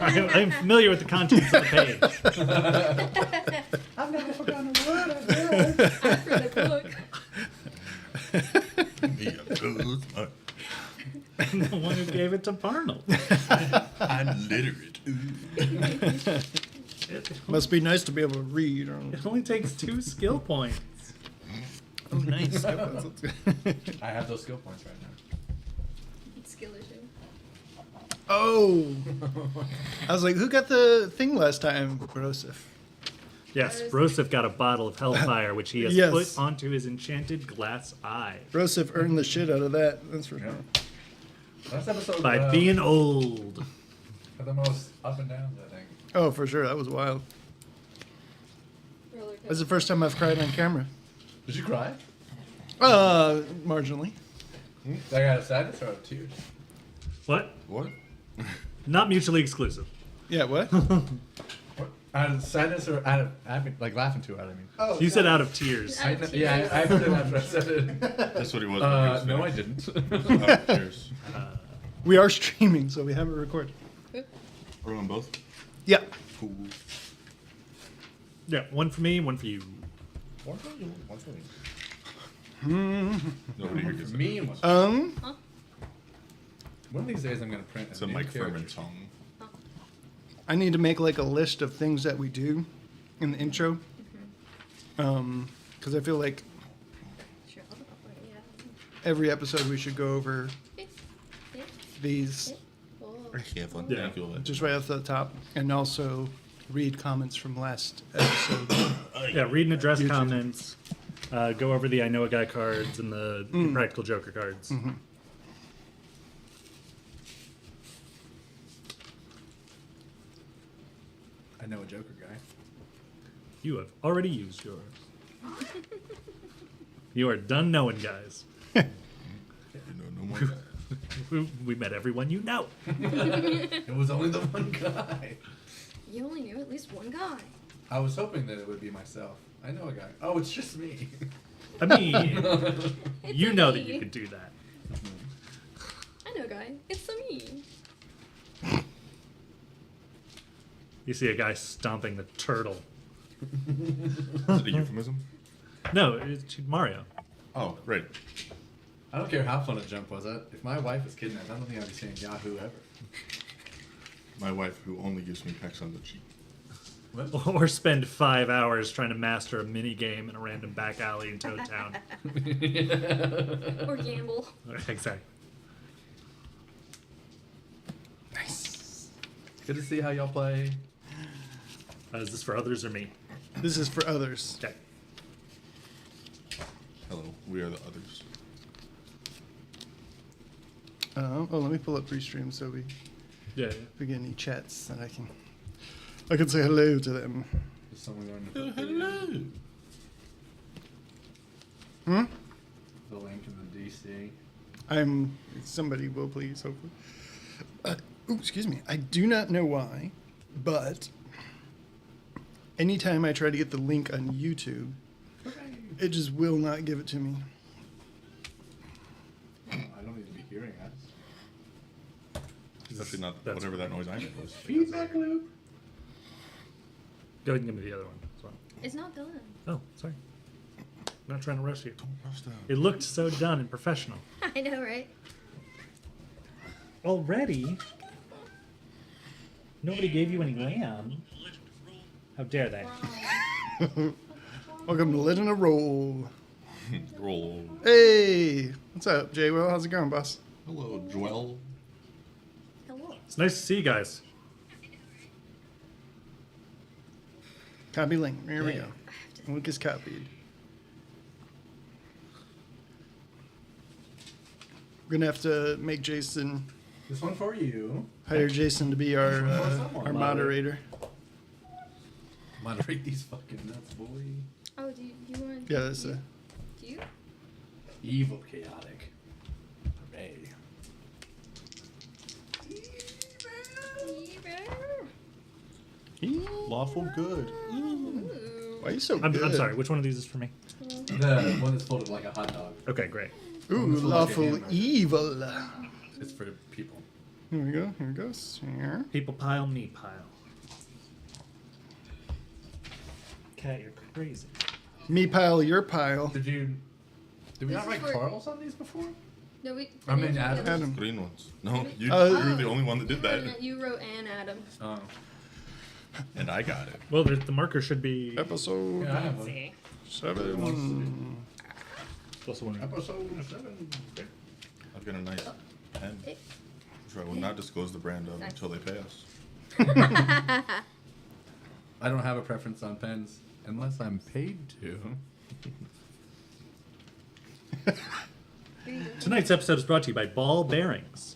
I'm familiar with the contents of the page. I've never forgotten a word of this. After the book. I'm the one who gave it to Arnold. I'm literate. Must be nice to be able to read. It only takes 2 skill points. Oh, nice. I have those skill points right now. Skill issue. Oh. I was like, who got the thing last time? Broseph. Yes, Broseph got a bottle of Hellfire, which he has Yes. put onto his enchanted glass eye. Broseph earned the shit out of that. That's for sure. Last episode By being old. had the most up and downs, I think. Oh, for sure. That was wild. Roller That's the first time I've cried on camera. Did you cry? Marginally. I got a sadness or a tears? What? What? Not mutually exclusive. Yeah, what? What? Out of sadness or out of like laughing too hard? I mean. Oh, You said out of tears. Out of Yeah, I heard it after I said it. That's what he was. No, I didn't. Oh, cheers. we are streaming, so we have it recorded. Are we on both? Yeah. Cool. Yeah, one for me, one for you. One for you, one for me. Nobody here gets For it. me and one. One of these days, I'm gonna print It's a new Mike character. Furman song. I need to make like a list of things that we do in the intro. Because I feel like Sure, I'll put it, yeah. every episode we should go over these Oh. Yeah, fun. Yeah. Thank you. just right off the top, and also read comments from last episode. Yeah, read and address YouTube. comments. Go over the I Know a Guy cards and the Practical Joker cards. I know a Joker guy. You have already used yours. You are done knowing, guys. No more. We met everyone you know. It was only the one guy. You only knew at least one guy. I was hoping that it would be myself. I know a guy. Oh, it's just me. I mean, It's you a know that me. you could do that. I know, guy. It's a me. You see a guy stomping the turtle. Is it a euphemism? No, it's Mario. Oh, right. I don't care how fun a jump was. If my wife was kidnapped, I don't think I'd be saying Yahoo ever. My wife, who only gives me pecks on the cheek. What? Or spend 5 hours trying to master a mini game in a random back alley in Toad Town. Or gamble. Exactly. Nice. Good to see how y'all play. Is this for others or me? This is for others. Okay. Hello, we are the others. Let me pull up Restream so Yeah. if we get any chats that I can say hello to them. Is someone going to put Hmm? the link in the DC? Somebody will please, hopefully. Excuse me. I do not know why, but anytime I try to get the link on YouTube, it just will not give it to me. I don't need to be hearing that. Especially not That's- whatever that noise I made was. Feedback loop. Go ahead and give me the other one as well. It's not done. Oh, sorry. I'm not trying to rush you. Don't rush that. It looked so done and professional. I know, right? Already? Nobody gave you any lamb. How dare they? Welcome to Legend of Roll. Roll. Hey, what's up, Jay? Well, how's it going, boss? Hello, Joel. Hello. It's nice to see you guys. Copy link. Here we Yeah. go. Link is copied. We're gonna have to make Jason This one for you. hire Jason to be our someone. our moderator. Moderate these fucking nuts, boy. Oh, do you want? Yeah, that's do you? Evil, chaotic. Hooray. Lawful good. Ooh. Why are you so I'm good? sorry, which one of these is for me? The one that's folded like a hot dog. Okay, great. Ooh, Almost like a lawful hammer. evil. It's for people. Here we go. Here it goes. Here. People pile, me pile. Cat, you're crazy. Me pile, your pile. Did we This not is write for- Carl's on these before? No, we. I mean, didn't Adam. do this. Adam. Green ones. No, you, Oh. you're the only one that did that. You wrote Ann Adam. Oh. And I got it. Well, the marker should be. Episode Yeah, I have one. See. 7. Also one. Episode 7. I've got a nice pen, It- which I will not disclose the brand of Nice. until they pay us. I don't have a preference on pens unless I'm paid to. Here you go. Tonight's episode is brought to you by Ball Bearings.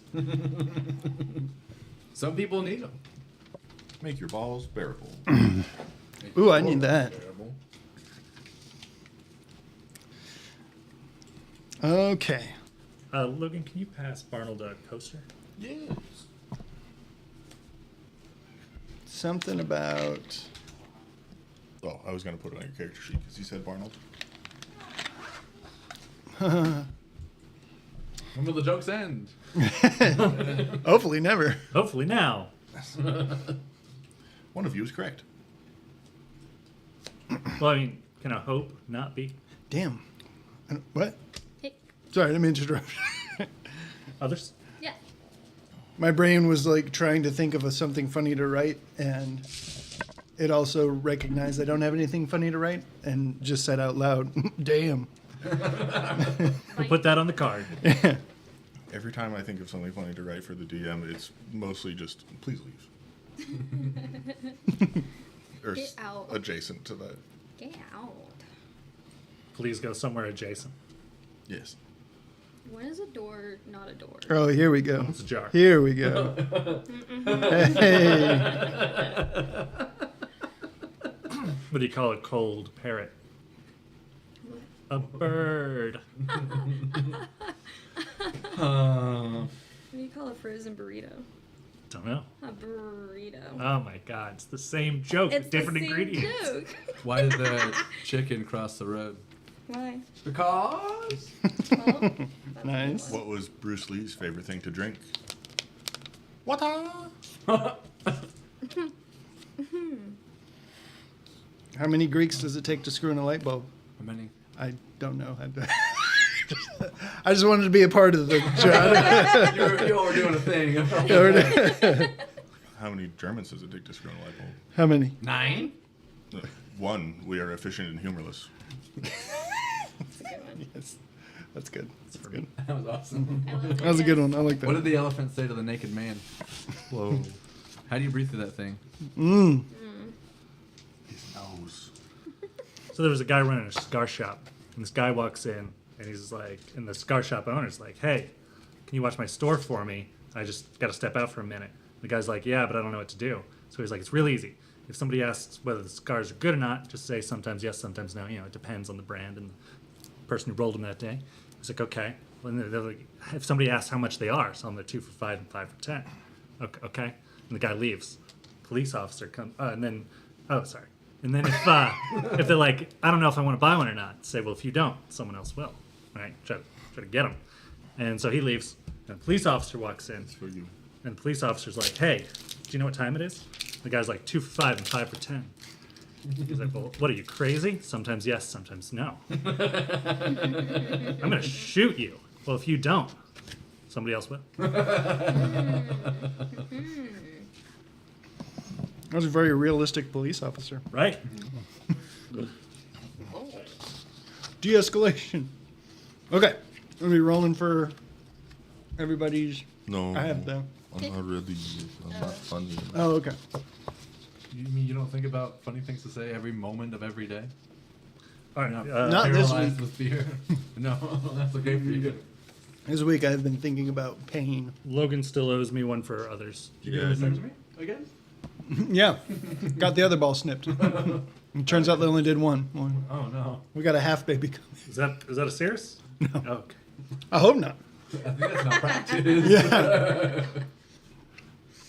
Some people need them. Make your balls bearable. Ooh, I need that. Okay. Logan, can you pass Barnold a coaster? Yes. Something about. Oh, I was gonna put it on your character sheet because you said Barnold. When will the jokes end? Hopefully never. Hopefully now. One of you is correct. Well, I mean, can a hope not be? Damn. What? Hey. Sorry, I didn't mean to interrupt. Others? Yeah. My brain was like trying to think of something funny to write, and it also recognized I don't have anything funny to write, and just said out loud, "Damn." We'll put that on the card. Every time I think of something funny to write for the DM, it's mostly just, please leave. Or Get out. adjacent to that. Get out. Please go somewhere adjacent. Yes. When is a door not a door? Oh, here we go. It's a jar. Here we go. Hey. What do you call a cold parrot? A bird. What do you call a frozen burrito? Don't know. A burrito. Oh my god, it's the same joke It's with different the same ingredients. joke. Why did the chicken cross the road? Why? Because. Well, that's Nice. What was Bruce Lee's favorite thing to drink? Water. How many Greeks does it take to screw in a light bulb? How many? I don't know. I just wanted to be a part of the job. You were doing a thing. How many Germans does it take to screw in a light bulb? How many? 9? One. We are efficient and humorless. That's a good one. Yes. That's good. That's good. That was awesome. I love That was a good one. I like that. What did the elephant say to the naked man? Whoa. How do you breathe through that thing? His nose. So there was a guy running a cigar shop, and this guy walks in, and he's like, and the cigar shop owner's like, "Hey, can you watch my store for me? I just got to step out for a minute." The guy's like, "Yeah, but I don't know what to do." So he's like, "It's real easy. If somebody asks whether the cigars are good or not, just say sometimes yes, sometimes no. You know, it depends on the brand and the person who rolled them that day." He's like, "Okay." Well, and they're like, if somebody asks how much they are, tell them they're 2 for $5 and 5 for 10. Okay. And the guy leaves. Police officer comes, and then, oh, sorry. And then if they're like, I don't know if I want to buy one or not, say, well, if you don't, someone else will. All right, try to get him. And so he leaves, and a police officer walks in, For you. and the police officer's like, hey, do you know what time it is? The guy's like, 2 for $5 and 5 for 10. He's like, well, what are you, crazy? Sometimes yes, sometimes no. I'm going to shoot you. Well, if you don't, somebody else will. That was a very realistic police officer. Right? De-escalation. Okay. Are we rolling for everybody's? No. I have them. I'm not ready. I'm not funny. Oh, okay. You mean you don't think about funny things to say every moment of every day? All right. Not this Paralyzed week. with fear. No, that's okay for you. This week I've been thinking about pain. Logan still owes me one for others. You gonna listen to me again? Yeah. Got the other ball snipped. It turns out they only did one. Oh no. We got a half baby coming. Is that a Cirrus? No. Okay. I hope not. I think that's not practice.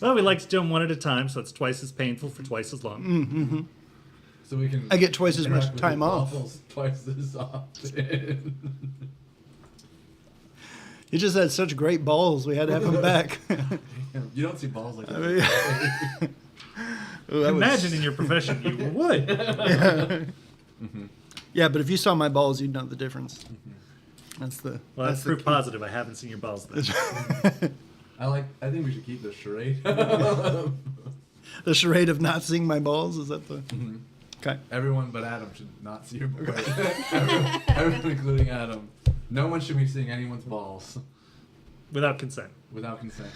Well, we like to do them one at a time, so it's twice as painful for twice as long. So we can. I get twice as much interact with time the off. waffles Twice as often. He just had such great balls. We had to have him back. You don't see balls like I that. mean, Ooh, that was- Imagine in your profession you would. Yeah, but if you saw my balls, you'd know the difference. That's the. Well, that's the proof positive. I haven't seen your balls then. I think we should keep this charade. The charade of not seeing my balls, is that the? Okay. Everyone but Adam should not see your balls. everyone, including Adam. No one should be seeing anyone's balls Without consent. without consent.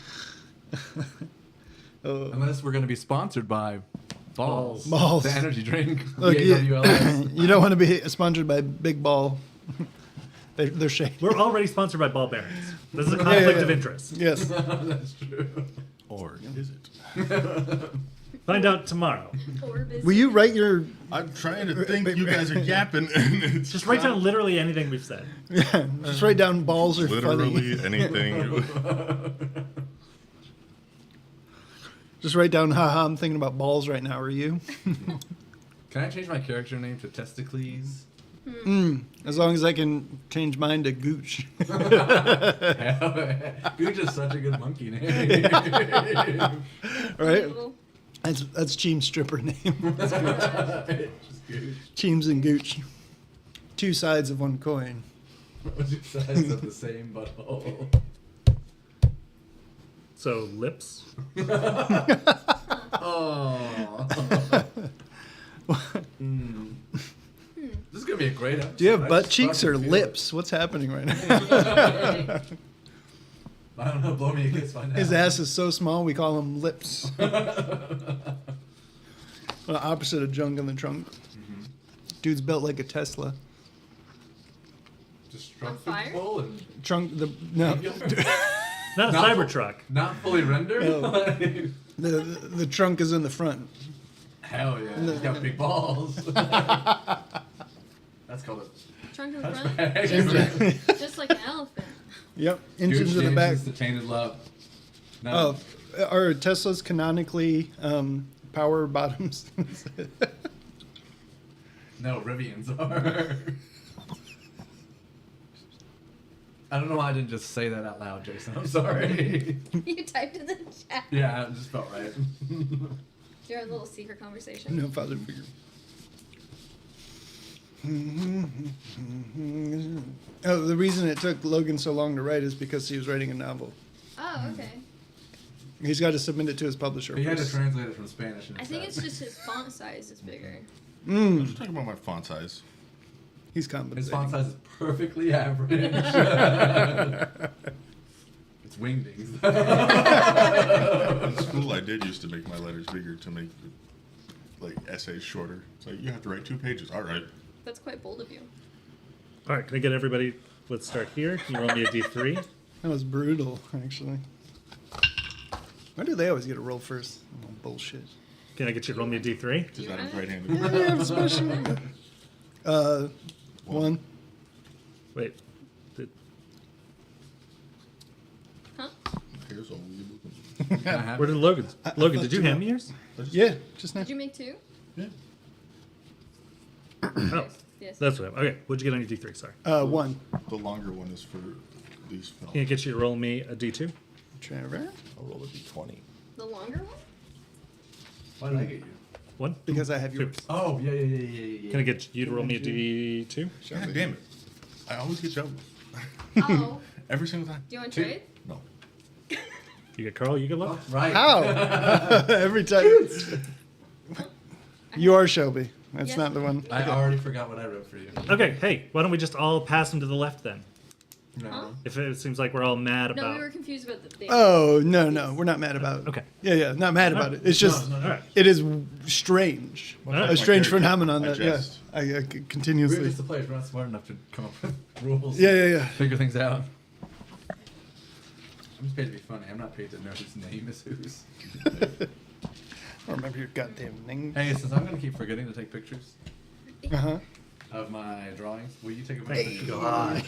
Oh. Unless we're going to be sponsored by Balls. Balls. The energy drink. Look, you, BAWLS. you don't want to be sponsored by Big Ball. They're shady. We're already sponsored by ball bearings. This is a Yeah, conflict yeah. of interest. Yes. That's true. Or is it? Find out tomorrow. Or busy. Will you write your? I'm trying to think. You guys are yapping. And it's Just write down literally anything we've said. Yeah. Just write down balls are literally funny. anything. Just write down, haha, I'm thinking about balls right now. Are you? Can I change my character name to Testicles? As long as I can change mine to Gooch. Gooch is such a good monkey name. Right? Little- That's Cheem's stripper name. Just Gooch. Cheems and Gooch. Two sides of one coin. Two sides of the same butthole. So lips. Oh. This is gonna be a great episode. Do you have I butt just cheeks or fucking feel lips? What's happening right now? it. I don't know. Blow me a kiss. Find out. His ass is so small, we call him lips. The opposite of junk in the trunk. Dude's built like a Tesla. Just On truck fire? full and Trunk, no. Not a Not- Cybertruck. not fully rendered. The trunk is in the front. Hell yeah, he's got big balls. That's called a Trunk in the front. touchback. Just like an elephant. Yep, engines in the back. The tainted love. No. Oh, are Teslas canonically power bottoms? No, Rivians are. I don't know why I didn't just say that out loud, Jason. I'm sorry. You typed in the chat. Yeah, it just felt right. Your little secret conversation. No father figure. Oh, the reason it took Logan so long to write is because he was writing a novel. Oh, okay. He's got to submit it to his publisher. He had to first. translate it from Spanish. I think it's just his font size is bigger. I'm just talking about my font size. He's His compensating. font size is perfectly average. It's wingdings. In school, I did used to make my letters bigger to make like essays shorter. It's like you have to write 2 pages. All right. That's quite bold of you. All right, can I get everybody? Let's start here. Can you roll me a d3? That was brutal, actually. Why do they always get a roll first? Oh, bullshit. Can I get you to roll me a d3? Just You Adam's want it? right-handed. One. Wait. Did- Huh? Here's all we looking. Where did Logan's? Logan, did you hand me yours? Yeah, just now. Did you make two? Yeah. Oh, Yes. that's what. Okay, what'd you get on your d3? Sorry. One. The longer one is for these films. Can I get you to roll me a d2? Trevor? I'll roll a d20. The longer one? Why did I get you? 1? Because I have Two. yours. Oh, yeah. Can I get you to roll me a d2? God damn it. I always get shoveled. Oh. Every single time. Do you want to trade? No. You get Carl, you get Logan. Right. How? Every time. You are Shelby. That's Yes. not the one. I already forgot what I wrote for you. Okay, hey, why don't we just all pass them to the left then? No. Huh? If it seems like we're all mad No, about. we were confused about the thing. Oh, no. We're not mad about it. Okay. Yeah, not mad about it. It's just, No, All right. it is strange. right. A strange My character. phenomenon I that, jest. I We're continuously. just the players. We're not smart enough to come up with rules. Yeah. Figure things out. I'm just paid to be funny. I'm not paid to know whose name is whose. I don't remember your goddamn name. Hey, since I'm gonna keep forgetting to take pictures Uh-huh. of my drawings, will you take a picture? God.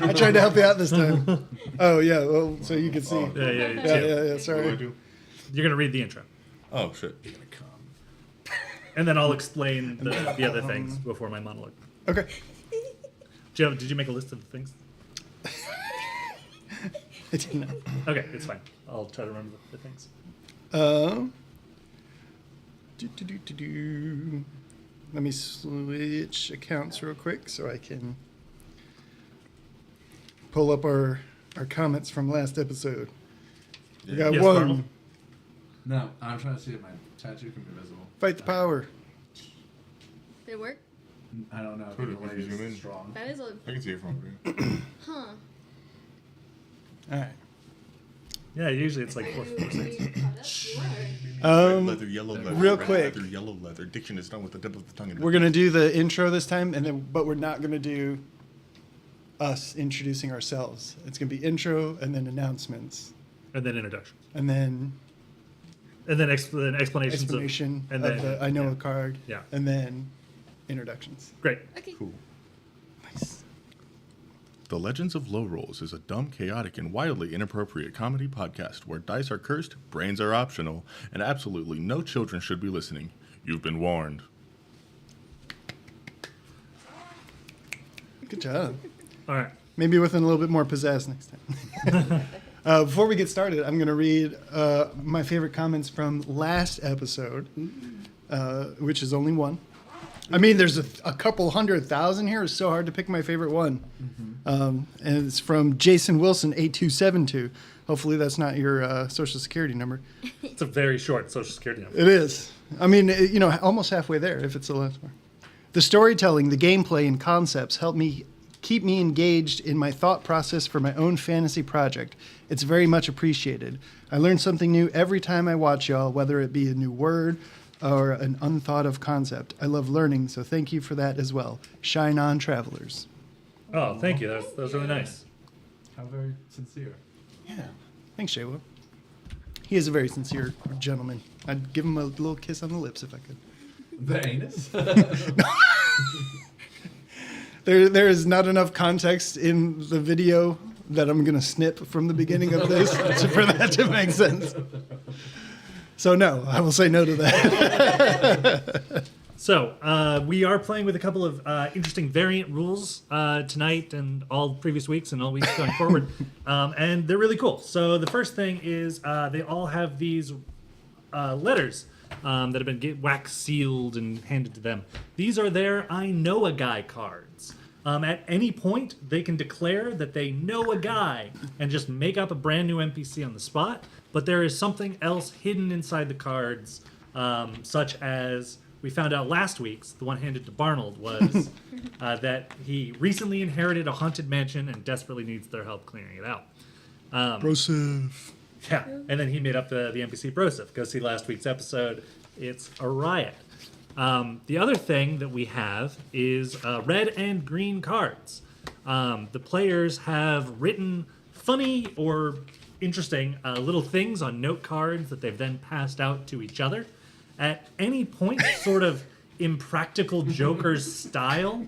I tried to help you out this time. Oh, yeah, well, so you can see. Oh. Yeah, Yeah, What do I sorry. do? You're going to read the intro. Oh, shit. You're gonna come. And then I'll explain the other things before my monologue. Okay. Did you make a list of the things? I did not. Okay, it's fine. I'll try to remember the things. Let me switch accounts real quick so I can pull up our comments from last episode. We got Yes, one. Arnold? No, I'm trying to see if my tattoo can be visible. Fight the power. Did it work? I don't know. If Could the it, if light you zoom in? is strong. That is a I can see it from here. huh. All right. Yeah, usually it's like Are 4 you, 4 are 6. you caught up? You Um, Red leather, yellow leather. real red quick. Leather, yellow leather. Diction is done with the tip of the tongue. We're gonna do the intro this time, but we're not gonna do us introducing ourselves. It's gonna be intro and then announcements And then introductions. and then And then explanations explanation and of then the I know yeah. a card. Yeah. And then introductions. Great. Okay. Cool. Nice. The Legends of Low Rolls is a dumb, chaotic, and wildly inappropriate comedy podcast where dice are cursed, brains are optional, and absolutely no children should be listening. You've been warned. Good job. All right. Maybe with a little bit more pizzazz next time. Before we get started, I'm going to read my favorite comments from last episode, which is only one. I mean, there's a couple 100,000 here. It's so hard to pick my favorite one. And it's from Jason Wilson, 8272. Hopefully that's not your social security number. It's a very short social security number. It is. I mean, almost halfway there if it's the last one. The storytelling, the gameplay, and concepts help me keep me engaged in my thought process for my own fantasy project. It's very much appreciated. I learn something new every time I watch y'all, whether it be a new word or an unthought of concept. I love learning, so thank you for that as well. Shine on, travelers. Oh, thank you. That was really nice. How very sincere. Yeah. Thanks, Shaywa. He is a very sincere gentleman. I'd give him a little kiss on the lips if I could. The anus? There is not enough context in the video that I'm going to snip from the beginning of this for that to make sense. So no, I will say no to that. So we are playing with a couple of interesting variant rules tonight and all previous weeks and all weeks going forward. And they're really cool. So the first thing is they all have these letters that have been wax sealed and handed to them. These are their I know a guy cards. At any point, they can declare that they know a guy and just make up a brand new NPC on the spot. But there is something else hidden inside the cards, such as we found out last week's, the one handed to Barnold, was that he recently inherited a haunted mansion and desperately needs their help clearing it out. Broseph. Yeah, and then he made up the NPC Broseph. Go see last week's episode. It's a riot. The other thing that we have is red and green cards. The players have written funny or interesting little things on note cards that they've then passed out to each other. At any point, sort of impractical Joker's style,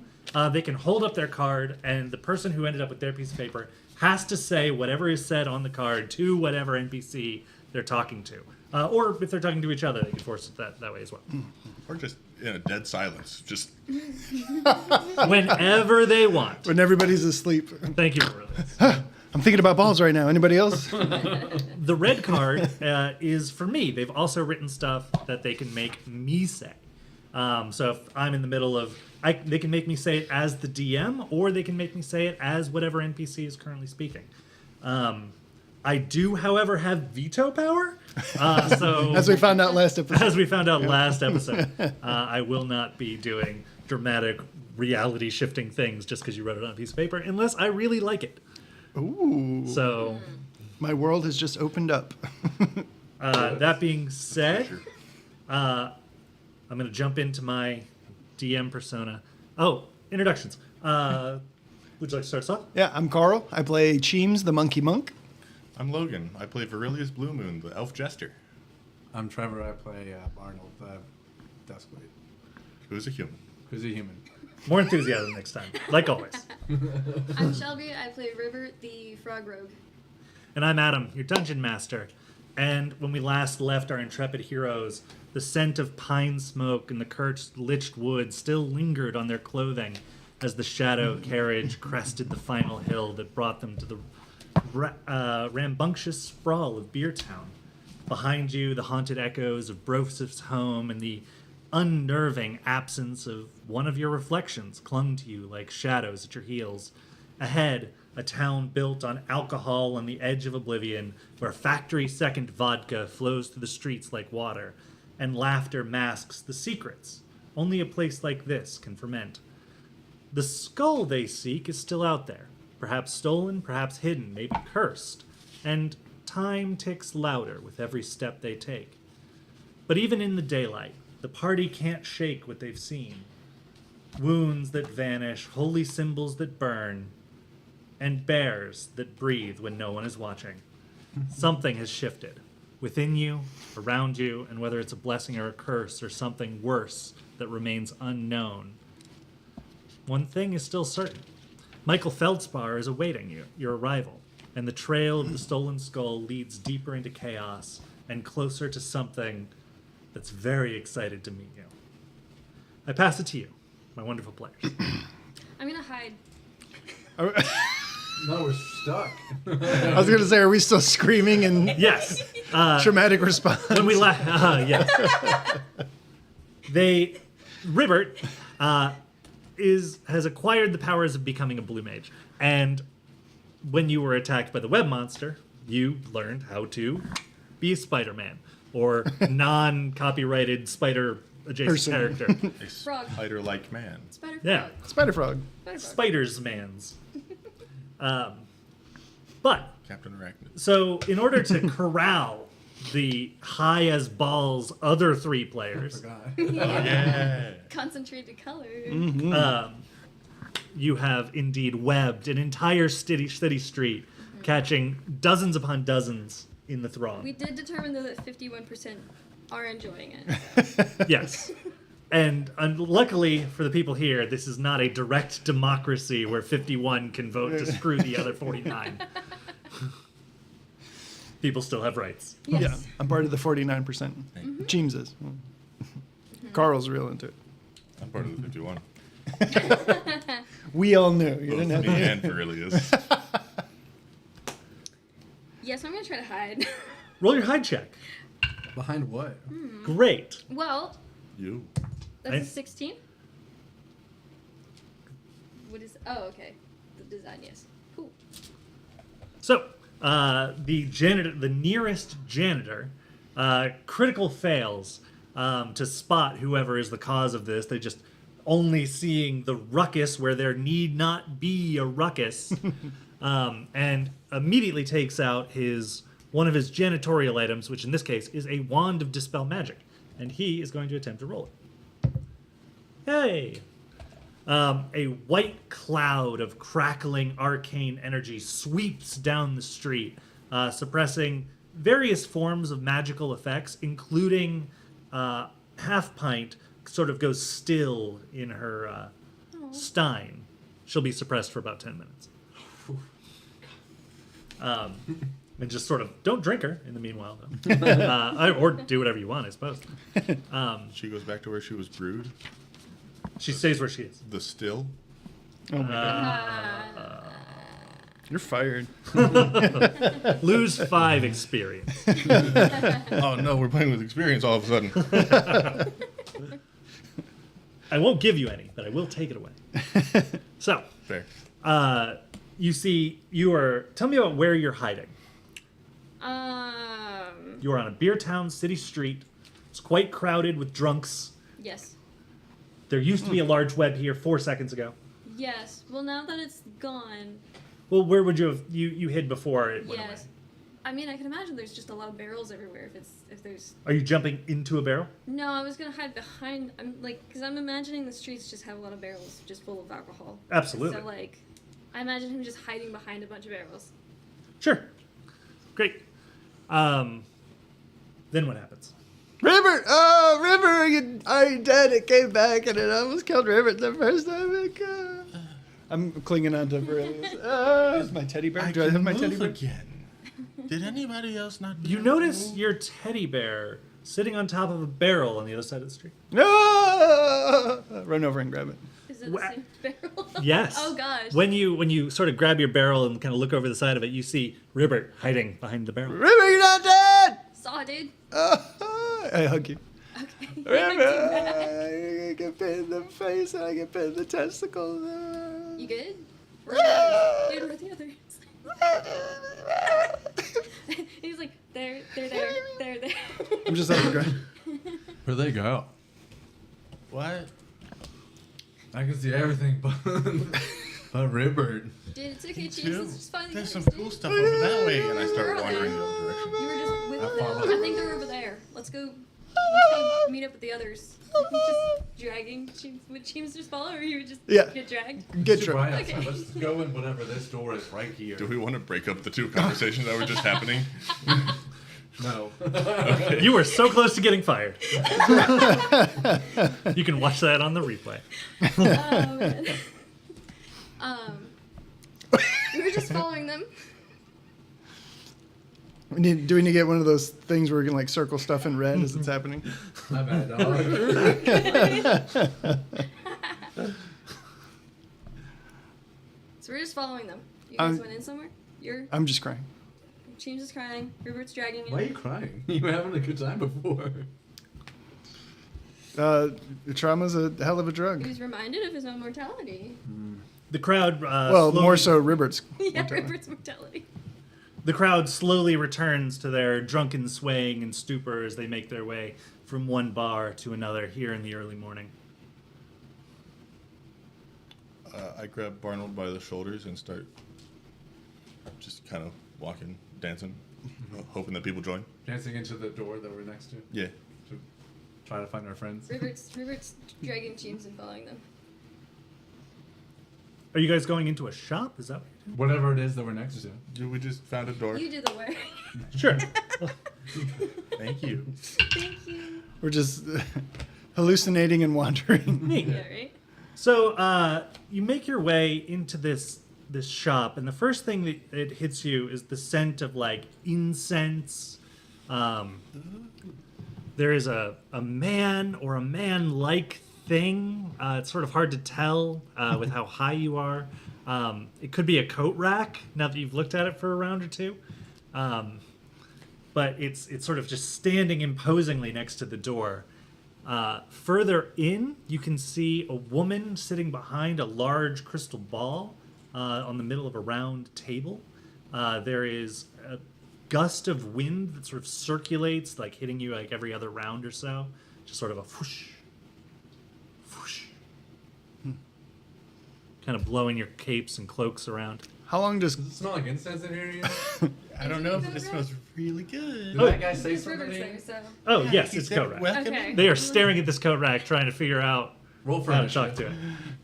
they can hold up their card, and the person who ended up with their piece of paper has to say whatever is said on the card to whatever NPC they're talking to. Or if they're talking to each other, they can force it that way as well. Or just in a dead silence. Just Whenever they want. When everybody's asleep. Thank you for this. I'm thinking about balls right now. Anybody else? The red card is for me. They've also written stuff that they can make me say. So if I'm in the middle of, they can make me say it as the DM, or they can make me say it as whatever NPC is currently speaking. I do, however, have veto power. So As we found out last episode. as we found out last episode, I will not be doing dramatic reality shifting things just because you wrote it on a piece of paper, unless I really like it. Ooh. So My world has just opened up. that being said, I'm going to jump into my DM persona. Oh, introductions. Would you like to start us off? Yeah, I'm Carl. I play Cheems, the monkey monk. I'm Logan. I play Virilius Blue Moon, the elf jester, I'm Trevor. I play Barnold, the Duskblade. who is a human. Who's a human. More enthusiasm next time, like always. I'm Shelby. I play River, the frog rogue. And I'm Adam, your dungeon master. And when we last left our intrepid heroes, the scent of pine smoke and the cursed liched wood still lingered on their clothing as the shadow carriage crested the final hill that brought them to the rambunctious sprawl of Beertown. Behind you, the haunted echoes of Broseph's home and the unnerving absence of one of your reflections clung to you like shadows at your heels. Ahead, a town built on alcohol on the edge of oblivion, where factory-second vodka flows through the streets like water, and laughter masks the secrets only a place like this can ferment. The skull they seek is still out there, perhaps stolen, perhaps hidden, maybe cursed, and time ticks louder with every step they take. But even in the daylight, the party can't shake what they've seen. Wounds that vanish, holy symbols that burn, and bears that breathe when no one is watching. Something has shifted. Within you, around you, and whether it's a blessing or a curse or something worse that remains unknown. One thing is still certain. Michael Feldspar is awaiting you, your arrival, and the trail of the stolen skull leads deeper into chaos and closer to something that's very excited to meet you. I pass it to you, my wonderful players. I'm gonna hide. No, we're stuck. I was gonna say, are we still screaming and Yes. traumatic response? When we yes. Ribbert has acquired the powers of becoming a blue mage, and when you were attacked by the web monster, you learned how to be a Spider-Man or non-copyrighted spider-adjacent character. A Frog. spider-like man. Spider frog. Yeah, Spider Frog. Spider frog. spiders mans. But Captain Arachnid. so in order to corral the high as balls other three players, Forgot. Yeah. Concentrated color. you have indeed webbed an entire city street, catching dozens upon dozens in the throng. We did determine though that 51% are enjoying it. Yes. And luckily for the people here, this is not a direct democracy where 51 can vote to screw the other 49. People still have rights. Yes. Yeah, I'm part of the 49%. James is. Carl's real into it. I'm part of the 51. We all knew. You Both didn't have me to. and Ferilius. Yes, I'm gonna try to hide. Roll your hide check. Behind what? Great. Well, You. that's I- a 16. What is? Oh, okay. The design, yes. Cool. So, the nearest janitor, critical fails to spot whoever is the cause of this. They just only seeing the ruckus where there need not be a ruckus, and immediately takes out one of his janitorial items, which in this case is a wand of dispel magic, and he is going to attempt to roll it. Hey. A white cloud of crackling arcane energy sweeps down the street, suppressing various forms of magical effects, including Half Pint sort of goes still in her stein. She'll be suppressed for about 10 minutes. And just sort of don't drink her in the meanwhile, though. Or do whatever you want, I suppose. She goes back to where she was brewed. She stays where she is. The still. Oh my God. You're fired. Lose 5 experience. Oh no, we're playing with experience all of a sudden. I won't give you any, but I will take it away. So, Fair. tell me about where you're hiding. Um. You are on a beer town city street. It's quite crowded with drunks. Yes. There used to be a large web here 4 seconds ago. Yes. Well, now that it's gone, Well, where would you have you hid before it went away? yes. I mean, I can imagine there's just a lot of barrels everywhere. If there's Are you jumping into a barrel? no, I was gonna hide behind. Because I'm imagining the streets just have a lot of barrels just full of alcohol. Absolutely. So I imagine him just hiding behind a bunch of barrels. Sure. Great. Then what happens? River! Oh, River! I dead. It came back and it almost killed River the first time. I'm clinging on to Aurelius. It's my teddy bear. Do I have my teddy bear? again. Did anybody else not? You notice your teddy bear sitting on top of a barrel on the other side of the street. No! Run over and grab it. Is Is it the same barrel? Yes. Oh gosh. When you sort of grab your barrel and kind of look over the side of it, you see Ribbert hiding behind the barrel. River, you're not dead! Saw, dude. I hug you. Okay. River, I get bit in the face and I get bit in the testicles. You good? Where are the, dude, where are the others? He's like, they're there. I'm just on the ground. Where'd they go? What? I can see everything but Ribbert. Dude, it's okay, Chiefs. Too? Let's just find the There's others, some dude. cool stuff over that way, and I Where start are wandering they? the other direction. You were just with How far them. was I it? think they're over there. Let's go meet up with the others. Just dragging. Would James just follow, or you would just Yeah. get dragged? Get Should drunk. ride outside. Okay. Let's go in whatever this door is right here. Do we want to break up the two conversations that were just happening? No. You were so close to getting fired. You can watch that on the replay. Oh man. We were just following them. Do we need to get one of those things where we can like circle stuff in red as it's happening? My bad, dog. So we're just following them. You guys Um, went in somewhere? You're I'm just crying. James is crying. Rupert's dragging Why are in. you crying? You were having a good time before. Trauma's a hell of a He drug. was reminded of his own mortality. The crowd. Well, slowly, more so Ribert's. Yeah, Rupert's mortality. The crowd slowly returns to their drunken swaying and stupor as they make their way from one bar to another here in the early morning. I grab Barnold by the shoulders and start just kind of walking, dancing, hoping that people join. Dancing into the door that we're next to. Yeah. To try to find our friends. Rupert's dragging James and following them. Are you guys going into a shop? Is that Whatever it is that we're next to. We just found a door. You do the work. sure? Thank you. Thank you. We're just hallucinating and wandering. Neat. Yeah, right? So you make your way into this shop, and the first thing that it hits you is the scent of like incense. There is a man or a man-like thing. It's sort of hard to tell with how high you are. It could be a coat rack now that you've looked at it for a round or two. But it's sort of just standing imposingly next to the door. Further in, you can see a woman sitting behind a large crystal ball on the middle of a round table. There is a gust of wind that sort of circulates, like hitting you like every other round or so. Just sort of a whoosh, whoosh. Kind of blowing your capes and cloaks around. How long does Does it smell like incense in here yet? I don't know if it smells really good. Did that guy say Because something? Rupert's to you? there, so. Oh, yes, he it's said coat rack. welcome. Okay. They are staring at this coat rack trying to figure out Roll for how to initiative.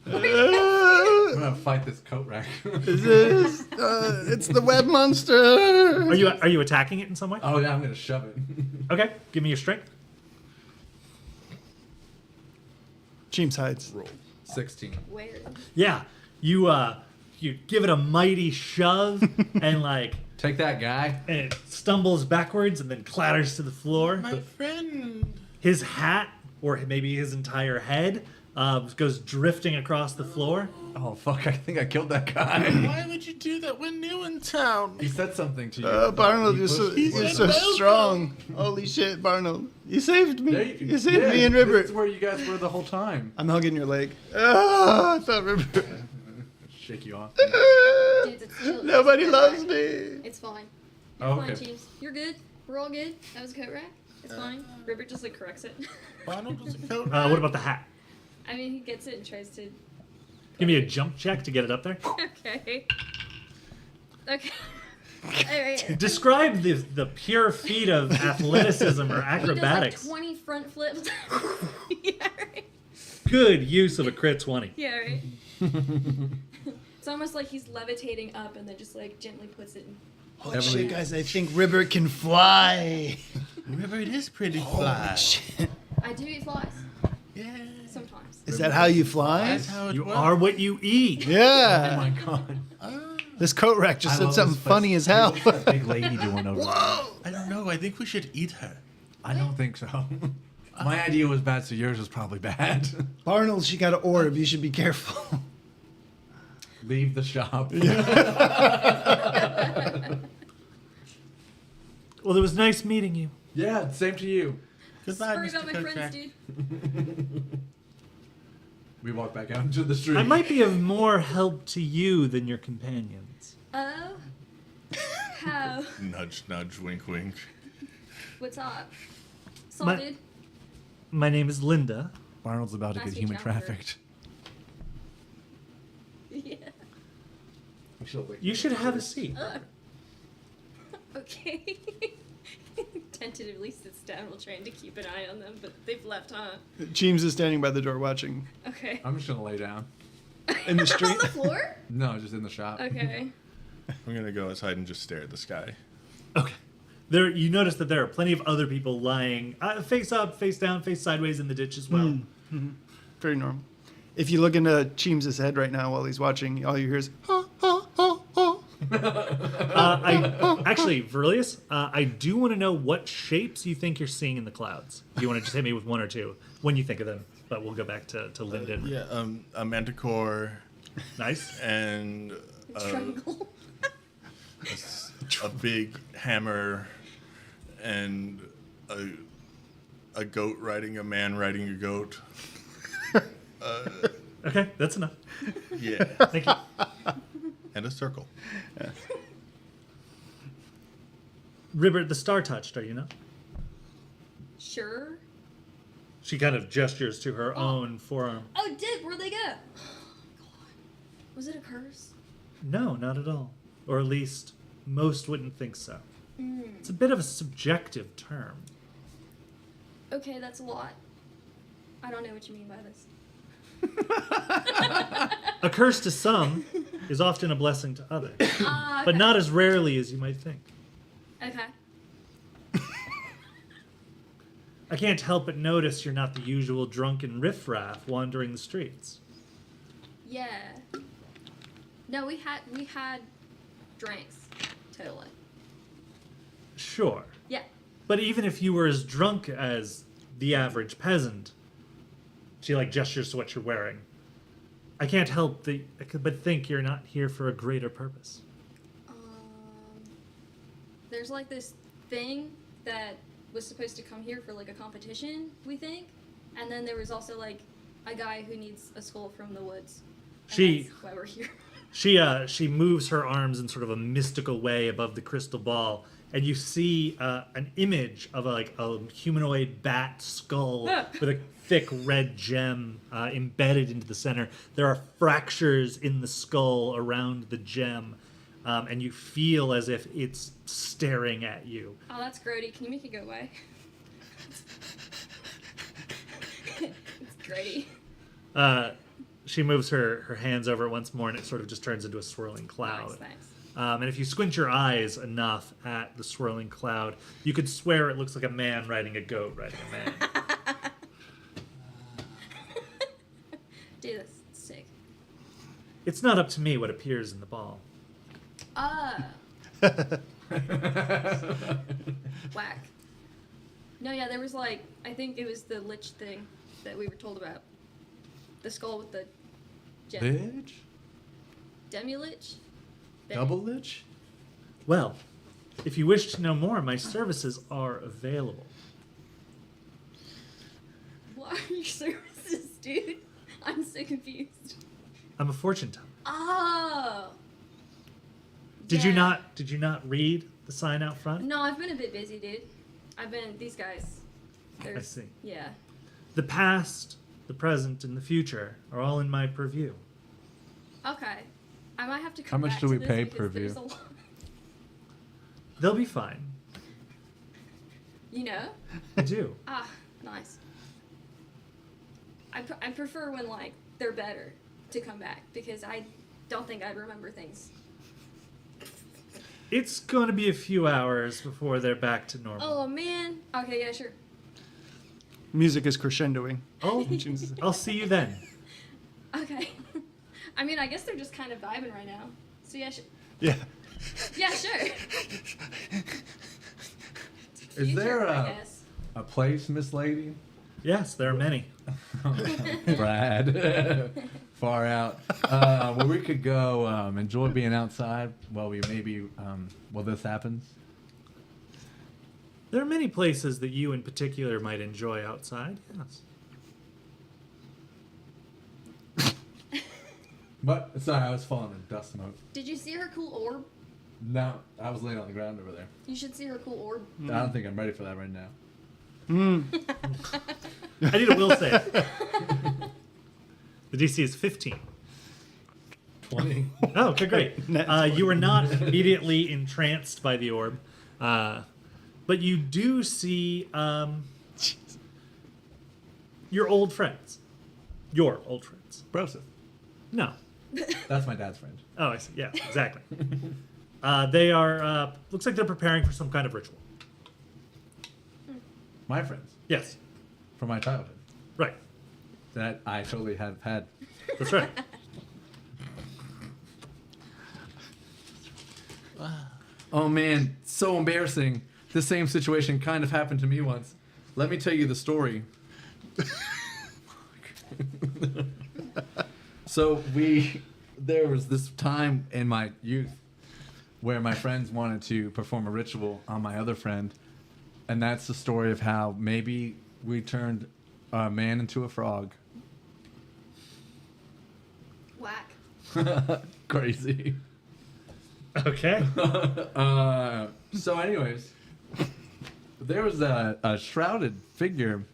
talk to it. I'm gonna fight this coat rack. it's the web monster. Are you attacking it in some way? Oh yeah, I'm gonna shove it. Okay, give me your strength. James hides. Roll. 16. Where? Yeah, you give it a mighty shove and like Take that, guy. and it stumbles backwards and then clatters to the floor. My friend. His hat, or maybe his entire head, goes drifting across the floor. Oh fuck! I think I killed that guy. Why would you do that? We're new in town. He said something to you. Barnold, He you're so, pushed- you're so strong. Holy shit, Barnold. You saved me. There You saved yeah, me and This Ribbert. is where you guys were the whole time. I'm hugging your leg. I thought Ribbert. Shake you off. Dude, it's chill. Nobody It's loves coat me. rack. It's fine. You're Oh, fine, okay. James. You're good. We're all good. That was a coat rack. It's fine. Rupert just like corrects it. Barnold was a coat. What about the hat? I mean, he gets it and tries to. Give me a jump check to get it up there. Okay. Okay. Alright. Describe the pure feat of athleticism or acrobatics. He does like 20 front flips. Yeah, right. Good use of a crit 20. Yeah, right. It's almost like he's levitating up and then just like gently puts it in. Holy Emily- shit, guys, I think Ribbert can fly. River, it is pretty Holy fly. shit. I do eat flies. Yeah. Sometimes. Is that how you fly? That's how it You works. are what you eat. Oh Yeah. my god. This coat rack just I said love something this funny place. as hell. What's that big lady doing over there? I don't know. I think we should eat her. I don't think so. My idea was bad, so yours was probably bad. Barnold, she got an orb. You should be careful. Leave the shop. Well, it was nice meeting you. Yeah, same to you. Goodbye, Sorry Mr. about my Coach friends, Jack. dude. We walk back out into the street. I might be of more help to you than your companions. Oh? How? Nudge, nudge, wink, wink. What's up? My- Salted? My name is Linda. Arnold's about to Nice get to human meet you, Albert. trafficked. Yeah. You should have a seat. Okay. Tentatively sits down while trying to keep an eye on them, but they've left, huh? James is standing by the door watching Okay. I'm just gonna lay down. in the On street. the floor? No, just in the shop. Okay. I'm gonna go outside and just stare at the sky. Okay. There, you notice that there are plenty of other people lying face up, face down, face sideways in the ditch as well. Very normal. If you look into Cheems's head right now while he's watching, all you hear is, oh, oh, oh, oh. Actually, Verilius, I do want to know what shapes you think you're seeing in the clouds. You want to just hit me with one or two when you think of them, but we'll go back to Lyndon. Yeah, a manticore Nice. and Triangle. a big hammer and a goat riding a man riding a goat. Okay, that's enough. Yeah, Thank you. and a circle. Ribbert, the star touched, are you not? Sure. She kind of gestures to her own forearm. Oh, dip, where'd they go? God. Was it a curse? No, not at all. Or at least most wouldn't think so. It's a bit of a subjective term. Okay, that's a lot. I don't know what you mean by this. A curse to some is often a blessing to others, Okay. but not as rarely as you might think. Okay. I can't help but notice you're not the usual drunken riffraff wandering the streets. Yeah. No, we had drinks. Totally. Sure. Yeah. But even if you were as drunk as the average peasant, she like gestures to what you're wearing. I can't help but think you're not here for a greater purpose. There's like this thing that was supposed to come here for like a competition, we think. And then there was also like a guy who needs a skull from the woods. And She- that's why we're here. She moves her arms in sort of a mystical way above the crystal ball, and you see an image of a humanoid bat skull with a thick red gem embedded into the center. There are fractures in the skull around the gem, and you feel as if it's staring at you. Oh, that's grody. Can you make it go away? It's grody. She moves her hands over it once more, and it sort of just turns into a swirling cloud. Nice, thanks. And if you squint your eyes enough at the swirling cloud, you could swear it looks like a man riding a goat riding a man. Dude, that's sick. It's not up to me what appears in the ball. Whack. No, yeah, there was like, I think it was the lich thing that we were told about. The skull with the gem. Bitch? Demi-lich? Double lich? Well, if you wish to know more, my services are available. What are your services, dude? I'm so confused. I'm a fortune teller. Oh. Did you Yeah. not read the sign out front? No, I've been a bit busy, dude. These guys. I see. Yeah. The past, the present, and the future are all in my purview. Okay. I might have to come How much back do to we this pay because per view? there's a lot- They'll be fine. You know? I do. Ah, nice. I prefer when, like, they're better to come back because I don't think I'd remember things. It's going to be a few hours before they're back to normal. Oh, man. Okay, yeah, sure. Music is crescendoing. Oh, I'll see you then. Okay. I mean, I guess they're just kind of vibing right now. So, yeah, Yeah. yeah, sure. Is there Future, I a guess. place, Miss Lady, Yes, there are many. Brad. Far out. Well, we could go enjoy being outside while we maybe while this happens. There are many places that you in particular might enjoy outside. Yes. But sorry, I was falling in dust smoke. Did you see her cool orb? No, I was laying on the ground over there. You should see her cool orb. I don't think I'm ready for that right now. I need a will save. The DC is 15. 20. Oh, okay, great. You are not immediately entranced by the orb, but you do see your old friends. Your old friends. Broseph. No. That's my dad's friend. Oh, I see. Yeah, exactly. They are, looks like they're preparing for some kind of ritual. My friends Yes, from my childhood right. that I totally have had. That's right. Oh man, so embarrassing. This same situation kind of happened to me once. Let me tell you the story. So there was this time in my youth where my friends wanted to perform a ritual on my other friend, and that's the story of how maybe we turned a man into a frog. Whack. Crazy. Okay. So anyways, there was a shrouded figure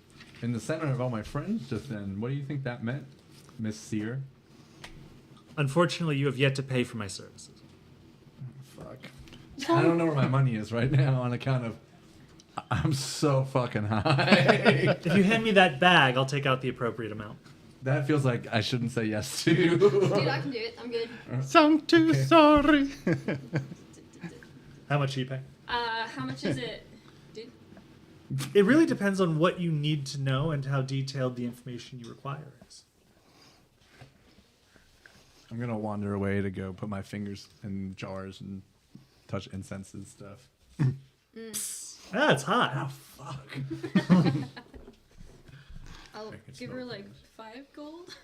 in the center of all my friends just then. What do you think that meant, Miss Sear? Unfortunately, you have yet to pay for my services. Fuck. I don't know where my money is right now on account of I'm so fucking high. If you hand me that bag, I'll take out the appropriate amount. That feels like I shouldn't say yes to. Dude, I can do it. I'm good. I'm too Okay. sorry. How much do you pay? How much is it, dude? It really depends on what you need to know and how detailed the information you require is. I'm gonna wander away to go put my fingers in jars and touch incense and stuff. Ah, it's hot. Oh fuck. I'll can give smell her like things. 5 gold.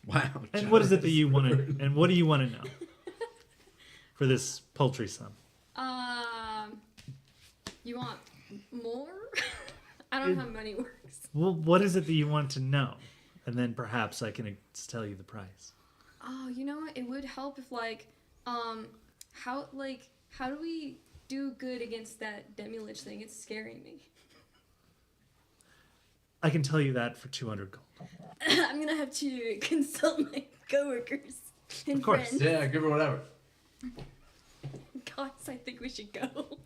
Wow. And what is it that you want to? generous. And what do you want to know for this paltry sum? You want more? I don't know how money works. Well, what is it that you want to know? And then perhaps I can tell you the price. Oh, you know what? It would help if how do we do good against that Demi-Lich thing? It's scaring me. I can tell you that for 200 gold. I'm gonna have to consult my coworkers and Of course. friends. Yeah, give her whatever. Guys, I think we should go.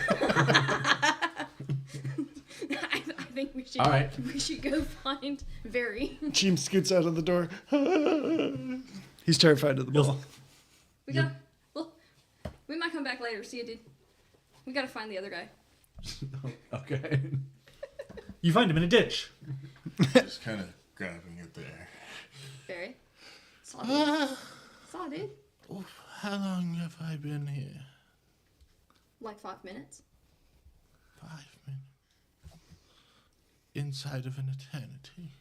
I think we should. All right. We should go find Very. Jim scoots out of the door. He's terrified of the ball. We got. Well, we might come back later. See you, dude. We gotta find the other guy. Okay. You find him in a ditch. Just kind of grabbing it there. Very. Saw dude. Saw dude. How long have I been here? Like 5 minutes. 5 minutes. Inside of an eternity.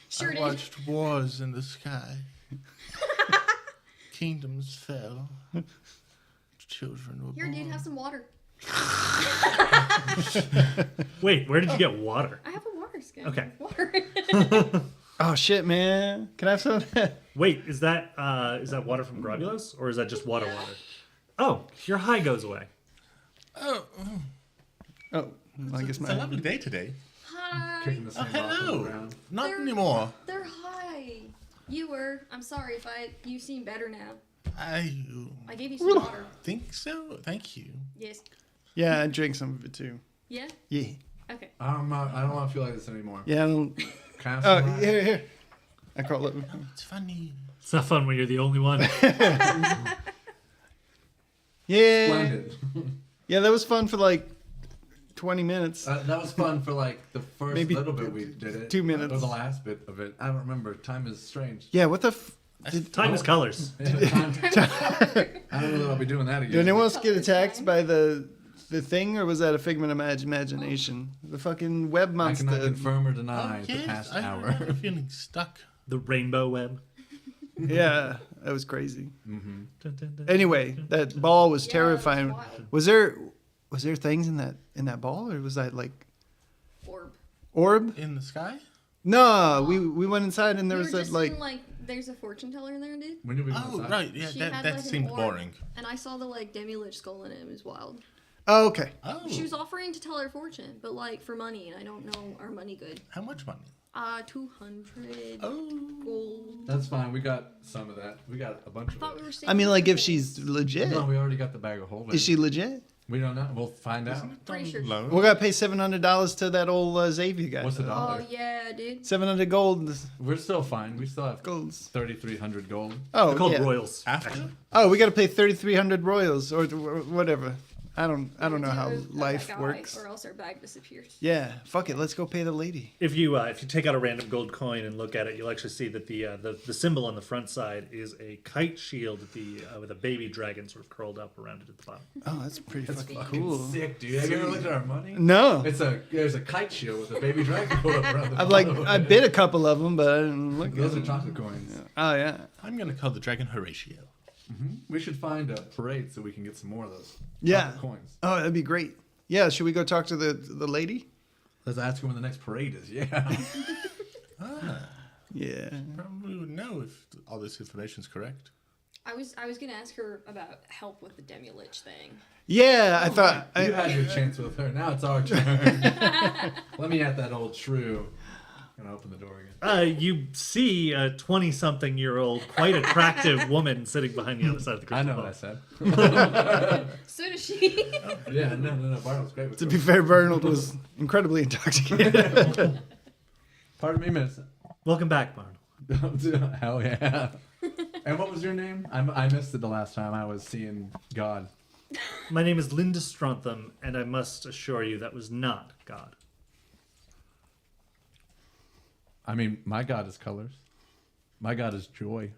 Sure I did. watched wars in the sky. Kingdoms fell. Children were Here, born. dude, have some water. Wait, where did you get water? I have a water skin. Okay. Water. Oh shit, man! Can I have some of that? Wait, is that water from Grogulos, or is that just water? Oh, your high goes away. Oh, Oh, I guess it's a lovely my. day today. Hi. Kicking the Oh, sand off on the hello. ground. Not They're- anymore. They're high. You were. I'm sorry if you seem better now. I I gave you some water. think so. Thank you. Yes. Yeah, I drank some of it too. Yeah. Yeah. Okay. I don't want to feel like this anymore. Yeah. I don't... Can I have Oh, some wine? here. I call it. It's funny. It's not fun when you're the only one. Yeah. Splendid. Yeah, that was fun for like 20 minutes. That was fun for like the first Maybe little bit we did it. 2 minutes. Or the last bit of it. I don't remember. Time is strange. Yeah. What the? Time is colors. Yeah, I don't know that I'll be doing that again. Did anyone else get attacked by the the thing, or was that a figment of my imagination? The fucking web I monster. cannot confirm or deny the Yes, past I hour. remember feeling stuck. The rainbow web. Yeah, that was crazy. Dun, dun, dun. Anyway, that ball was Yeah, terrifying. that was wild. Was there things in that ball, or was that like Orb. orb? In the sky? No, we went inside and there We was were that just like. in, there's a fortune teller in there, dude. When did we go Oh, outside? right. Yeah, She that, had, that like, an seemed orb, boring. And I saw the like demi-lich skull in it. It was wild. Oh, okay. Oh. She was offering to tell her fortune, but like for money, and I don't know our money good. How much money? 200 Oh. gold. That's fine. We got some of that. We got a bunch I thought of we it. were. I mean, like if saving she's legit, No, we already got the bag of holding. is she legit? We don't know. We'll find out. Isn't it Pretty on sure. loan? We gotta pay $700 to that old Xavier guy. What's the gold. dollar? Oh yeah, dude. 700 gold. We're still fine. We still have Golds. 3,300 gold. Oh, They're called yeah. royals. After? Oh, we gotta pay 3,300 royals or whatever. I don't know how Do that life guy, works. Or else our bag disappears. Yeah, fuck it. Let's go pay the lady. If you take out a random gold coin and look at it, you'll actually see that the symbol on the front side is a kite shield with a baby dragon sort of curled up around it at the bottom. Oh, that's pretty fucking Fucking cool. sick, dude. Have you ever looked at our money? No, There's a kite shield with a baby dragon pulled up around the I bid a couple of them, but I didn't look at Those are them. chocolate coins. Oh yeah. I'm going to call the dragon Horatio. We should find a parade so we can get some more of those Yeah. chocolate coins. Oh, that'd be great. Yeah, should we go talk to the lady? Let's ask her when the next parade is. Yeah. Yeah. Probably would know if all this information is correct. I was gonna ask her about help with the demi-lich thing. Yeah, I thought. You had your chance with her. Now it's our turn. Let me at that old shrew. I'm gonna open the door again. You see a 20-something-year-old, quite attractive woman sitting behind the other side of the crystal I know ball. what I said. So does she. Yeah, no. Bartle's great with To her. be fair, Bernald was incredibly intoxicated. Pardon me, miss. Welcome back, Barnum. Hell yeah. And what was your name? I missed it the last time I was seeing God. My name is Linda Strontham, and I must assure you that was not God. I mean, my God is colors. My God is joy.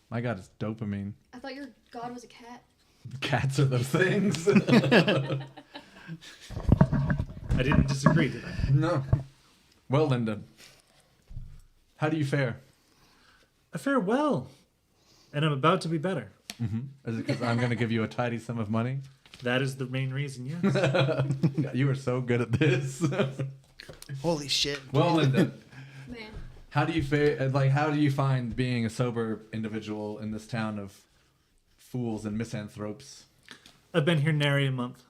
My God is dopamine. I thought your god was a cat. Cats are those things. I didn't disagree, did I? No. Well, Linda, how do you fare? I fare well, and I'm about to be better. Is it because I'm going to give you a tidy sum of money? That is the main reason, yes. You are so good at this. Holy shit. Well, Linda, Man. how do you fare? Like, how do you find being a sober individual in this town of fools and misanthropes? I've been here nary a month.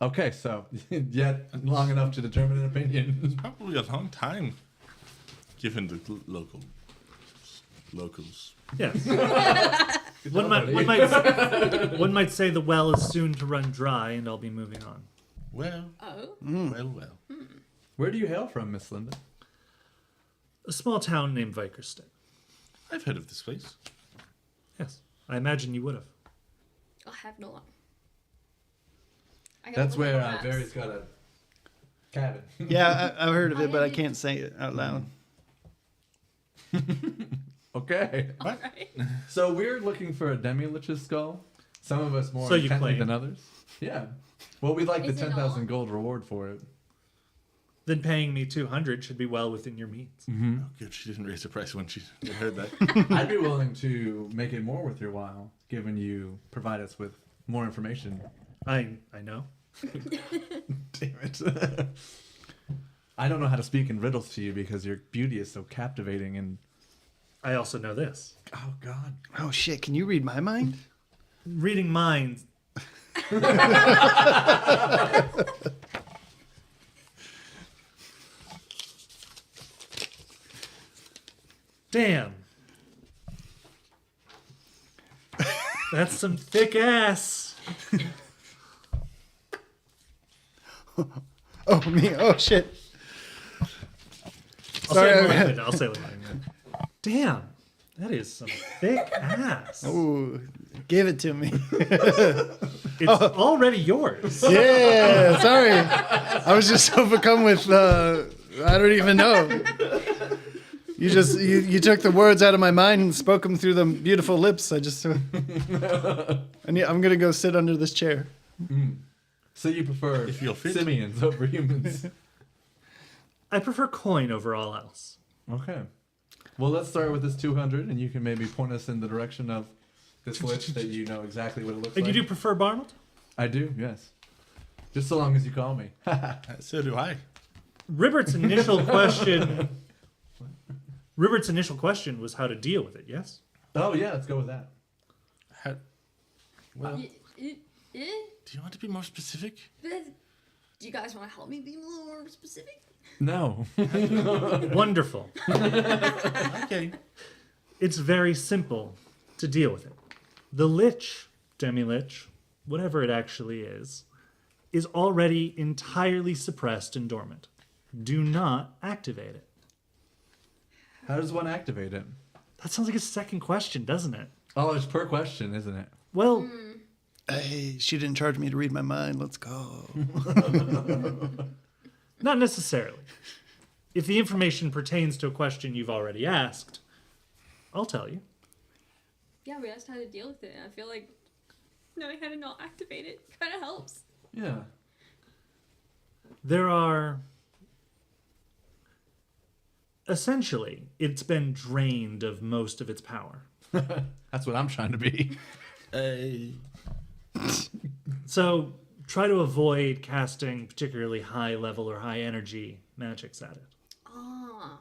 Okay, so yet long enough to determine an opinion. Probably a long time, given the locals. Yes. Good One job, might, buddy. one might say the well is soon to run dry, and I'll be moving on. Well, Oh. well. Where do you hail from, Miss Linda? A small town named Vikerstead. I've heard of this place. Yes, I imagine you would have. I have no luck. I gotta That's look where at the maps. Barry's got a cabin. Yeah, I've heard of it, but I can't say it out loud. Okay. Alright. So we're looking for a demi-lich's skull. Some of us more So you intently claim. than others. Yeah. Well, we'd like the Is it 10,000 all? gold reward for it. Then paying me 200 should be well within your means. Mm-hmm. Oh, good. She didn't raise the price when she heard that. I'd be willing to make it more worth your while, given you provide us with more information. I know. Damn it. I don't know how to speak in riddles to you because your beauty is so captivating and... I also know this. Oh, God. Oh shit, can you read my mind? Reading minds. Damn. That's some thick ass. Oh me, oh shit. I'll Sorry, say it I- with I'll say it with Damn. That is some thick ass. Ooh, give it to me. It's already yours. Yeah, sorry. I was just overcome with I don't even know. You took the words out of my mind and spoke them through the beautiful lips. I'm gonna go sit under this chair. So you prefer If you'll fit. simians over humans? I prefer coin over all else. Okay. Well, let's start with this 200, and you can maybe point us in the direction of this lich that you know exactly what it looks And like. you do prefer Barnold? I do, yes. Just so long as you call me. So do I. Ribbert's initial question. Ribbert's initial question was how to deal with it. Yes. Oh yeah, let's go with that. How, well, Eh? do you want to be more specific? But do you guys want to help me be a little more specific? No. Wonderful. Okay. It's very simple to deal with it. The lich, demi-lich, whatever it actually is already entirely suppressed and dormant. Do not activate it. How does one activate it? That sounds like a second question, doesn't it? Oh, it's per question, isn't it? Well, Hey, she didn't charge me to read my mind. Let's go. not necessarily. If the information pertains to a question you've already asked, I'll tell you. Yeah, we asked how to deal with it. I feel like knowing how to not activate it kind of helps. Yeah. There are. Essentially, it's been drained of most of its power. That's what I'm trying to be. So try to avoid casting particularly high level or high energy magics at it. Ah.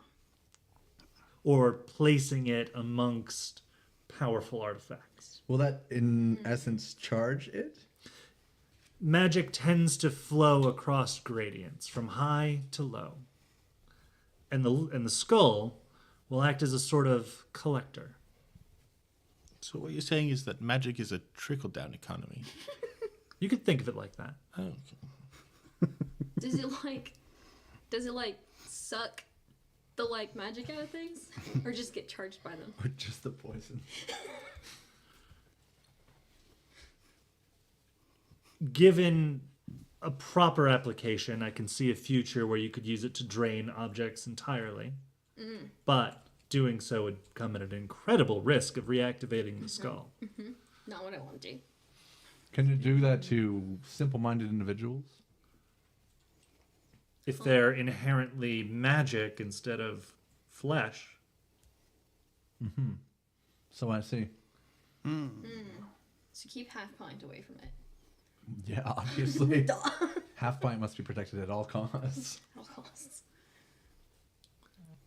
Or placing it amongst powerful artifacts. Will that, in essence, charge it? Magic tends to flow across gradients from high to low. And the skull will act as a sort of collector. So what you're saying is that magic is a trickle-down economy. You could think of it like that. Oh, okay. Does it like suck the like magic out of things, or just get charged by them? Or just the poison. Given a proper application, I can see a future where you could use it to drain objects entirely. But doing so would come at an incredible risk of reactivating the skull. Not what I want to do. Can you do that to simple-minded individuals? If they're inherently magic instead of flesh. So I see. So keep half pint away from it. Yeah, obviously. Half pint must be protected at all costs. At all costs.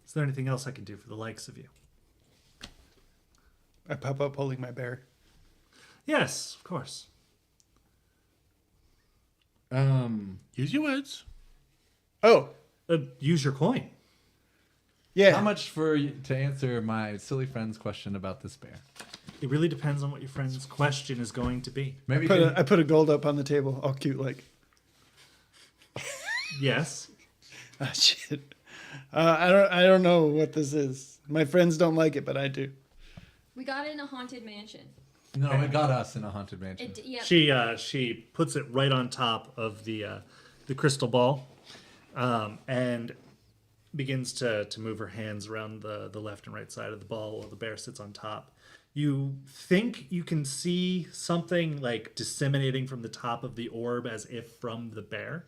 Is there anything else I can do for the likes of you? I pop up holding my bear. Yes, of course. Use your words. Oh, Use your coin. yeah. How much for to answer my silly friend's question about this bear? It really depends on what your friend's question is going to be. Maybe I put a gold up on the table, all cute like. Yes. Ah, shit. I don't know what this is. My friends don't like it, but I do. We got it in a haunted mansion. no, it got us in a haunted mansion. Yeah. She puts it right on top of the crystal ball, and begins to move her hands around the left and right side of the ball while the bear sits on top. You think you can see something like disseminating from the top of the orb as if from the bear.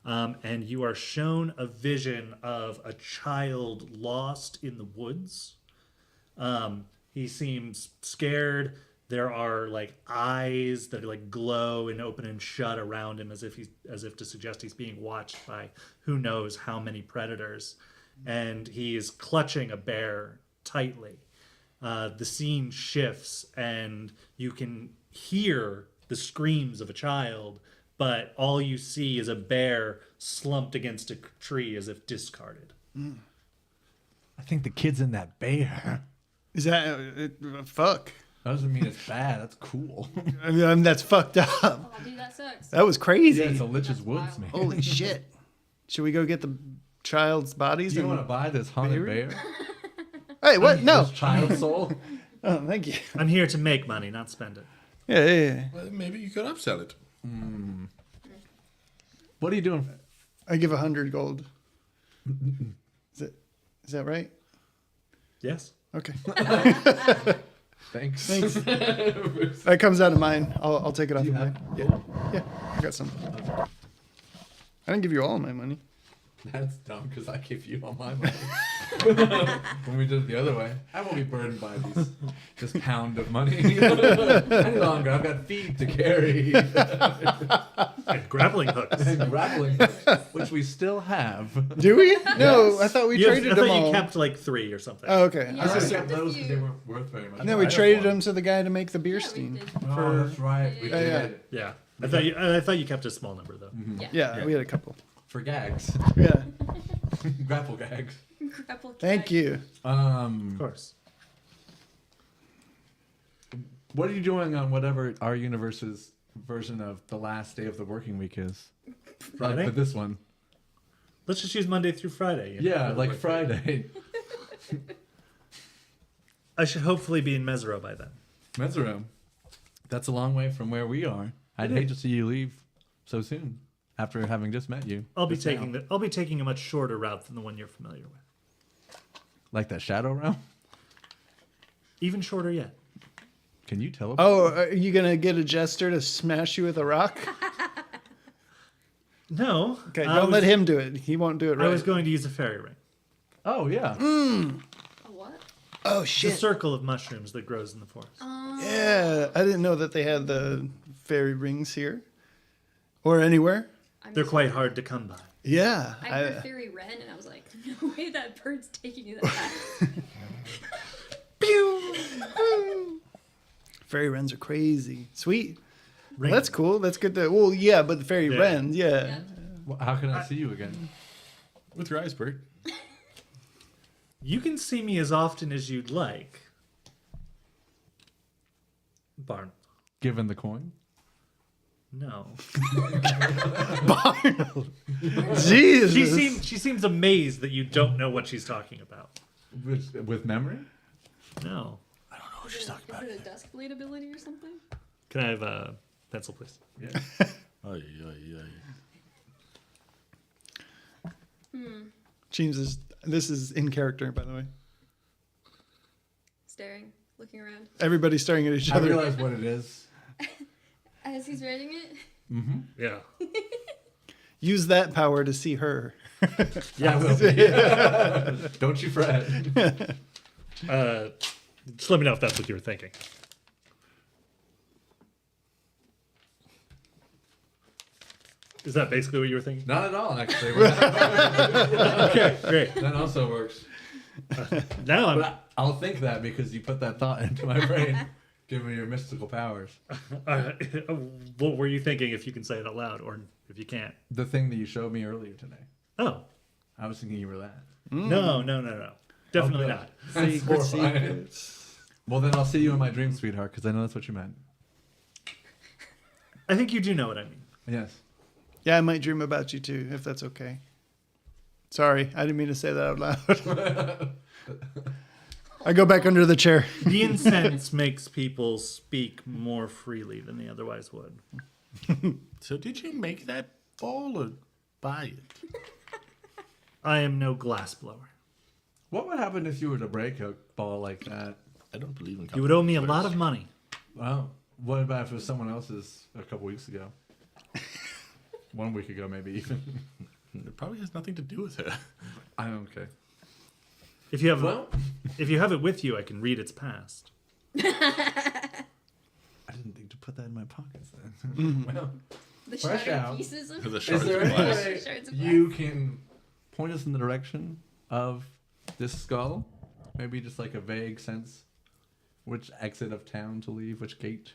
And you are shown a vision of a child lost in the woods. He seems scared. There are like eyes that like glow and open and shut around him as if to suggest he's being watched by who knows how many predators. And he is clutching a bear tightly. The scene shifts and you can hear the screams of a child, but all you see is a bear slumped against a tree as if discarded. I think the kid's in that bear. Is that fuck? That doesn't mean it's bad. That's cool. I mean, that's fucked up. Oh, dude, that sucks. That was crazy. Yeah, it's a lich's That's woods, wild. man. Holy shit! Should we go get the child's bodies? Do you and- want to buy this haunted Bear? bear? Hey, what? No. This child soul? Oh, thank you. I'm here to make money, not spend it. Yeah. Well, maybe you could upsell it. What are you doing? I give 100 gold. Is that right? Yes. Okay. Thanks. Thanks. That comes out of mine. I'll take it off Do of you mine. have- Yeah, I got some. I didn't give you all of my money. That's dumb because I gave you all my money when we did it the other way. I won't be burdened by this pound of money any longer. I've got feet to carry And grappling hooks. and grappling hooks, which we still have. Do we? No, Yes. I thought we You have- traded I them thought all. you kept like 3 or something. Oh, okay. Yeah. I was I just kept saying- those because they weren't worth very much. and then we I traded have them one. to the guy to make the beer Yeah, we steam. did. Oh, that's right. We Yeah, yeah. did. Yeah. I thought you kept a small number though. Yeah. Yeah, we had a couple. For gags. Yeah. Grapple gags. Grapple Thank gag. you. Of course. What are you doing on whatever our universe's version of the last day of the working week is? Friday? Like for this one. Let's just use Monday through Friday. you know, Yeah, for the like work. Friday. I should hopefully be in Mesero by then. Mesero. That's a long way from where we are. I'd hate to see you leave so soon after having just met you. I'll be just now. taking a much shorter route than the one you're familiar with. Like that shadow realm? Even shorter yet. Can you tell? Oh, are you gonna get a jester to smash you with a rock? No. Okay, I don't let was- him do it. He won't do it I right. was going to use a fairy ring. Oh yeah. A what? Oh It's a shit! circle of mushrooms that grows in the forest. Yeah, I didn't know that they had the fairy rings here or anywhere. I'm They're just- quite hard to come by. Yeah, I heard fairy wren and I was like, no way that bird's taking you that fast. fairy wrens are crazy. Sweet. Well, Ring. that's cool. That's good to. Well, yeah, but the fairy Yeah. wrens, yeah. Yeah. Well, how can I see you again? With your iceberg. You can see me as often as you'd like. Barn. Given the coin? No. Jesus. She seems amazed that you don't know what she's talking about. With memory? No. Is it a dusk blade ability or something? Can I have a pencil, please? Yeah. Ay, ay, ay. James is. This is in character, by the way. Staring, looking around. Everybody's staring at each I other. realize what it is. As he's writing it, Yeah. Use that power to see her. Yeah, I will. Don't you fret. Just let me know if that's what you were thinking. Is that basically what you were thinking? Not at all, actually. Okay, great. That also works. Now I'm. But I'll think that because you put that thought into my brain. Give me your mystical powers. What were you thinking? If you can say it out loud, or if you can't. The thing that you showed me earlier today. Oh I was thinking you were that. no, definitely Oh, good. not. That's horrifying. Well, then I'll see you in my dream, sweetheart, because I know that's what you meant. I think you do know what I mean. Yes. Yeah, I might dream about you too, if that's okay. Sorry, I didn't mean to say that out loud. I go back under the chair. The incense makes people speak more freely than they otherwise would. So did you make that ball or buy it? I am no glass blower. What would happen if you were to break a ball like that? I don't believe in You would owe me a lot of money. Well, what about if it was someone else's a couple weeks ago? 1 week ago, maybe even. It probably has nothing to do with it. I'm okay. If you have Well, if you have it with you, I can read its past. I didn't think to put that in my pockets then. Well, the Fresh shattered out. pieces of The is shards there of any glass. way Shards of you can point us in the direction of this skull? Maybe just like a vague sense. Which exit of town to leave? Which gate?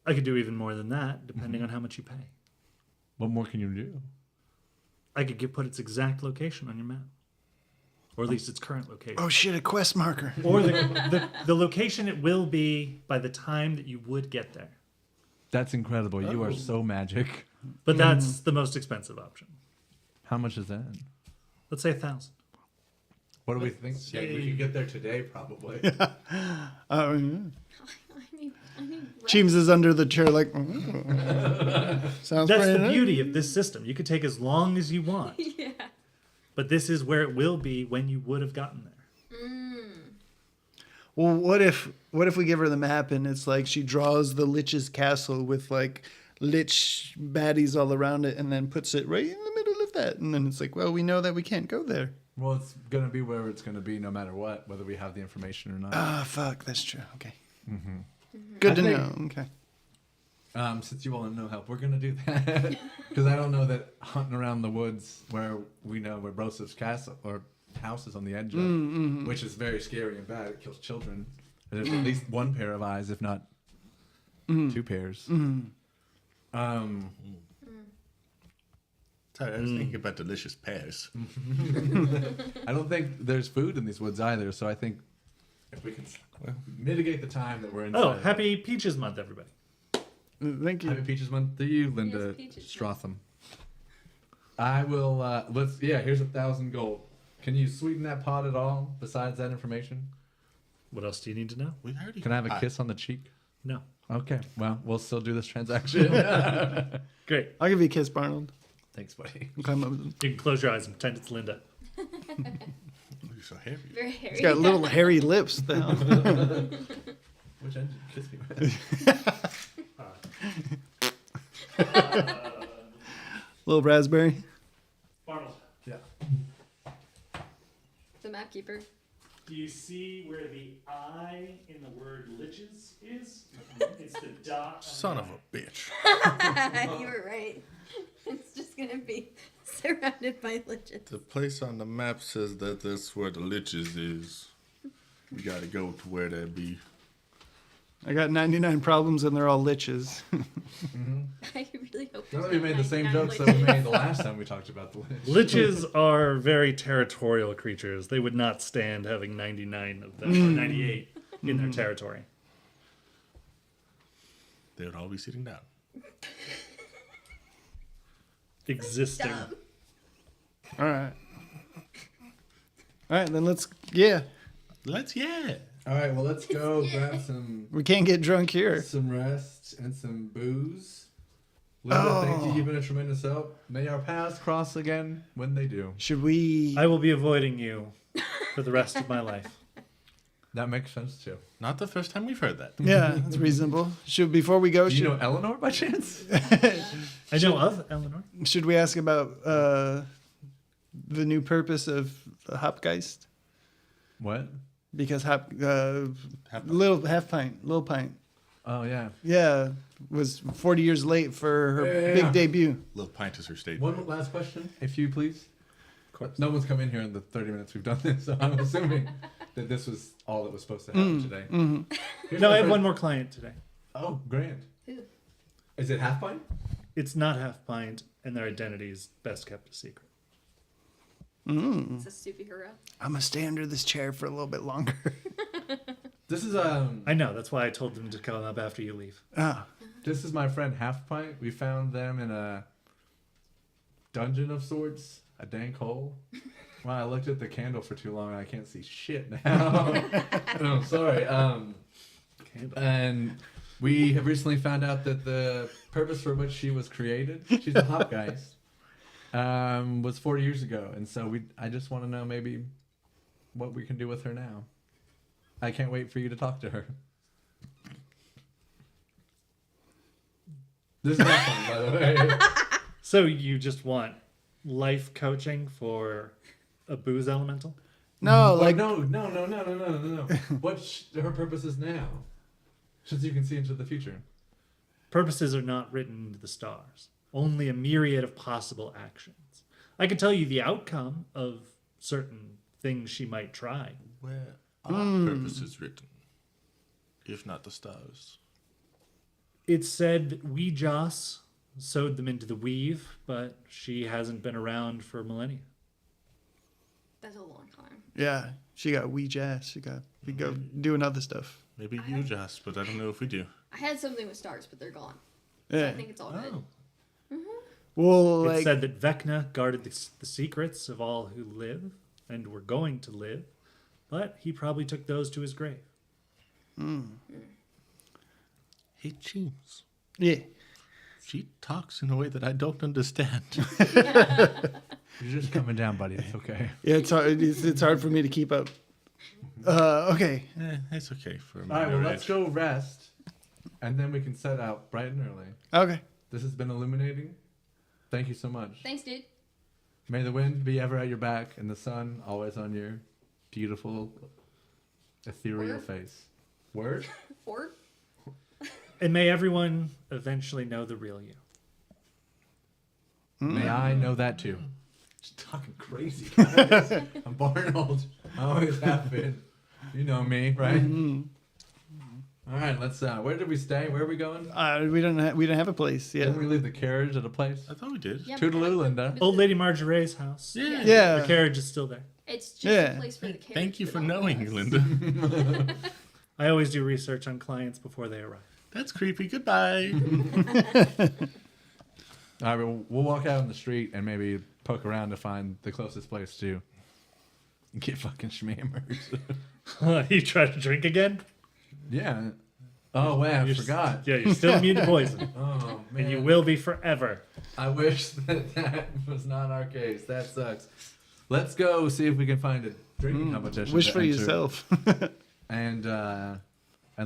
I could do even more than that, depending on how much you pay. What more can you do? I could put its exact location on your map, or at least its current location, Oh shit, a quest marker. or the location it will be by the time that you would get there. That's incredible. You are Oh. so magic. But that's the most expensive option. How much is that? Let's say 1,000. What do we think? Yeah, we could get there today, probably. I need James is under the chair like. Sounds That's pretty the nice. beauty of this system. You could take as long as you want, yeah. but this is where it will be when you would have gotten there. Well, what if we give her the map and it's like she draws the Lich's castle with like Lich baddies all around it and then puts it right in the middle of that, and then it's like, well, we know that we can't go there. Well, it's gonna be where it's gonna be, no matter what, whether we have the information or not. Ah, fuck, that's true. Okay. Good to I know. think- Okay. Since you all have no help, we're gonna do that because I don't know that hunting around the woods where we know where Brosep's castle or house is on the edge of, which is very scary and bad. It kills children. There's at least one pair of eyes, if not two pairs. Sorry, I was thinking about delicious pears. I don't think there's food in these woods either, so I think if we can mitigate the time that we're inside. Oh, happy Peaches Month, everybody. Thank you. Happy Peaches Month to you, Linda Peaches Strotham. I will. Let's. Yeah, here's 1,000 gold. Can you sweeten that pot at all? Besides that information, What else do you need to know? We already can I have a kiss on the cheek? No. Okay. Well, we'll still do this transaction. Great. I'll give you a kiss, Barnold. Thanks, buddy. I'll climb up with him. You can close your eyes and pretend it's Linda. You're so heavy. Very hairy. He's got little hairy lips. The hell? Which end did you kiss me with? Little raspberry. Arnold, Yeah. The map keeper. do you see where the I in the word liches is? It's the dot. Son of a bitch. You were right. It's just gonna be surrounded by liches. The place on the map says that that's where the liches is. We gotta go to where they be. I got 99 problems and they're all liches. I really hope. Now there's that we not made the same 99 jokes that we liches. made the last time we talked about the list. Liches are very territorial creatures. They would not stand having 99 of them, or 98 in their territory. They would all be sitting down. Existing. Dumb. All right. All right, then let's. Yeah, All right. Well, let's go grab some we can't get drunk here. rest and some booze. Linda, thank you. Oh. You've been a tremendous help. May our paths cross again when they do. Should we? I will be avoiding you for the rest of my life. That makes sense too. Not the first time we've heard that. Yeah, that's reasonable. Should before we go, Do you should know Eleanor by chance? I know of Eleanor. should we ask about the new purpose of Hopgeist? What? Because Half pint. little pint, Oh yeah. yeah, was 40 years late for her big debut. Little pint is her stage. One last question, if you please. Of course. No one's come in here in the 30 minutes we've done this, so I'm assuming that this was all that was supposed to happen today. Here's No, my I have friend- one more client today. Oh, grand. Who? Is it half pint? It's not half pint, and their identity is best kept a secret. It's a superhero. I'm gonna stay under this chair for a little bit longer. This is I know. That's why I told them to come up after you leave. Ah, This is my friend Half Pint. We found them in a dungeon of sorts, a dank hole. Wow, I looked at the candle for too long and I can't see shit now. No, sorry. And we have recently found out that the purpose for which she was created, she's a Hopgeist, was 40 years ago. And so I just want to know maybe what we can do with her now. I can't wait for you to talk to her. This is not fun, by the way. So you just want life coaching for a booze elemental? no, Like like no. What her purpose is now, since you can see into the future. Purposes are not written into the stars. Only a myriad of possible actions. I can tell you the outcome of certain things she might try. Where are purposes written? If not the stars. It's said that Wee Joss sewed them into the weave, but she hasn't been around for millennia. That's a long time. yeah, she got wee jazz. We go doing other stuff. Maybe you just, but I don't know if we do. I had something with stars, but they're gone. So Yeah. I think it's all good. Well, It's like said that Vecna guarded the secrets of all who live and were going to live, but he probably took those to his grave. Hey, James. yeah. She talks in a way that I don't understand. You're just coming down, buddy. It's okay. Yeah, it's hard. It's hard for me to keep up. Okay. It's okay for a All right, well, minor let's age. go rest, and then we can set out bright and early. Okay. This has been illuminating. Thank you so much. Thanks, dude. May the wind be ever at your back and the sun always on your beautiful, ethereal Word. face. Word? Or And may everyone eventually know the real you. May I know that too. Just talking crazy, guys. I'm Barnold. I always have been. You know me, right? All right, let's. Where did we stay? Where are we going? We don't have a place yet. Didn't we leave the carriage at a place? I thought we did. yeah, Toodaloo, Linda. Old Lady Marjorie's house. Yeah. Yeah. The carriage is still there. it's just Yeah. a place for the carriage. Thank you but for not knowing, us. Linda. I always do research on clients before they arrive. That's creepy. Goodbye. All right, we'll walk out on the street and maybe poke around to find the closest place to get fucking schmammered. You try to drink again? Yeah. Oh, wait, I You're forgot. Yeah, you're still immune to poison. Oh, man. And you will be forever. I wish that was not our case. That sucks. Let's go see if we can find a drinking competition. Wish to for enter. yourself. And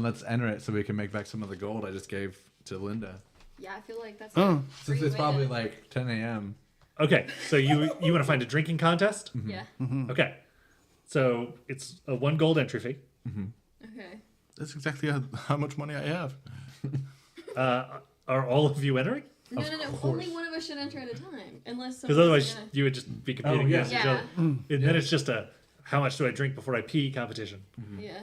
let's enter it so we can make back some of the gold I just gave to Linda. Yeah, I feel like that's. Oh. a Since pretty it's way probably to- like 10 a.m. Okay, so you want to find a drinking contest? Yeah. Okay. So it's a 1 gold entry fee. Okay. That's exactly how much money I have. Are all of you entering? No, Of no, no. course. Only one of us should enter at a time, unless. Because someone's otherwise gonna- you would just be competing Oh, yeah. against each other. Yeah. And then it's just a how much do I drink before I pee competition. Yeah.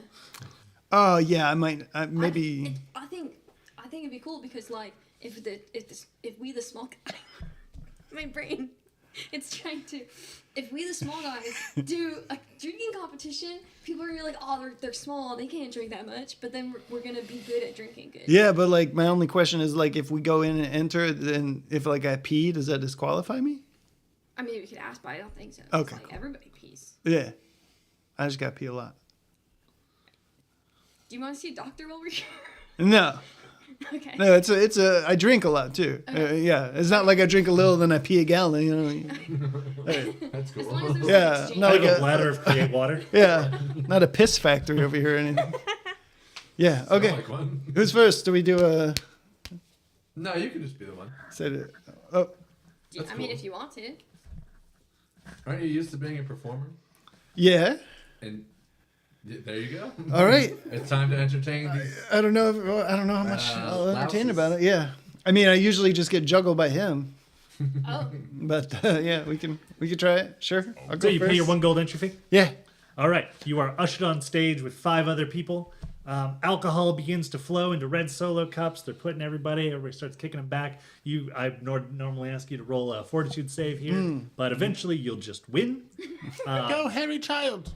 Oh yeah, I might maybe. I think it'd be cool because like if we the small my brain it's trying to if we the small guys do a drinking competition, people are gonna be like, oh, they're small, they can't drink that much, but then we're gonna be good at drinking good. Yeah, but like my only question is like if we go in and enter, then if like I pee, does that disqualify me? I mean, we could ask, but I don't think so. It's Okay, like cool. everybody pees. Yeah, I just got pee a lot. Do you want to see a doctor while we're here? No, Okay. no, it's a. I drink a lot too. Yeah, it's not like I drink a little then I pee a gallon. You know. That's As cool. long as there's Yeah, an exchange. no, Like like a a- bladder of create water. Yeah, not a piss factory over here or anything. Yeah. Sound Okay. like one. Who's first? Do we do a? No, you can just be the one. Said it. Oh, I mean, if you want to. Aren't you used to being a performer? yeah. And there you go. All right. It's time to entertain these. I don't know. I don't know how much I'll entertain louses. about it. Yeah. I mean, I usually just get juggled by him, Oh. but yeah, we can try it. Sure. I'll go So you first. pay your 1 gold entry fee? Yeah. All right, you are ushered on stage with 5 other people. Alcohol begins to flow into red solo cups. They're putting everybody starts kicking them back. I normally ask you to roll a fortitude save here, but eventually you'll just win. Go, Harry Child.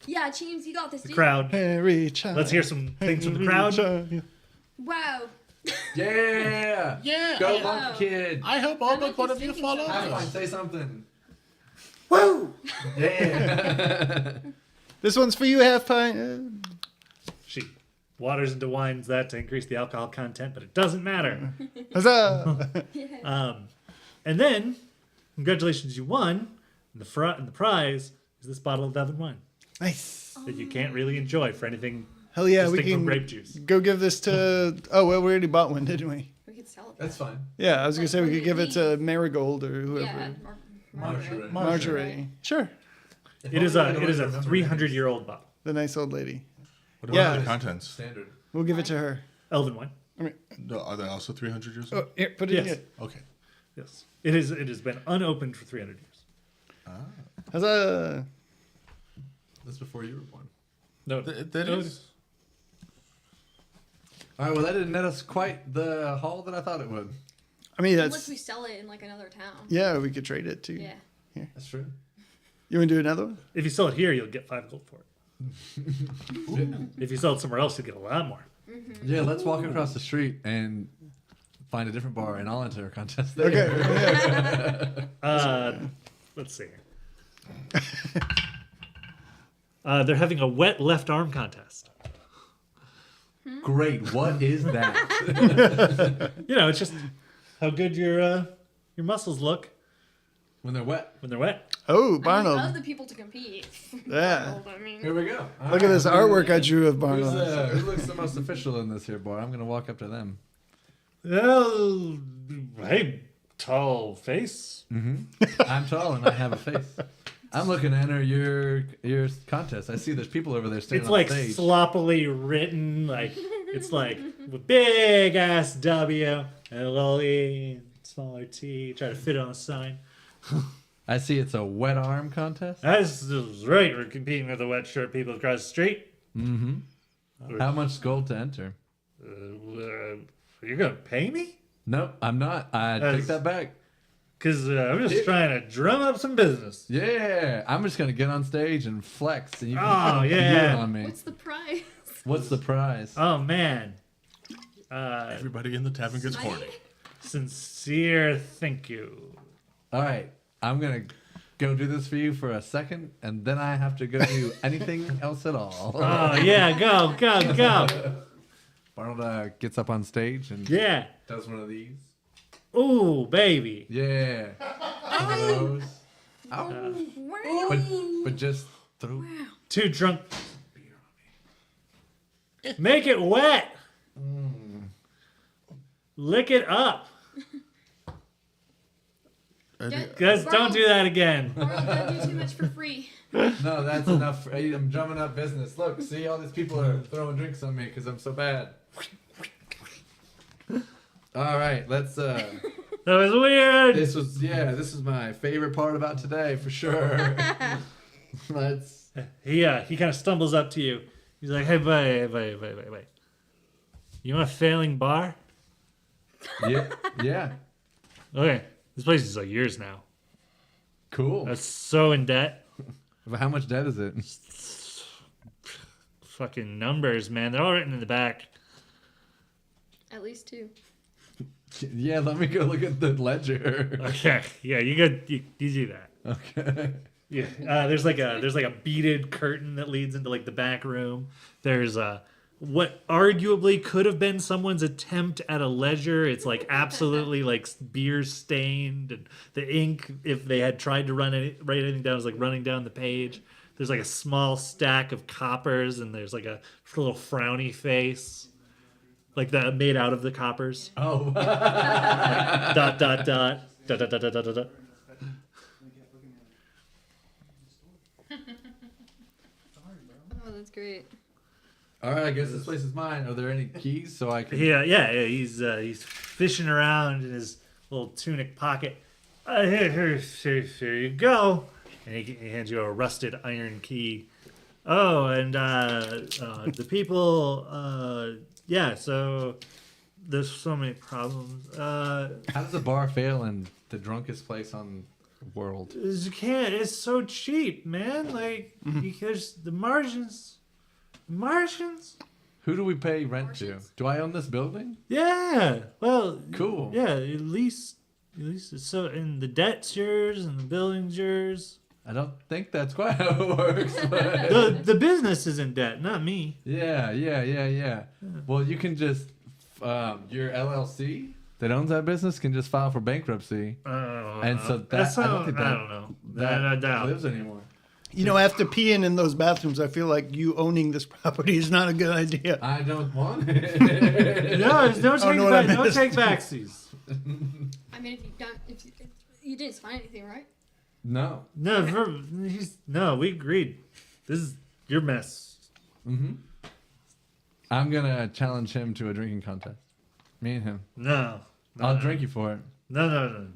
Yeah, Cheems, you got this, The dude. crowd. Harry Child. Let's hear some things from the crowd. Child. Wow. Yeah! Yeah. Go, I, Monkey Kid! I hope all I but like one this of you thinking fall so Have much. fun, over. say something. Woo! Yeah! This one's for you, half pint. She waters into wines that to increase the alcohol content, but it doesn't matter. Huzzah! And then, congratulations, you won. And the prize is this bottle of Devon wine Nice. that you can't really enjoy for anything Hell yeah, we distinct from can grape juice. go give this to. Oh well, we already bought one, didn't we? We could sell it. That's fine. Yeah, I was gonna Like, say we what could do give you it to Marigold or whoever. Yeah. Marjorie. Marjorie. Sure. It is a 300-year-old bottle. The nice old lady. What Yeah. about the contents? Standard. We'll give it to her. Elven wine. Are they also 300 years Oh, old? here, put it in Yes. here. Okay. Yes. It has been unopened for 300 years. Huzzah! That's before you were born. No, That no, is. All right, well, that didn't net us quite the haul that I thought it would. I mean, Unless that's we sell it in like another town. yeah. We could trade it too. Yeah. That's true. You want to do another one? If you sell it here, you'll get 5 gold for it. If you sell it somewhere else, you'll get a lot more. Yeah, let's walk across the street and find a different bar, and I'll enter a contest there. Okay. Yeah. Let's see. They're having a wet left arm contest. Great. What is that? You know, it's just how good your muscles look When they're wet. when they're wet. Oh, I need Barnold. other people to compete. Yeah. Barnold, I mean. Here we go. Look at this artwork I drew of Who's, Barnold. who looks the most official in this here, boy? I'm gonna walk up to them. Oh, hey, tall face. I'm tall and I have a face. I'm looking to enter your contest. I see there's people over there standing It's on like stage. sloppily written. Like it's like with big ass W and a little E, smaller T. Try to fit it on the sign. I see it's a wet arm contest. That's right. We're competing with the wet shirt people across the street. How much gold to enter? You're gonna pay me? Nope, I'm not. I That's- take that back. Cause I'm just trying to drum up some business. Yeah, I'm just gonna get on stage and flex, and you can Oh, compete yeah. on me. What's the prize? What's the prize? Oh man. Everybody in the tavern gets horny. Sincere thank you. All right, I'm gonna go do this for you for a second, and then I have to go do anything else at all. Oh yeah, go. Arnold gets up on stage and Yeah. does one of these. Ooh, baby. Yeah. Throws. Wow. But just throw. Too drunk. Make it wet. Lick it up. Guys, don't do that again. Barnold, don't do too much for free. No, that's enough. I'm drumming up business. Look, see, all these people are throwing drinks on me because I'm so bad. All right, let's. That was weird. This is my favorite part about today for sure. Let's. He kind of stumbles up to you. He's like, hey, wait. You want a failing bar? Yeah. Okay. This place is like yours now. Cool. That's so in debt. But how much debt is it? Fucking numbers, man. They're all written in the back. At least 2. Yeah, let me go look at the ledger. Okay. Yeah, you do that. Okay. Yeah. There's like a beaded curtain that leads into like the back room. There's what arguably could have been someone's attempt at a ledger. It's like absolutely like beer stained, and the ink, if they had tried to write anything down, is like running down the page. There's like a small stack of coppers, and there's like a little frowny face, like that made out of the coppers. Oh. Dot dot dot dot dot dot dot dot dot. Oh, that's great. All right, I guess this place is mine. Are there any keys so I can? Yeah. He's fishing around in his little tunic pocket. Here you go. And he hands you a rusted iron key. Oh, and the people. Yeah. So there's so many problems. How does a bar fail in the drunkest place on the world? You can't. It's so cheap, man. Like because the margins. Who do we pay rent to? Martians? Do I own this building? Yeah. Well. Cool. Yeah. At least it's so. And the debt's yours, and the building's yours. I don't think that's quite how it works. But The business is in debt, not me. yeah. Well, you can just your LLC that owns that business can just file for bankruptcy, and so That's I not, don't think I that, don't know. that I doubt. lives anymore. You know, after peeing in those bathrooms, I feel like you owning this property is not a good idea. I don't want it. No, there's no Oh, no, what I take, no missed. take backsies. I mean, if you didn't sign anything, right? No. No, we agreed. This is your mess. I'm gonna challenge him to a drinking contest. Me and him. No. I'll drink you for it. No.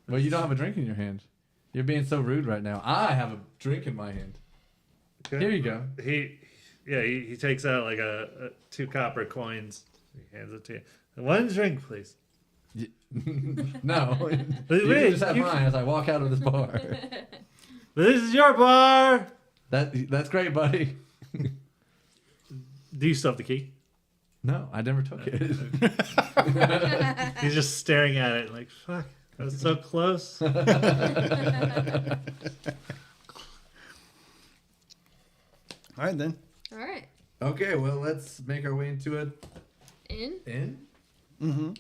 Well, you don't have a drink in your hand. You're being so rude right now. I have a drink in my hand. Okay. Here you go. He takes out like a 2 copper coins. He hands it to you. One drink, please. No. Wait, You can just have you- mine as I walk out of this bar. This is your bar. That's great, buddy. Do you still have the key? No, I never took it. He's just staring at it like, fuck, I was so close. All right, then. All right. Okay, well, let's make our way into it. In. In? Mm-hmm.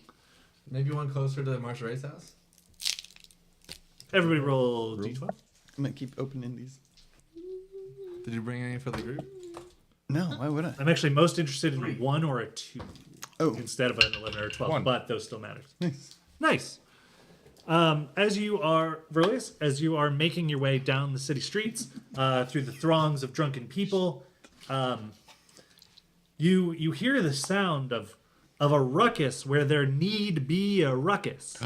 Maybe one closer to Marsha Ray's house? Everybody roll d12. I'm gonna keep opening these. Did you bring any for the group? No, why would I? I'm actually most interested in a 1 or a 2 Oh, instead of an 11 or a 12, 1. but those still matters. nice. Nice. As you are, Verlius, as you are making your way down the city streets through the throngs of drunken people, you hear the sound of a ruckus where there need be a ruckus.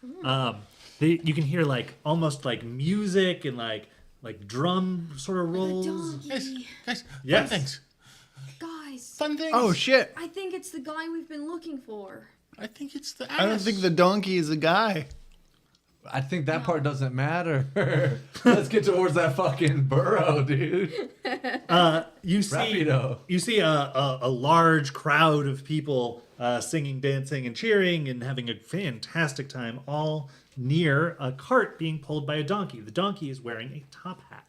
You can hear like almost like music and like drum sort of rolls. Donkey. Guys, Yes. fun things. Guys, Fun things. Oh shit! I think it's the guy we've been looking for. I think it's the I don't think the donkey is a guy. I think that part doesn't matter. Let's get towards that fucking burrow, dude. You see, Rapido. you see a large crowd of people singing, dancing, and cheering, and having a fantastic time, all near a cart being pulled by a donkey. The donkey is wearing a top hat.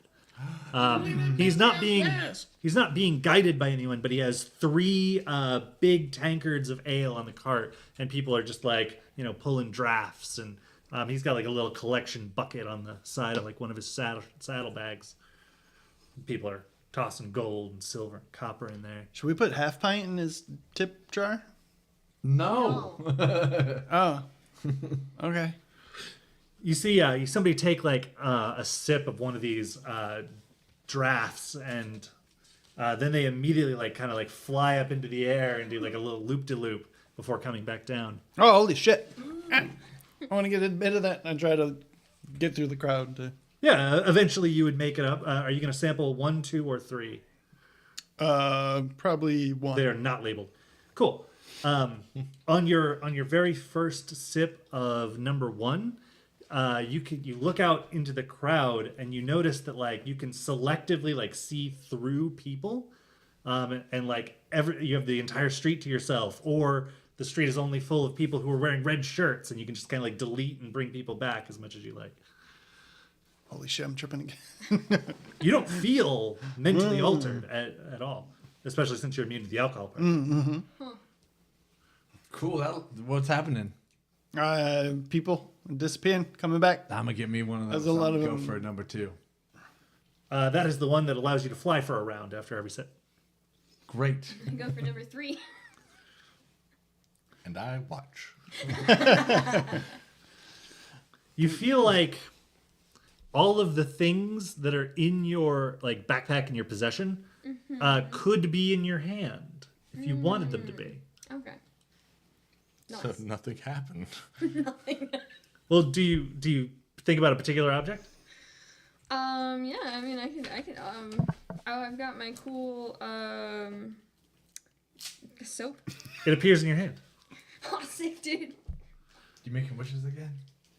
He's not being guided by anyone, but he has 3 big tankards of ale on the cart, and people are just like pulling drafts, and he's got like a little collection bucket on the side of like one of his saddlebags. People are tossing gold and silver and copper in there. Should we put half pint in his tip jar? No. Oh, okay. You see somebody take like a sip of one of these drafts, and then they immediately like kind of like fly up into the air and do like a little loop-de-loop before coming back down. Oh, holy shit! I want to get a bit of that. I try to get through the crowd. Yeah, eventually you would make it up. Are you going to sample 1, 2, or 3? Probably 1. They are not labeled. Cool. On your very first sip of number 1, you look out into the crowd and you notice that like you can selectively like see through people, and like you have the entire street to yourself, or the street is only full of people who are wearing red shirts, and you can just kind of like delete and bring people back as much as you like. Holy shit! I'm tripping again. You don't feel mentally altered at all, especially since you're immune to the alcohol part. Cool. What's happening? People disappearing, coming back. I'm gonna get me one of those. There's a lot I'm of gonna go them. for number 2. That is the one that allows you to fly for a round after every sip. Great. Go for number 3. And I watch. You feel like all of the things that are in your like backpack in your possession could be in your hand if you wanted them to be. Okay. So Nice. nothing happened. Nothing. Well, do you think about a particular object? Yeah, I mean, I could, I've got my cool, soap. It appears in your hand. Oh, sick, dude. You making wishes again?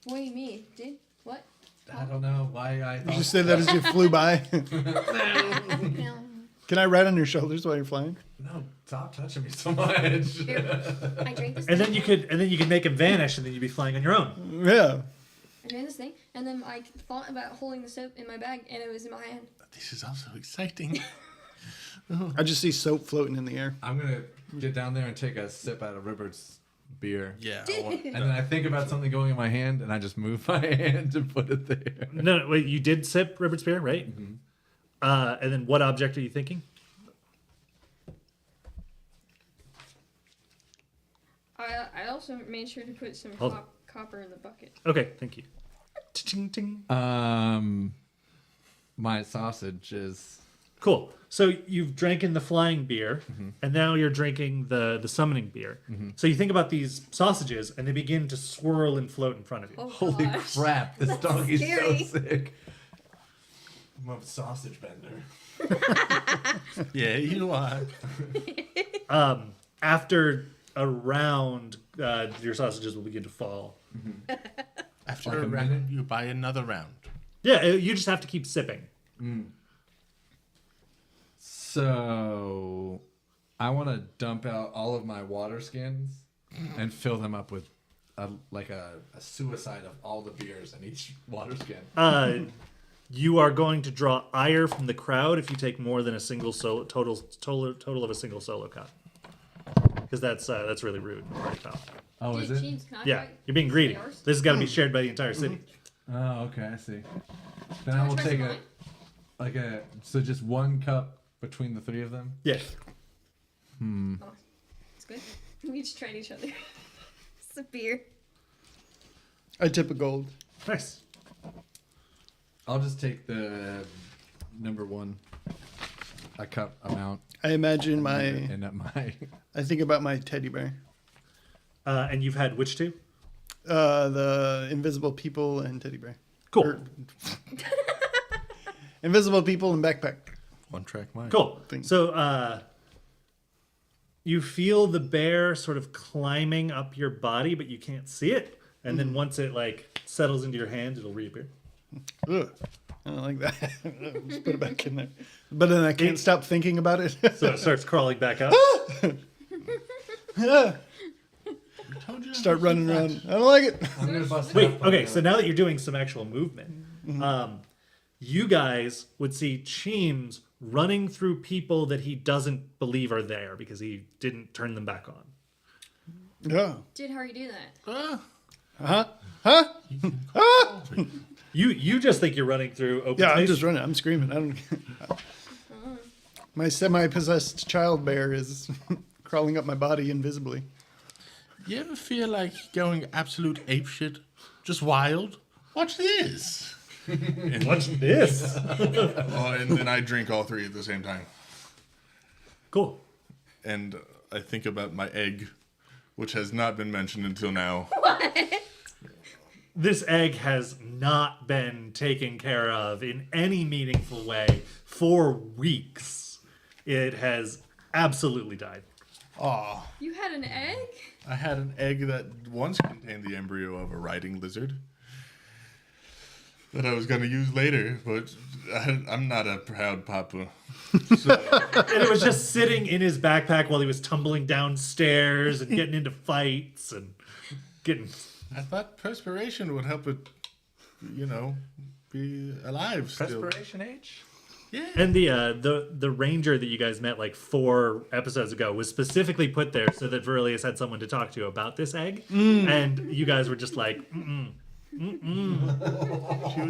What do you mean, dude? What? I don't know why I You thought. just said that as you flew by. No. Can I ride on your shoulders while you're flying? No, stop touching me so much. Here, I drank this And then thing. you could make him vanish, and then you'd be flying on your own. Yeah. I drank this thing, and then I thought about holding the soap in my bag, and it was in my hand. This is also exciting. I just see soap floating in the air. I'm gonna get down there and take a sip out of Rivert's beer. Yeah. And then I think about something going in my hand, and I just move my hand to put it there. No, wait, you did sip Ribbit Spear, right? And then what object are you thinking? I also made sure to put some Hold on. copper in the bucket. Okay, thank you. Ting, ting. My sausage is. Cool. So you've drinking the flying beer, and now you're drinking the summoning beer. So you think about these sausages, and they begin to swirl and float in front of you. Oh, Holy gosh. crap! This That's donkey's scary. so sick. I'm a sausage bender. Yeah, you are. After a round, your sausages will begin to fall. After Like a a round, minute? you buy another round. Yeah, you just have to keep sipping. So, I want to dump out all of my water skins and fill them up with a suicide of all the beers in each water skin. You are going to draw ire from the crowd if you take more than a single total of a single solo cup, because that's really rude. Right, pal. Oh, is it? James, can I Yeah, try you're being greedy. yours? This has got to be shared by the entire city. Oh, okay, I see. Then I will take so just one cup between the three of them. Yeah. It's good. We just tried each other. It's a beer. I tip a gold. Nice. I'll just take the number one. A cup amount. I imagine I think about my teddy bear. And you've had which two? The invisible people and teddy bear. Cool. Or- invisible people and backpack. One track mind. Cool. Thing. So you feel the bear sort of climbing up your body, but you can't see it. And then once it like settles into your hand, it'll reappear. Ugh, I don't like that. Just put it back in there. But then I can't stop thinking about it. So it starts crawling back up. Start running around. I don't like it. I'm gonna bust Wait, it up. okay, so now that you're doing some actual movement, you guys would see Cheems running through people that he doesn't believe are there because he didn't turn them back on. Yeah. Did Harry do that? Huh? You just think you're running through open Yeah, I'm space? just running. I'm screaming. I don't. My semi-possessed child bear is crawling up my body invisibly. You ever feel like going absolute apeshit? Just wild? Watch this. Watch this. Oh, and then I drink all three at the same time. Cool. And I think about my egg, which has not been mentioned until now. This egg has not been taken care of in any meaningful way for weeks. It has absolutely died. Aw. You had an egg? I had an egg that once contained the embryo of a riding lizard that I was going to use later, but I'm not a proud papa. So, And it was just sitting in his backpack while he was tumbling downstairs and getting into fights and getting... I thought perspiration would help it, be alive still. Perspiration age? Yeah. And the ranger that you guys met like 4 episodes ago was specifically put there so that Verilius had someone to talk to about this egg. And you guys were just like,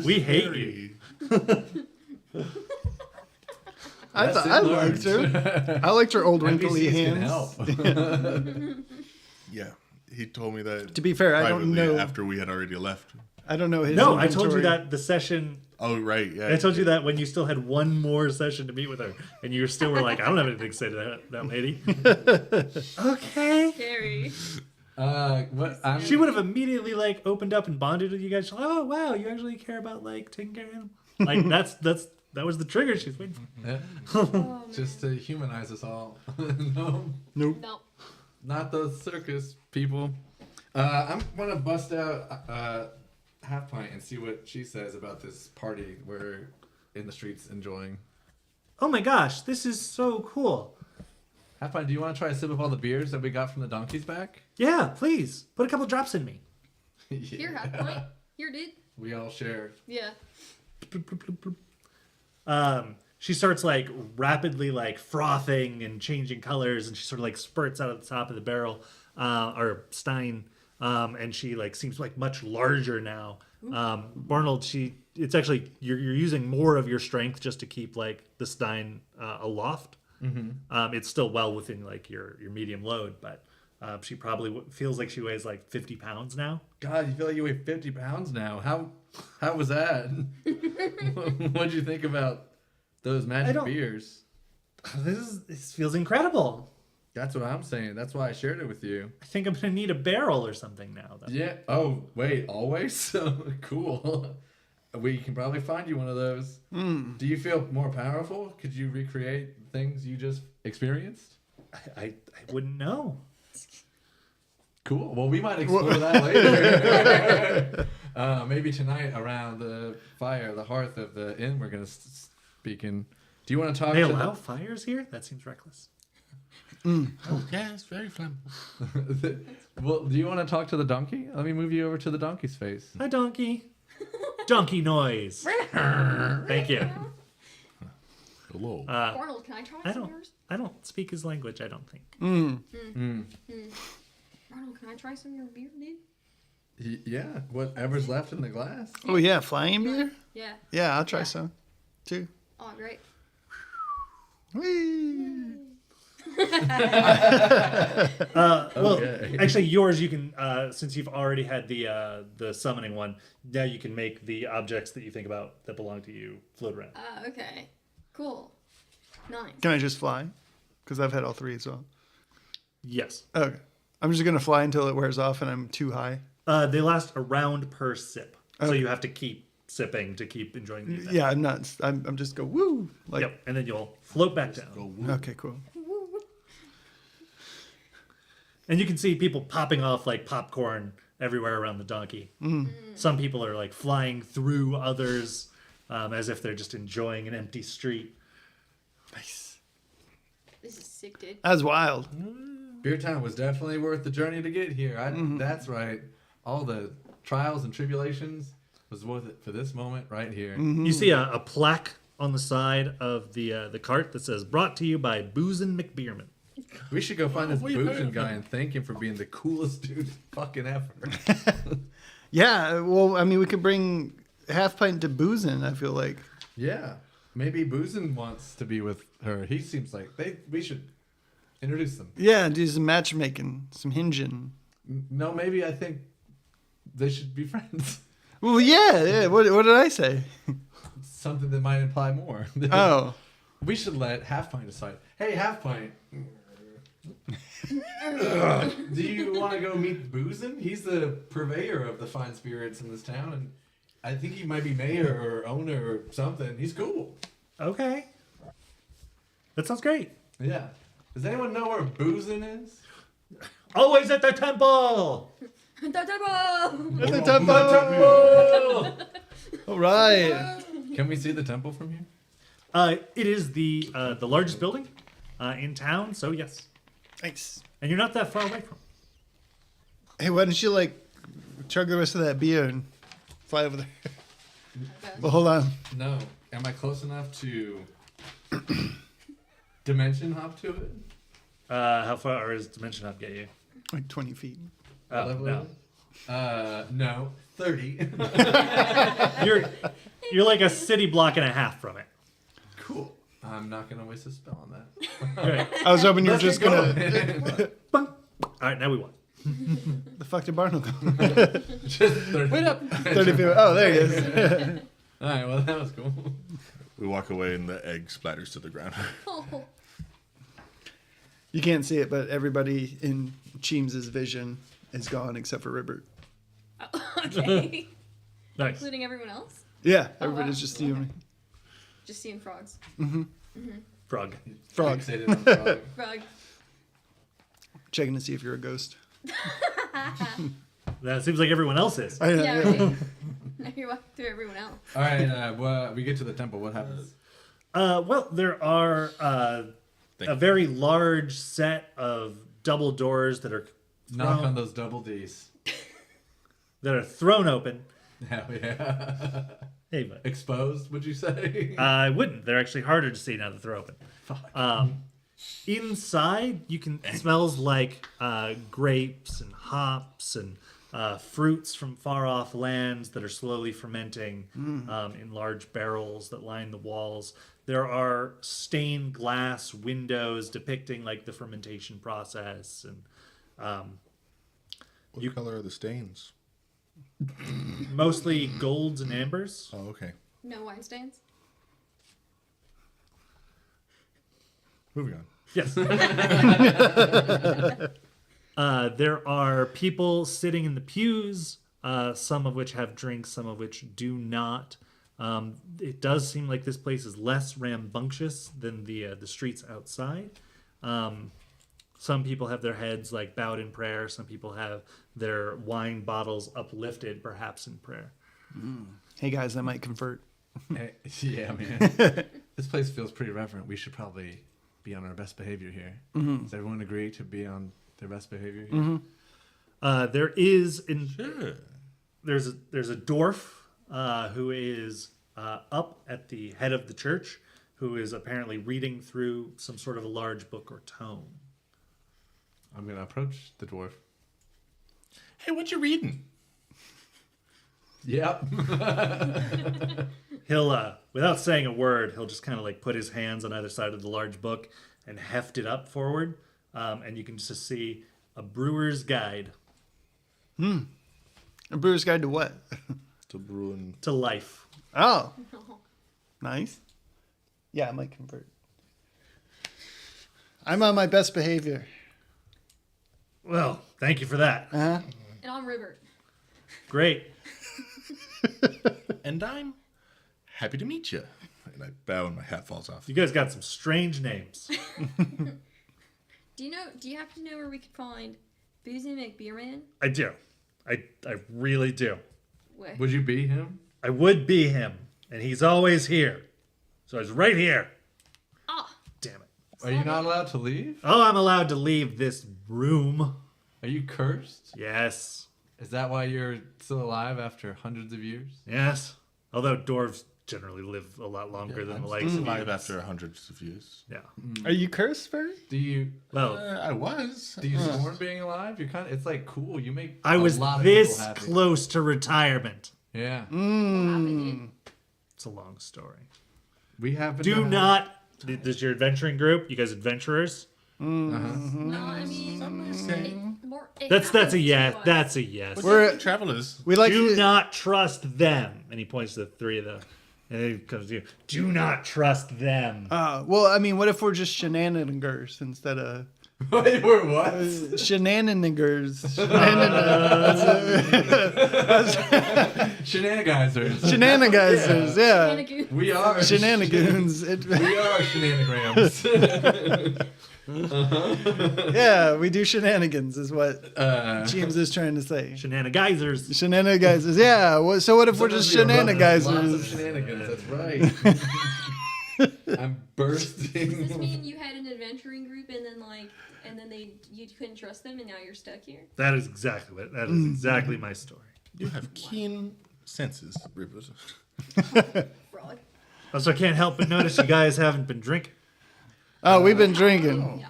we hate you. I liked her. I liked her old wrinkly NPCs can hands. help. Yeah. He told me that To be fair, I don't privately know. after we had already left. I don't know his. No, I told you inventory. that the session... Oh, right. Yeah. I told you that when you still had one more session to meet with her. And you still were like, I don't have anything to say to that lady. Okay. Scary. She would have immediately like opened up and bonded with you guys. She's like, oh wow, you actually care about like taking care of him. Like that was the trigger she's waiting for. Yeah. Oh, Just to humanize us all. No, no. not those circus people. I'm gonna bust out Half Pint and see what she says about this party we're in the streets enjoying. Oh my gosh, this is so cool. Half Pint, do you want to try a sip of all the beers that we got from the donkey's back? Yeah, please put a couple drops in me. Here, half point. Here, dude. We all share. Yeah. She starts like rapidly like frothing and changing colors, and she sort of like spurts out of the top of the barrel or stein, and she like seems like much larger now. Barnold, it's actually you're using more of your strength just to keep like the stein aloft. It's still well within like your medium load, but she probably feels like she weighs like 50 pounds now. God, you feel like you weigh 50 pounds now. How was that? What'd you think about those magic don't- beers? This feels incredible. That's what I'm saying. That's why I shared it with you. I think I'm gonna need a barrel or something now. Though. Yeah. Oh, wait. Always? Cool. We can probably find you one of those. Do you feel more powerful? Could you recreate things you just experienced? I wouldn't know. Cool. Well, we might explore that later. Maybe tonight around the fire, the hearth of the inn we're going to speak in. Do you want to talk They to allow fires here? That seems reckless. Oh, yeah, it's very flammable. Well, do you want to talk to the donkey? Let me move you over to the donkey's face. Hi, donkey. Donkey noise. Thank you. Hello. Arnold, can I try some of yours? I don't speak his language. I don't think. Arnold, can I try some of your beer, dude? Yeah, whatever's left in the glass. Oh yeah, flying beer. Yeah. Yeah, I'll try Yeah. some too. Oh, great. Whee! Well, Okay. actually, yours you can since you've already had the summoning one. Now you can make the objects that you think about that belong to you float around. Okay. Cool. Nice. Can I just fly? Because I've had all three as well. Yes, Okay. I'm just gonna fly until it wears off and I'm too high. they last a round per sip, so Okay. you have to keep sipping to keep enjoying the event. Yeah, I'm not. I'm just go woo. Like Yep, and then you'll float back down. okay, cool. And you can see people popping off like popcorn everywhere around the donkey. Some people are like flying through others as if they're just enjoying an empty street. Nice. This is sick, dude. That's wild. Beer Town was definitely worth the journey to get here. That's right. All the trials and tribulations was worth it for this moment right here. You see a plaque on the side of the cart that says "Brought to you by Boozin' McBeerman." We should go find this we boozing heard guy him. and thank him for being the coolest dude fucking ever. Yeah. Well, I mean, we could bring half pint to boozing. I feel like. Yeah. Maybe Boozin wants to be with her. He seems like we should introduce them. Yeah, do some matchmaking, some hinging. No, maybe I think they should be friends. Well, yeah. What did I say? Something that might imply more. Oh. We should let Half Pint decide. Hey, Half Pint. Do you want to go meet Boozin? He's the purveyor of the fine spirits in this town, and I think he might be mayor or owner or something. He's cool. Okay, that sounds great. Yeah. Does anyone know where Boozin is? Always at the temple. Da-da-da! At the temple. All right. Can we see the temple from here? It is the largest building in town, so yes, Nice. and you're not that far away from it. Hey, why don't you like chug the rest of that beer and fly over there? Well, hold on. No. Am I close enough to dimension hop to it? How far does Dimension Hop get you? Like 20 feet. Oh, Level no. is it? No. 30. You're like a city block and a half from it. Cool. I'm not going to waste a spell on that. All right. I was hoping you were Let's just get gonna. going. All right, now we won. The fuck did Barnum go? Just 30. Wait up. 30 feet. Oh, there he is. All right, well, that was cool. We walk away and the egg splatters to the ground. Oh, You can't see it, but everybody in Cheems's vision is gone except for Ribbert. okay. Nice. Including everyone else? Yeah, Oh, everybody's wow. just you and me. Just seeing frogs. Frog. Frog. Fixated on frog. Frog. Checking to see if you're a ghost. That seems like everyone else is. I know, Yeah, yeah. right. Now you're walking through everyone else. All right, well, we get to the temple. What happens? Well, there are a very large set of double doors that are Knock thrown, on those double D's. that are thrown open. Hell yeah. Hey, but Exposed, would you say? I wouldn't. They're actually harder to see now that they're open. Fuck. Inside, you can smells like grapes and hops and fruits from far off lands that are slowly fermenting in large barrels that line the walls. There are stained glass windows depicting like the fermentation process, and What color are the stains? mostly golds and ambers. Oh, okay. No wine stains? Moving on. Yes. There are people sitting in the pews, some of which have drinks, some of which do not. It does seem like this place is less rambunctious than the streets outside. Some people have their heads like bowed in prayer. Some people have their wine bottles uplifted, perhaps in prayer. Hey guys, I might convert. Hey, yeah, man. This place feels pretty reverent. We should probably be on our best behavior here. Does everyone agree to be on their best behavior here? There is Sure. there's a dwarf who is up at the head of the church, who is apparently reading through some sort of a large book or tome. I'm going to approach the dwarf. Hey, what you reading? Yep. He'll, without saying a word, he'll just kind of like put his hands on either side of the large book and heft it up forward. And you can just see a brewer's guide A brewer's guide to what? To brewing. to life. Oh, nice. Yeah, I might convert. I'm on my best behavior. Well, thank you for that. Uh-huh. And I'm Ribert. Great. And I'm happy to meet you. And I bow and my hat falls off. You guys got some strange names. Do you happen to know where we could find Boozy McBeerman? I do. I really do. Where? Would you be him? I would be him, and he's always here. So he's right here. Ah, Damn it. Are you not allowed to leave? Oh, I'm allowed to leave this room. Are you cursed? Yes. Is that why you're still alive after hundreds of years? Yes. Although dwarves generally live a lot longer than the likes of Alive humans. after hundreds of years. Yeah. Are you cursed, Barry? Do you Well, I was. do you scorn being alive? You're kind of. It's like cool. You make. I a was lot of this people happy. close to retirement. Yeah. what happened? It's a long story. We have. Do not. This is your adventuring group. You guys adventurers. No, I mean, That's a happens yes. to us. That's a yes. We're travelers. we like Do to, not trust them. And he points to the three of them. And then he comes to you. Do not trust them. well, I mean, what if we're just shenanigans instead of Wait, we're what? shenanigans? Shenanigans. Shenanigans, yeah. Shenanigans. We are Shenanigans. We are shenanigans. Yeah, we do shenanigans, is what James is trying to say. Shenanigans. Shenanigans, yeah. So what if we're just Lots of shenanigans? shenanigans. That's right. I'm bursting. Does this mean you had an adventuring group and then you couldn't trust them and now you're stuck here? That is exactly what. That is exactly my story. You have keen senses, Rivers. Fraud. Also, I can't help but notice you guys haven't been drinking. Oh, we've been drinking. Yeah.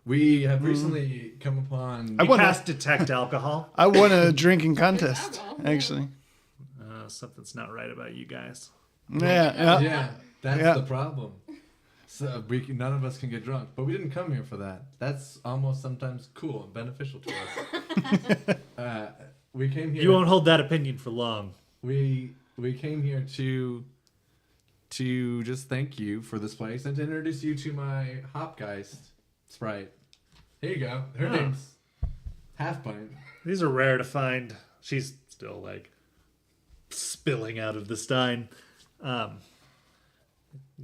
We have recently come upon. I You wanna- cast detect alcohol. I won a drinking contest, actually. Something's not right about you guys. Yeah. Yeah, that's Yeah. the problem. So none of us can get drunk, but we didn't come here for that. That's almost sometimes cool and beneficial to us. We came here. You won't hold that opinion for long. We came here to just thank you for this place and to introduce you to my Hopgeist sprite. Here you go. Her Oh. name's Half Pint. These are rare to find. She's still like spilling out of the stein.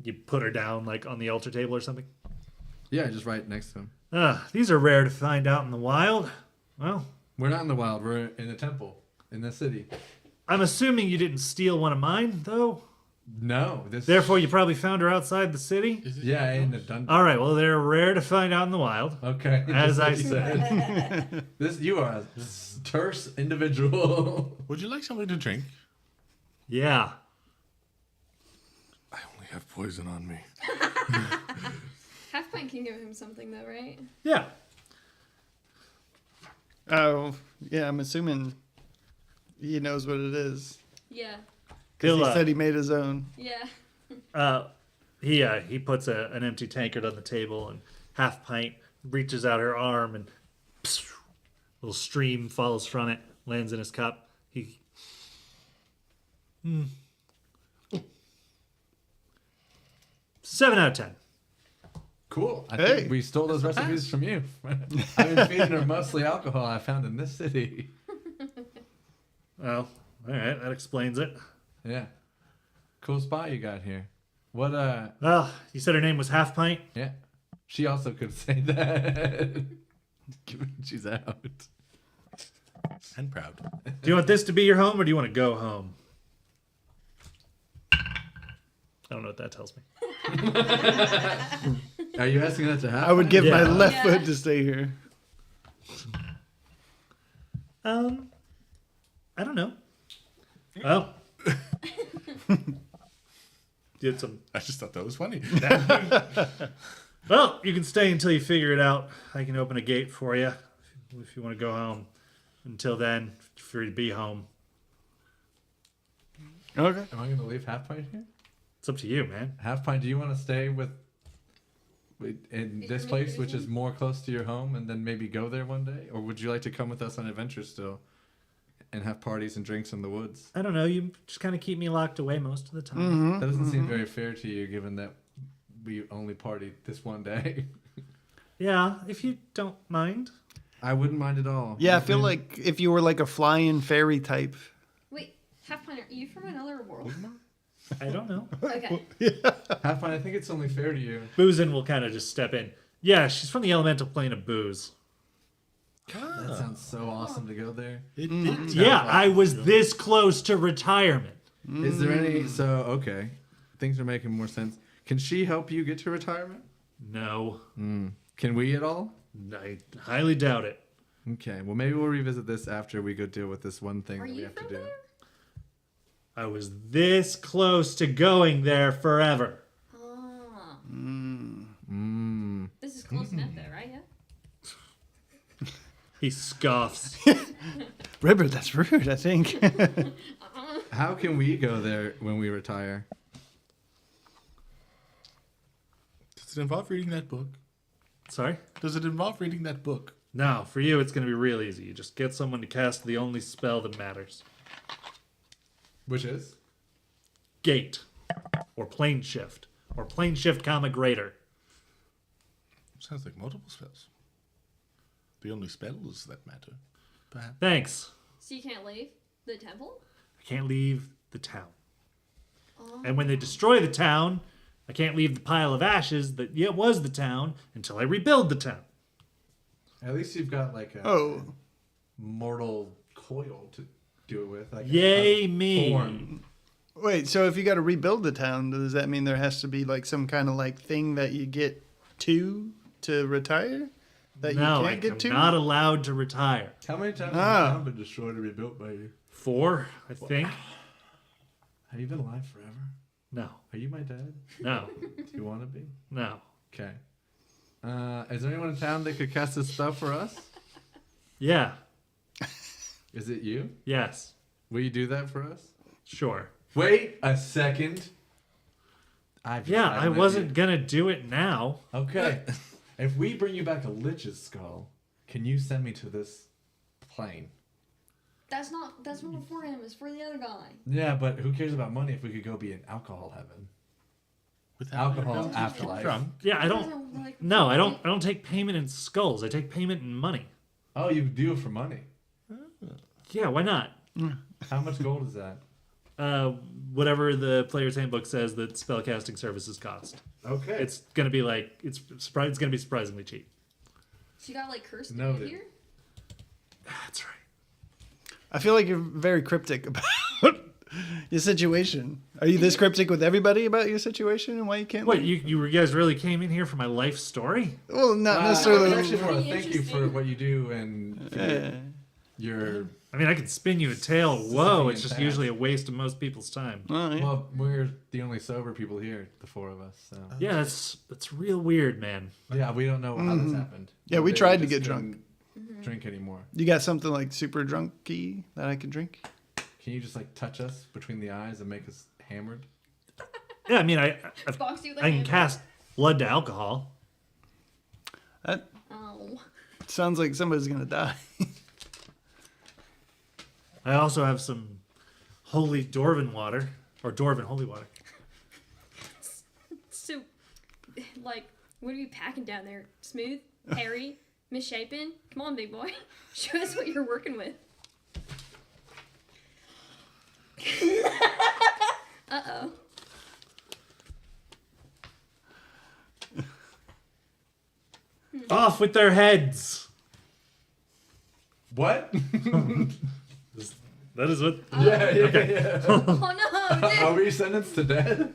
You put her down like on the altar table or something. Yeah, just right next to him. These are rare to find out in the wild. Well, We're not in the wild. We're in the temple in the city. I'm assuming you didn't steal one of mine, though. No, this. Therefore, you probably found her outside the city. Yeah, in the dungeon. All right. Well, they're rare to find out in the wild. Okay. As just I like you said. This you are a terse individual. Would you like something to drink? Yeah. I only have poison on me. Half Pint can give him something though, right? Yeah. Oh, yeah, I'm assuming he knows what it is. Yeah. Because He'll, he said he made his own. Yeah. He puts an empty tankard on the table, and Half Pint reaches out her arm, and psh, a little stream falls from it, lands in his cup. He 7 out of 10. Cool. I Hey. think we stole those recipes from you. I've been feeding her mostly alcohol I found in this city. Well, all right, that explains it. Yeah. Cool spot you got here. What Well, you said her name was Half Pint. yeah. She also could say that. Given she's out. And proud. Do you want this to be your home, or do you want to go home? I don't know what that tells me. Are you asking that to happen? I would give my Yeah. left Yeah. foot to stay here. I don't know. Well, did some. I just thought that was funny. Well, you can stay until you figure it out. I can open a gate for you if you want to go home. Until then, feel free to be home. Okay. Am I going to leave Half Pint here? It's up to you, man. Half Pint, do you want to stay in this place, which is more close to your home, and then maybe go there one day? Or would you like to come with us on adventures still and have parties and drinks in the woods? I don't know. You just kind of keep me locked away most of the time. That doesn't seem very fair to you, given that we only partied this one day. Yeah, if you don't mind. I wouldn't mind at all. Yeah, I feel like if you were like a flying fairy type. Wait, Half Pint, are you from another world? I don't know. Okay. Half Pint, I think it's only fair to you. Boozin will kind of just step in. Yeah, she's from the elemental plane of booze. That sounds so awesome to go there. It did Yeah, I was this close to retirement. Is there any? So okay, things are making more sense. Can she help you get to retirement? No, Can we at all? I highly doubt it. Okay, well maybe we'll revisit this after we go deal with this one thing Are that we you have to from do. there? I was this close to going there forever. Ah. Mm. This is close enough, though, right? Yeah. He scoffs. Ripper, that's rude, I think. How can we go there when we retire? Does it involve reading that book? Sorry? Does it involve reading that book? No, for you it's going to be real easy. You just get someone to cast the only spell that matters. Which is? Gate. Or plane shift. Or plane shift, comma, greater. Sounds like multiple spells. The only spells that matter. Perhaps. Thanks. So you can't leave the temple? I can't leave the town. And when they destroy the town, I can't leave the pile of ashes that was the town until I rebuild the town. At least you've got like a Oh. mortal coil to do it with. Like Yay a me. form. Wait, so if you got to rebuild the town, does that mean there has to be like some kind of like thing that you get to retire? That No, you I can't get am to? not allowed to retire. How many times Ah. has the town been destroyed or rebuilt by you? 4, I think. Have you been alive forever? No, Are you my dad? no, Do you want to be? no. Okay. Is there anyone in town that could cast this spell for us? Yeah, Is it you? yes, Will you do that for us? sure. Wait a second. Yeah, I wasn't gonna do it now. Okay. If we bring you back a lich's skull, can you send me to this plane? That's not for him. It's for the other guy. Yeah, but who cares about money if we could go be in alcohol heaven? Without Alcohol afterlife. Drunk. Yeah, I don't. Doesn't, like, No, I don't. I don't take payment in skulls. I take payment in money. Oh, you do it for money. Yeah, why not? How much gold is that? Whatever the player's handbook says that spellcasting services cost. Okay. It's gonna be like it's gonna be surprisingly cheap. So you got like cursed to Noted. be here? That's right. I feel like you're very cryptic about your situation. Are you this cryptic with everybody about your situation and why you can't What leave? you guys really came in here for my life story? Well, not It's necessarily. actually more a Pretty thank you for interesting. what you do and for Yeah. your. I mean, I can spin you a tale. Whoa, it's just Fast. usually a waste of most people's time. Oh, yeah. Well, we're the only sober people here, the four of us. So Yeah, that's real weird, man. yeah, we don't know how this happened. Yeah, we They tried to just get couldn't drink anymore. You got something like super drunky that I could drink? Can you just like touch us between the eyes and make us hammered? Yeah, I mean, I Box you with a can hammer. cast blood to alcohol. That Oh. sounds like somebody's gonna die. I also have some holy Dwarven water or Dwarven holy water. So, like, what are you packing down there? Smooth? Hairy? Misshapen? Come on, big boy. Show us what you're working with. Uh-oh. Off with their heads. What? That is what. yeah. Oh, no, dude. Are we sentenced to death?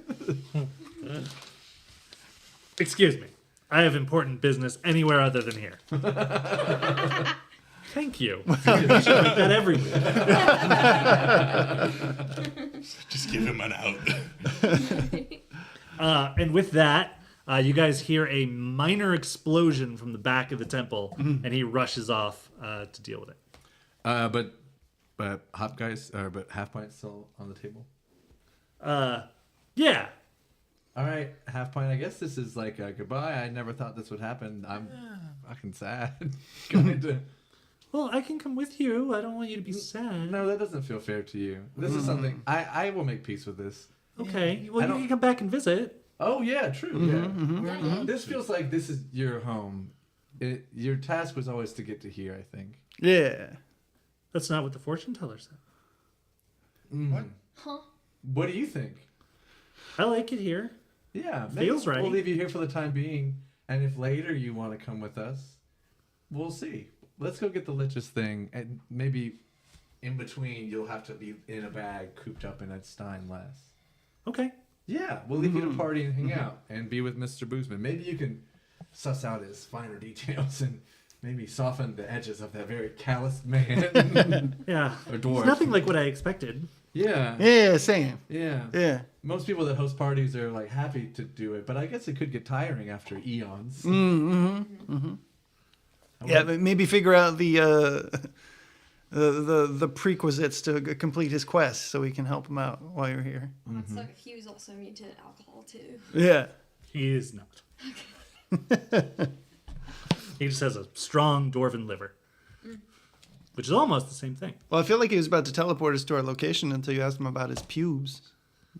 Excuse me. I have important business anywhere other than here. Thank you. You should make that everywhere. Just give him an out. And with that, you guys hear a minor explosion from the back of the temple, and he rushes off to deal with it. But Half Pint's still on the table. Yeah. All right, Half Pint. I guess this is like a goodbye. I never thought this would happen. I'm fucking sad. Going to. Well, I can come with you. I don't want you to be sad. No, that doesn't feel fair to you. This is something I will make peace with this. Okay. Well, I you don't- can come back and visit. Oh yeah, true. Yeah. Yeah. This feels like this is your home. Your task was always to get to here. I think. Yeah. That's not what the fortune teller said. What? Huh? What do you think? I like it here. Yeah, Feels right. We'll leave you here for the time being, and if later you want to come with us, we'll see. Let's go get the lichess thing, and maybe in between you'll have to be in a bag, cooped up in a Stein less. Okay. Yeah, we'll leave you to party and hang out and be with Mr. Boozman. Maybe you can suss out his finer details and maybe soften the edges of that very calloused man. Yeah. Or It's dwarf. nothing like what I expected. Yeah. Yeah, same. Yeah. Yeah. Most people that host parties are like happy to do it, but I guess it could get tiring after eons. Yeah, but maybe figure out the prerequisites to complete his quest so we can help him out while you're here. It's like he was also immune to alcohol too. Yeah. He is not. He just has a strong dwarven liver, which is almost the same thing. Well, I feel like he was about to teleport us to our location until you asked him about his pubes.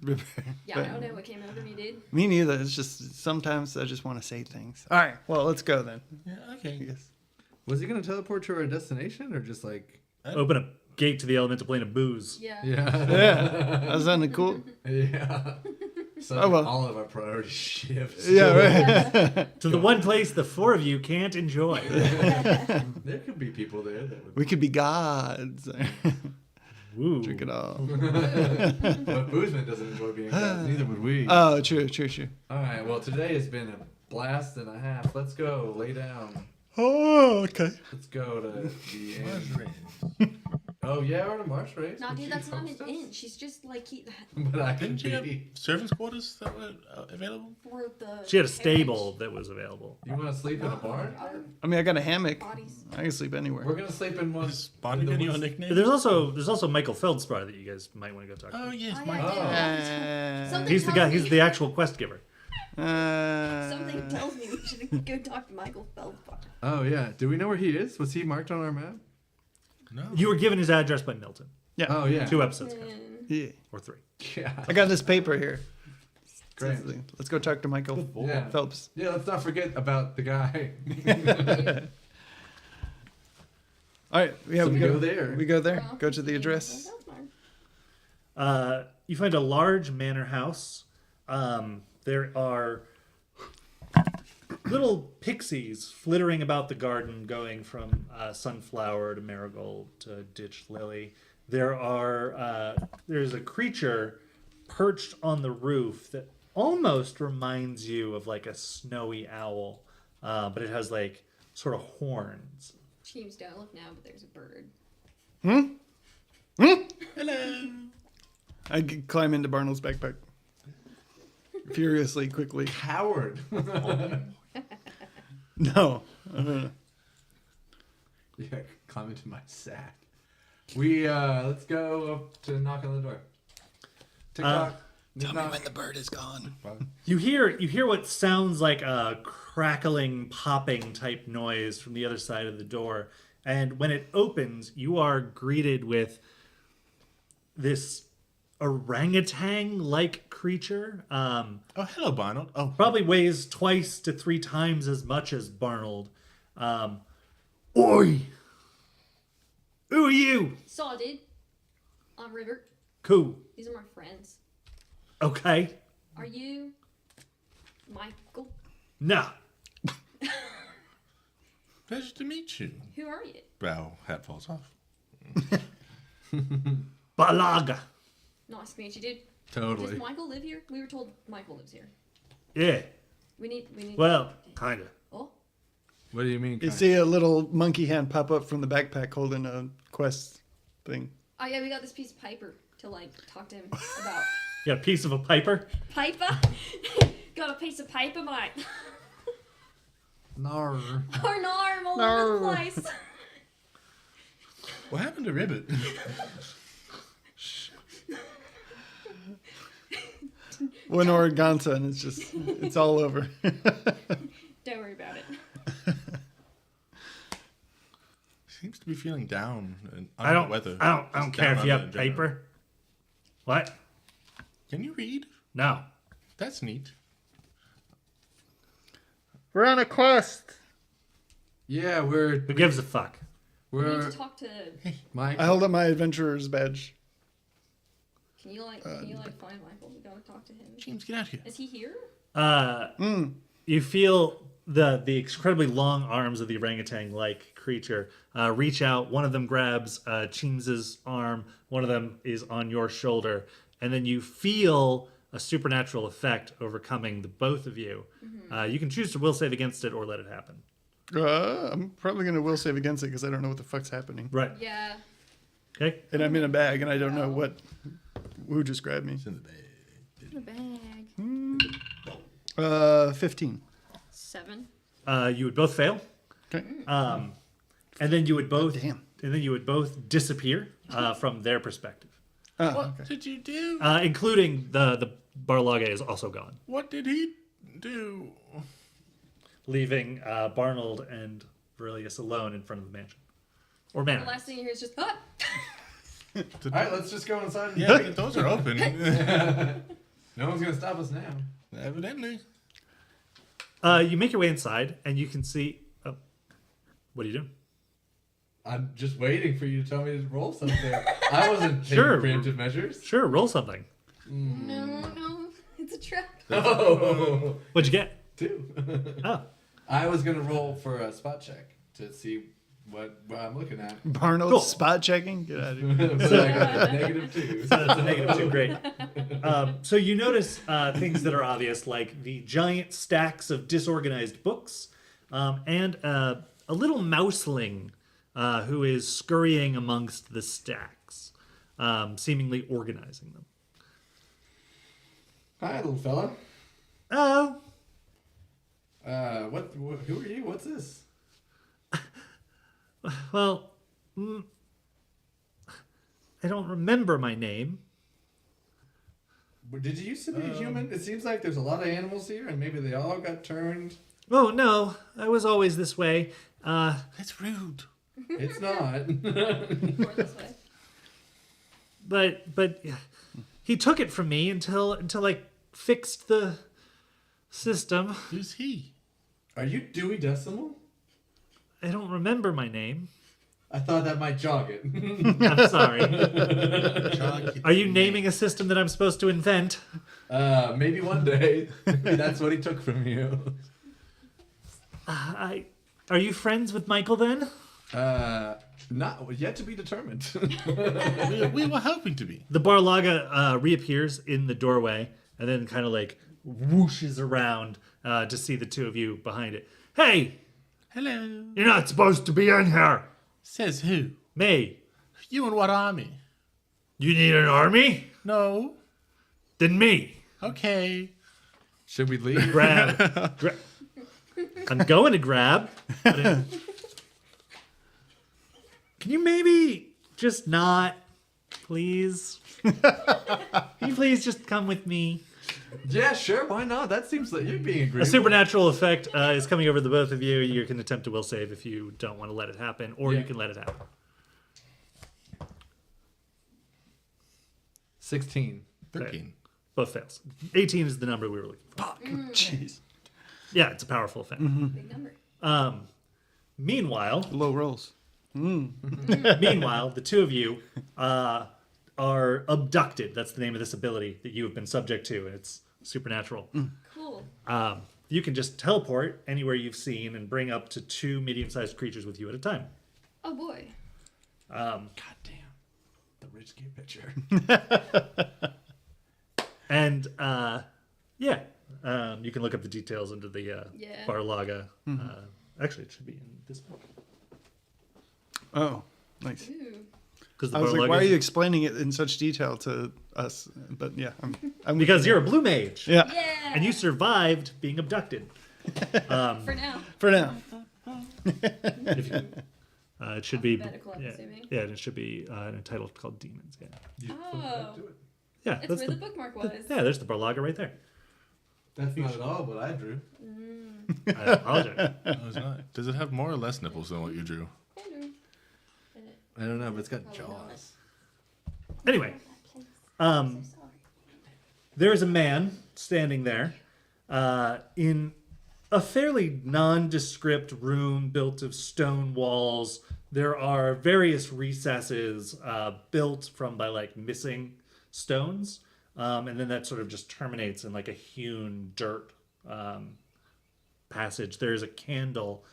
Yeah, I don't know what came over me, dude. Me neither. It's just sometimes I just want to say things. All right. Well, let's go then. Yeah, okay. Yes. Was he going to teleport to our destination or just like. Open a gate to the elemental plane of booze. Yeah. Yeah. Yeah. That sounded cool. Yeah. So Oh, well. all of our priorities shift. Yeah. Right. To the one place the four of you can't enjoy. There could be people there that would. We could be gods. Woo. Drink it all. But Boozman doesn't enjoy being gods, neither would we. Oh, true. All right, well, today has been a blast and a half. Let's go. Lay down. Oh, okay. Let's go to the inn. Oh, yeah, or to Marsh Race. Nah, Would dude, you that's not an host us? inn. She's just like But I can Didn't you have be. servants' quarters that were available? for the. She had a stable that was available. You want to sleep in a barn? I mean, I got a hammock. Bodies. I can sleep anywhere. We're going to sleep in one. Is Bonnie in the giving you a woods. nickname? There's also Michael Feldspar that you guys might want to go talk to. Oh, yes, Oh, Mike. yeah, Oh. Something He's the tells guy. He's me- the actual quest giver. Something tells me we should go talk to Michael Feldspar. Oh, yeah. Do we know where he is? Was he marked on our map? No. You were given his address by Milton Oh, yeah. 2 episodes ago, Yeah. or 3. Yeah. I got this paper here. Great. Let's go talk to Michael Yeah. Phelps. Yeah, let's not forget about the guy. All right. Yeah, So we we go go there. We go there. Well, Go to the yeah, address. Feldspar. You find a large manor house. There are little pixies flittering about the garden, going from sunflower to marigold to ditch lily. There's a creature perched on the roof that almost reminds you of like a snowy owl, but it has like sort of horns. Teams don't look now, but there's a bird. Hello. I climb into Barnell's backpack. Furiously, quickly. Howard. No. Yeah, climb into my sack. Let's go up to knock on the door. Tick tock. Tell me knock. when the bird is gone. You hear what sounds like a crackling, popping type noise from the other side of the door, and when it opens, you are greeted with this orangutan-like creature. Oh, hello, Barnold. Oh, Probably weighs 2 to 3 times as much as Barnold. Oi! Who are you? Saw, dude. On River. Cool. These are my friends. Okay. Are you Michael? No. pleasure to meet you. Who are you? Bow, hat falls off. Balaga. Nice to meet you, dude. Totally. Does Michael live here? We were told Michael lives here. Yeah. We need. Well, kinda. Oh, What do you mean? You kind? see a little monkey hand pop up from the backpack holding a quest thing. oh yeah, we got this piece of paper to like talk to him about. You got a piece of a piper? Paper? Got a piece of paper, mate. Nar. Or arm all over the place. What happened to Ribbit? one Organta, and it's all over. Don't worry about it. Seems to be feeling down and I under don't. the weather. I don't Just care down if you under have in general. paper. What? Can you read? No. That's neat. We're on a quest. Yeah, we're Who gives a fuck? We need we're to talk to. Mike. I held up my adventurer's badge. Can you find Michael? We gotta talk to him. James, get out here. Is he here? You feel the incredibly long arms of the orangutan-like creature reach out. One of them grabs Cheems's arm. One of them is on your shoulder, and then you feel a supernatural effect overcoming the both of you. You can choose to will save against it or let it happen. I'm probably gonna will save against it because I don't know what the fuck's happening, Right. Yeah. Okay. and I'm in a bag, and I don't know who just grabbed me. It's in the bag. In the bag. 15. 7. You would both fail, Okay. and then you would both Damn. and then you would both disappear from their perspective, Oh, What did you do? including the Barlage is also gone, What did he do? leaving Barnold and Verilius alone in front of the mansion or The manor. last thing you hear is just, ah! All right, let's just go inside. Yeah, the doors are open. No one's gonna stop us now. Evidently. You make your way inside, and you can see. Oh, what are you doing? I'm just waiting for you to tell me to roll something. I wasn't taking Sure. preemptive measures. Sure, roll something. No, it's a trap. Oh, What'd you get? 2. Oh, I was gonna roll for a spot check to see what I'm looking at. Barnold Cool. spot checking. Get out of here. But I got a -2. that's a -2. Great. So you notice things that are obvious, like the giant stacks of disorganized books, and a little mouseling who is scurrying amongst the stacks, seemingly organizing them. Hi, little fella. Oh, What? Who are you? What's this? well, I don't remember my name. Did you used to be a human? It seems like there's a lot of animals here, and maybe they all got turned. Oh no, I was always this way. That's rude. It's not. Or this way. But he took it from me until I fixed the system. Who's he? Are you Dewey Decimal? I don't remember my name. I thought that might jog it. I'm sorry. Jog- Are you naming a system that I'm supposed to invent? Maybe one day. That's what he took from you. Are you friends with Michael then? Not yet to be determined. we were hoping to be. The Barlaga reappears in the doorway and then kind of like whooshes around to see the two of you behind it. Hey, Hello. you're not supposed to be in here. Says who? Me, You and what army? you need an army? No. Then me. Okay. Should we leave? Grab. I'm going to grab. Can you maybe just not, please? Can you please just come with me? Yeah, sure. Why not? That seems like you're being A agreeable. supernatural effect is coming over the both of you. You can attempt to will save if you don't want to let it happen, or Yeah. you can let it happen. 16. 13. Both fails. 18 is the number we were looking for. Jeez. Yeah, it's a powerful effect. Big number. Meanwhile, Low rolls. meanwhile, the two of you are abducted. That's the name of this ability that you have been subject to. It's supernatural. Cool. You can just teleport anywhere you've seen and bring up to 2 medium-sized creatures with you at a time. Oh boy. God damn. The rich kid picture. And you can look up the details into the Yeah. Barlaga. Actually, it should be in this book. Oh, nice. Ooh. Because I was like, why are you explaining it in such detail to us? But yeah, I'm Because you're a blue mage. yeah. Yeah. And you survived being abducted. For now. For now. If you, it should be. Alphabetical, I'm Yeah, assuming. yeah, and it should be an title called Demons. Yeah. You Oh. do it. Yeah, It's that's where the bookmark was. yeah. There's the Barlaga right there. That's not at all what I drew. I apologize. No, it's not. Does it have more or less nipples than what you drew? Andrew. I don't know, but it's got Probably not. jaws. Anyway, I'm so sorry. there is a man standing there in a fairly nondescript room built of stone walls. There are various recesses built from by like missing stones, and then that sort of just terminates in like a hewn dirt passage. There's a candle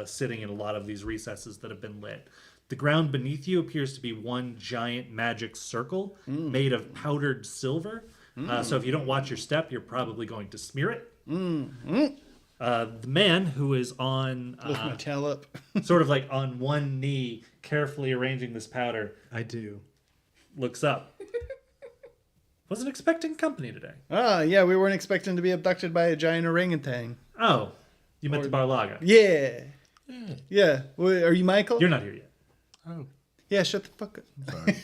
sitting in a lot of these recesses that have been lit. The ground beneath you appears to be one giant magic circle made of powdered silver. So if you don't watch your step, you're probably going to smear it. The man who is on Lift my tail up. sort of like on one knee, carefully arranging this powder, I do. looks up. Wasn't expecting company today. Ah, yeah, we weren't expecting to be abducted by a giant orangutan. Oh, you meant the Barlaga. Yeah. Yeah. Are you Michael? You're not here yet. Oh, Yeah, shut the fuck up. sorry.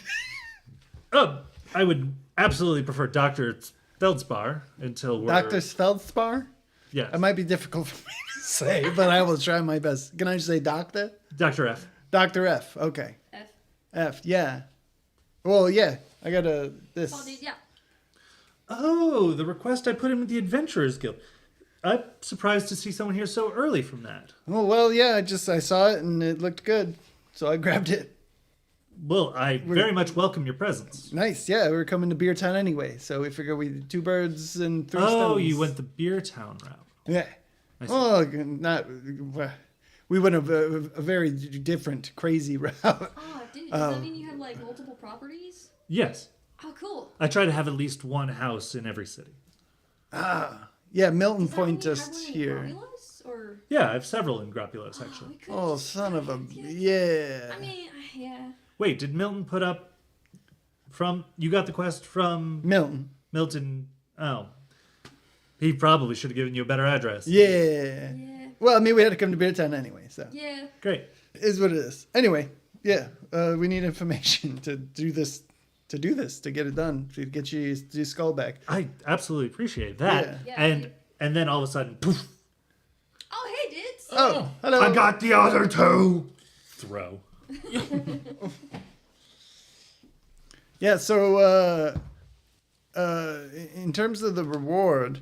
Oh, I would absolutely prefer Dr. Feldspar until we're... Dr. Feldspar? Yes. It might be difficult for me to say, but I will try my best. Can I just say doctor? Dr. F. Dr. F. Okay. F. F. Yeah. Well, yeah. I got this. Oh, dude, yeah. Oh, the request I put in with the Adventurers Guild. I'm surprised to see someone here so early from that. Oh, well, yeah. I saw it and it looked good, so I grabbed it. Well, I very much welcome your presence. Nice. Yeah, we were coming to Beer Town anyway, so we figured we two birds and three stones. Oh, you went the Beer Town route. Yeah. I see. Oh, not. We went a very different, crazy route. Oh, dude, does that mean you have like multiple properties? Yes. Oh, cool. I try to have at least one house in every city. Yeah, Milton Does that mean Point you have just one in here. Romulus, or Yeah, I have several in Grapulos, we actually. could Oh, just son of a. drive, Yeah. I mean, yeah. Wait, did Milton put up from... You got the quest from Milton. Milton... Oh. He probably should have given you a better address. Yeah. Yeah. Well, I mean, we had to come to Beer Town anyway, so. Yeah. Great. Is what it is. Anyway, yeah. We need information to do this, to get it done, to get you your skull back. I absolutely appreciate that. Yeah. Yeah, and dude. and then all of a sudden, poof, Oh, hey, dudes. Oh, hello. I got the other two. Throw. Yeah, so in terms of the reward,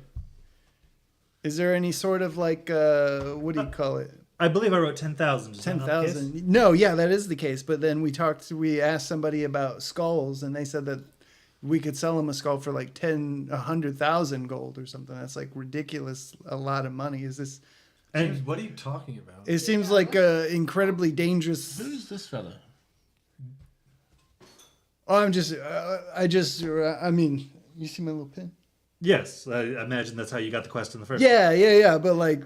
is there any sort of like what do you call it? I believe I wrote 10,000. Is that not the case? 10,000. No, yeah, that is the case. But then we asked somebody about skulls, and they said that we could sell them a skull for like 100,000 gold or something. That's like ridiculous, a lot of money. Is this? And What are you talking about? It seems like incredibly dangerous. Who's this fella? Oh, I mean, you see my little pin? yes, I imagine that's how you got the quest in the first. Yeah, but like,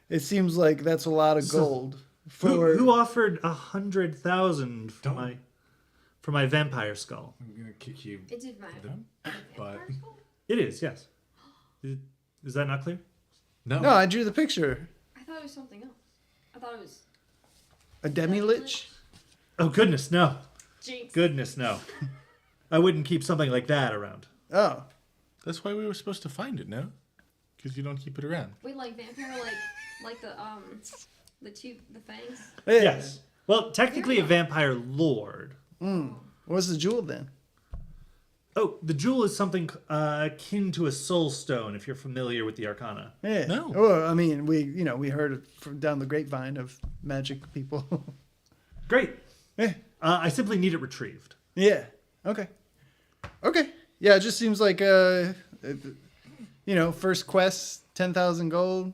it seems like that's a lot of So, gold Who, for. who offered 100,000 for Don't- my vampire skull? I'm gonna kick you. It's in my But vampire skull? It is, yes. Is that not clear? no, No, I drew the picture. I thought it was something else. I thought it was A demi-lich? Oh goodness, no. Jinx. Goodness, no. I wouldn't keep something like that around. Oh. That's why we were supposed to find it, no? Because you don't keep it around. Wait, like vampire, like the fangs. Yeah. Yes. Well, technically a vampire lord. What's the jewel then? Oh, the jewel is something akin to a soul stone, if you're familiar with the Arcana. Yeah. No. Well, I mean, we heard it from down the grapevine of magic people. Great. Yeah. I simply need it retrieved. Yeah. Okay. Yeah, it just seems like first quest, 10,000 gold.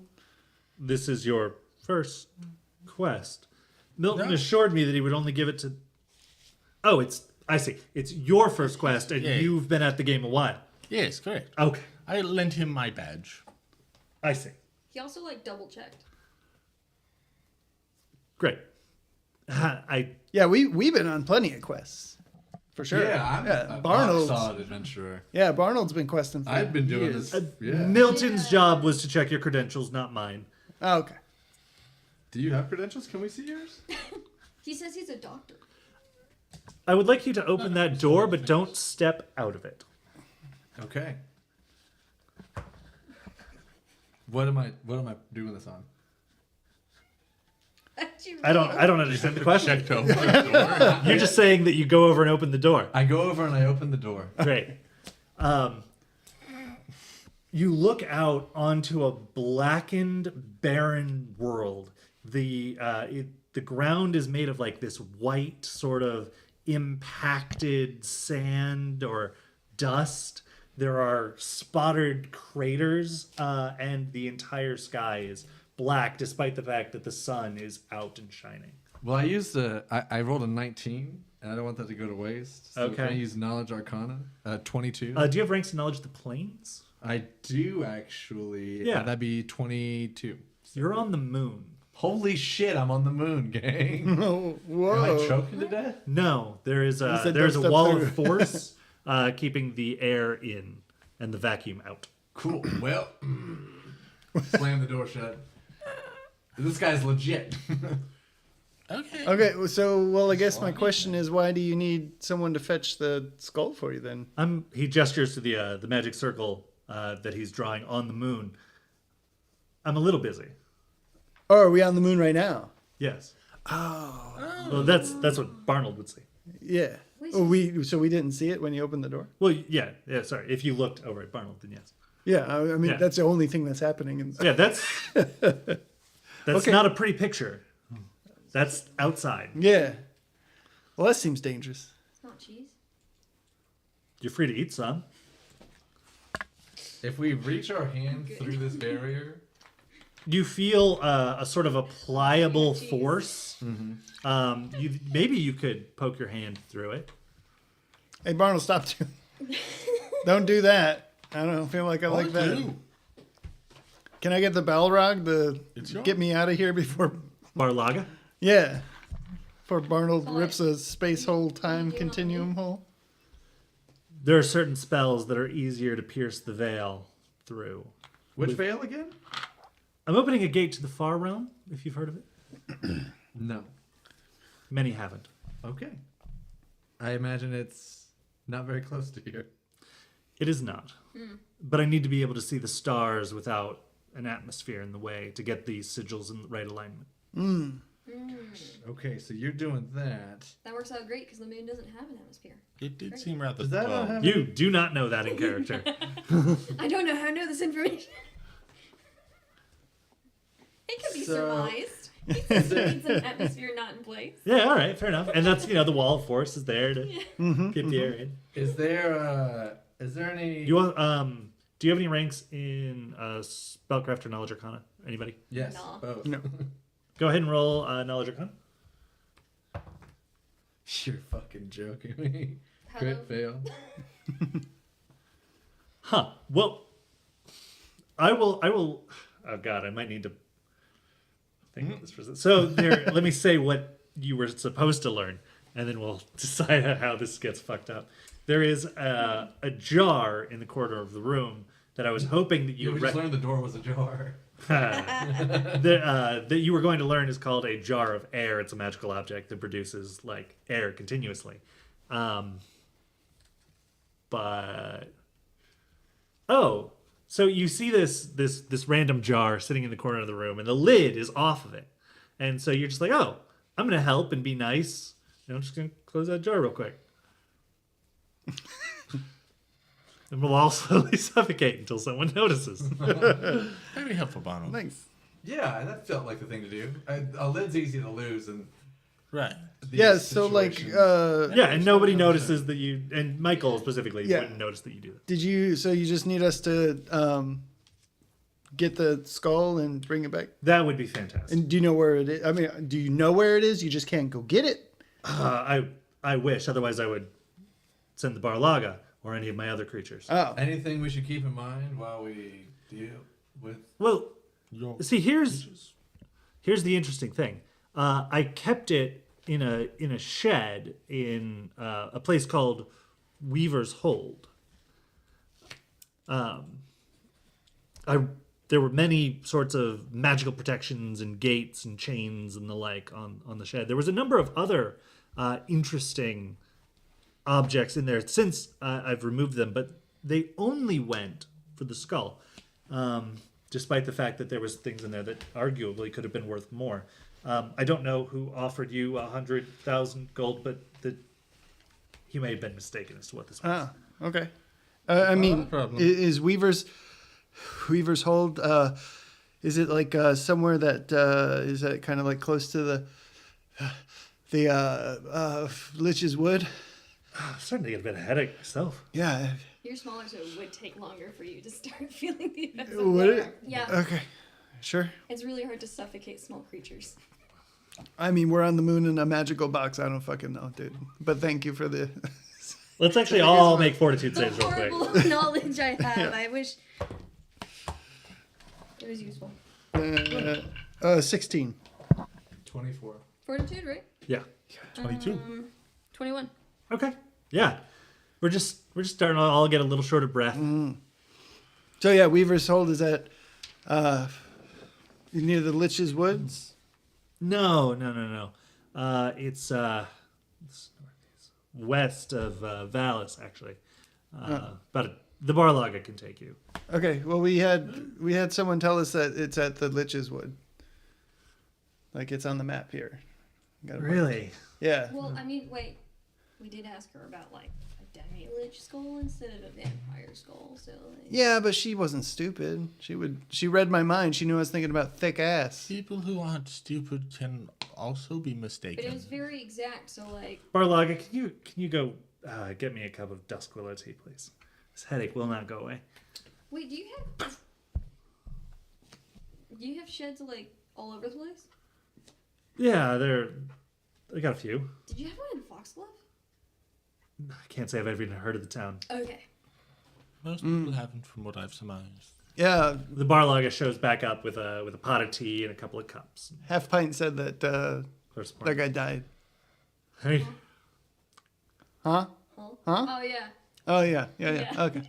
This is your first quest. Milton No. assured me that he would only give it to... Oh, I see. It's your first quest, and Yeah. you've been at the game a while. Yes, correct. Okay. I lent him my badge. I see. He also like double checked. Great. I Yeah, we've been on plenty of quests. For sure. yeah, I'm a Barnold's. solid adventurer. Yeah, Barnold's been questing for I've been doing years. this. Yeah. Milton's job was to check your credentials, not mine. Oh, okay. Do you have credentials? Can we see yours? He says he's a doctor. I would like you to open that door, but don't step out of it. Okay. What am I doing this on? I don't understand the question. Check to open the door. You're just saying that you go over and open the door. I go over and I open the door. Great. You look out onto a blackened, barren world. The ground is made of like this white sort of impacted sand or dust. There are spotted craters, and the entire sky is black, despite the fact that the sun is out and shining. Well, I rolled a 19, and I don't want that to go to waste. So Okay. Can I use Knowledge Arcana? 22. Do you have ranks in knowledge of the planes? I do actually. Yeah. That'd be 22. You're on the moon. Holy shit! I'm on the moon, gang. Oh, Am whoa. I choking to death? No, there is You a said there's don't a step wall through. of force keeping the air in and the vacuum out. Cool. Well, slam the door shut. This guy's legit. Okay. Okay, so, well, I guess my question is, why do you need someone to fetch the skull for you then? He gestures to the magic circle that he's drawing on the moon. I'm a little busy. Oh, are we on the moon right now? Yes. Oh. Well, that's what Barnold would say. Yeah. We Oh, we didn't see it when you opened the door? Well, yeah. Sorry. If you looked over at Barnold, then yes. Yeah, I mean, Yeah. that's the only thing that's happening. Yeah, that's Okay. not a pretty picture. That's outside. Yeah. Well, that seems dangerous. It's not cheese. You're free to eat some. If we reach our hand through this barrier, You feel a sort of a pliable Jeez. force. Maybe you could poke your hand through it. Hey, Barnold, stop too. Don't do that. I don't feel like I like that. do. Can I get the Balrog to It's yours. get me out of here before... Barlaga? Yeah. Before Barnold So, rips a space hole time you continuum hole? There are certain spells that are easier to pierce the veil through. which veil again? I'm opening a gate to the far realm, if you've heard of it. No. Many haven't. Okay. I imagine it's not very close to here. It is not. But I need to be able to see the stars without an atmosphere in the way to get these sigils in the right alignment. Okay, so you're doing that. That works out great because the moon doesn't have an atmosphere. It did seem rather. Does that not well, have- You do not know that in character. I don't know how to know this information. It could be So- surmised. It's an atmosphere not in place. Yeah, all right, fair enough. And that's, the wall of force is there to keep the air in. Is there any? You want, do you have any ranks in spellcraft or knowledge arcana? Anybody? Yes, Nah. both. No. Go ahead and roll knowledge arcana. You're fucking joking me. Hello? Crit fail. Huh. Well, I will. Oh God, I might need to think of this for a second. So there. Let me say what you were supposed to learn, and then we'll decide how this gets fucked up. There is a jar in the corner of the room that I was hoping that you We would just learned the door was ajar. that you were going to learn is called a jar of air. It's a magical object that produces like air continuously. But so you see this random jar sitting in the corner of the room, and the lid is off of it, and so you're just like, oh, I'm gonna help and be nice, and I'm just gonna close that jar real quick. And we'll all slowly suffocate until someone notices. Very helpful, Bono. Thanks. Yeah, that felt like the thing to do. A lid's easy to lose, and Right. these Yeah, so, like, situations- Yeah, and nobody notices that you, and Michael specifically Yeah. wouldn't notice that you do that. so you just need us to get the skull and bring it back? That would be fantastic. And do you know where it is? I mean, do you know where it is? You just can't go get it? I wish, otherwise I would send the Barlaga or any of my other creatures. Oh. Anything we should keep in mind while we deal with? Well, Your see, here's the interesting thing. I kept it in a shed in a place called Weaver's Hold. There were many sorts of magical protections and gates and chains and the like on the shed. There was a number of other interesting objects in there since I've removed them, but they only went for the skull, despite the fact that there was things in there that arguably could have been worth more. I don't know who offered you 100,000 gold, but he may have been mistaken as to what this was. Ah, okay. I mean, problem. is Weaver's Hold? Is it like somewhere that is that kind of like close to the Lich's Wood? I'm starting to get a bit of headache myself. Yeah. You're smaller, so it would take longer for you to start feeling the effects of Would water. it? Yeah, Okay. Sure. it's really hard to suffocate small creatures. I mean, we're on the moon in a magical box. I don't fucking know, dude. But thank you for the. Let's actually all make fortitude The saves real quick. horrible knowledge I have. I wish it was useful. 16. 24. Fortitude, right? Yeah. 22. 21. Okay. Yeah. We're just starting to all get a little short of breath. So yeah, Weaver's Hold is at near the Lich's Woods. No. It's west of Valis, actually. But the Barlaga can take you. Okay. Well, we had someone tell us that it's at the Lich's Wood. Like it's on the map here. Got it marked. Really? Yeah. Well, I mean, wait. We did ask her about like a demi-lich skull instead of a vampire skull, so like, Yeah, but she wasn't stupid. She read my mind. She knew I was thinking about thick ass. People who aren't stupid can also be but mistaken. it was very exact. So like, Barlaga, can you go get me a cup of dusk willow tea, please? This headache will not go away. wait, do you have sheds like all over the place? Yeah, I got a few. Did you have one in Foxglove? I can't say I've ever even heard of the town. Okay. Most people haven't, from what I've surmised. Yeah. The Barlaga shows back up with a pot of tea and a couple of cups. Half Pint said that There's that guy died. Hey, Huh? Huh? Huh? Oh yeah. Oh yeah. Yeah. Yeah. Okay.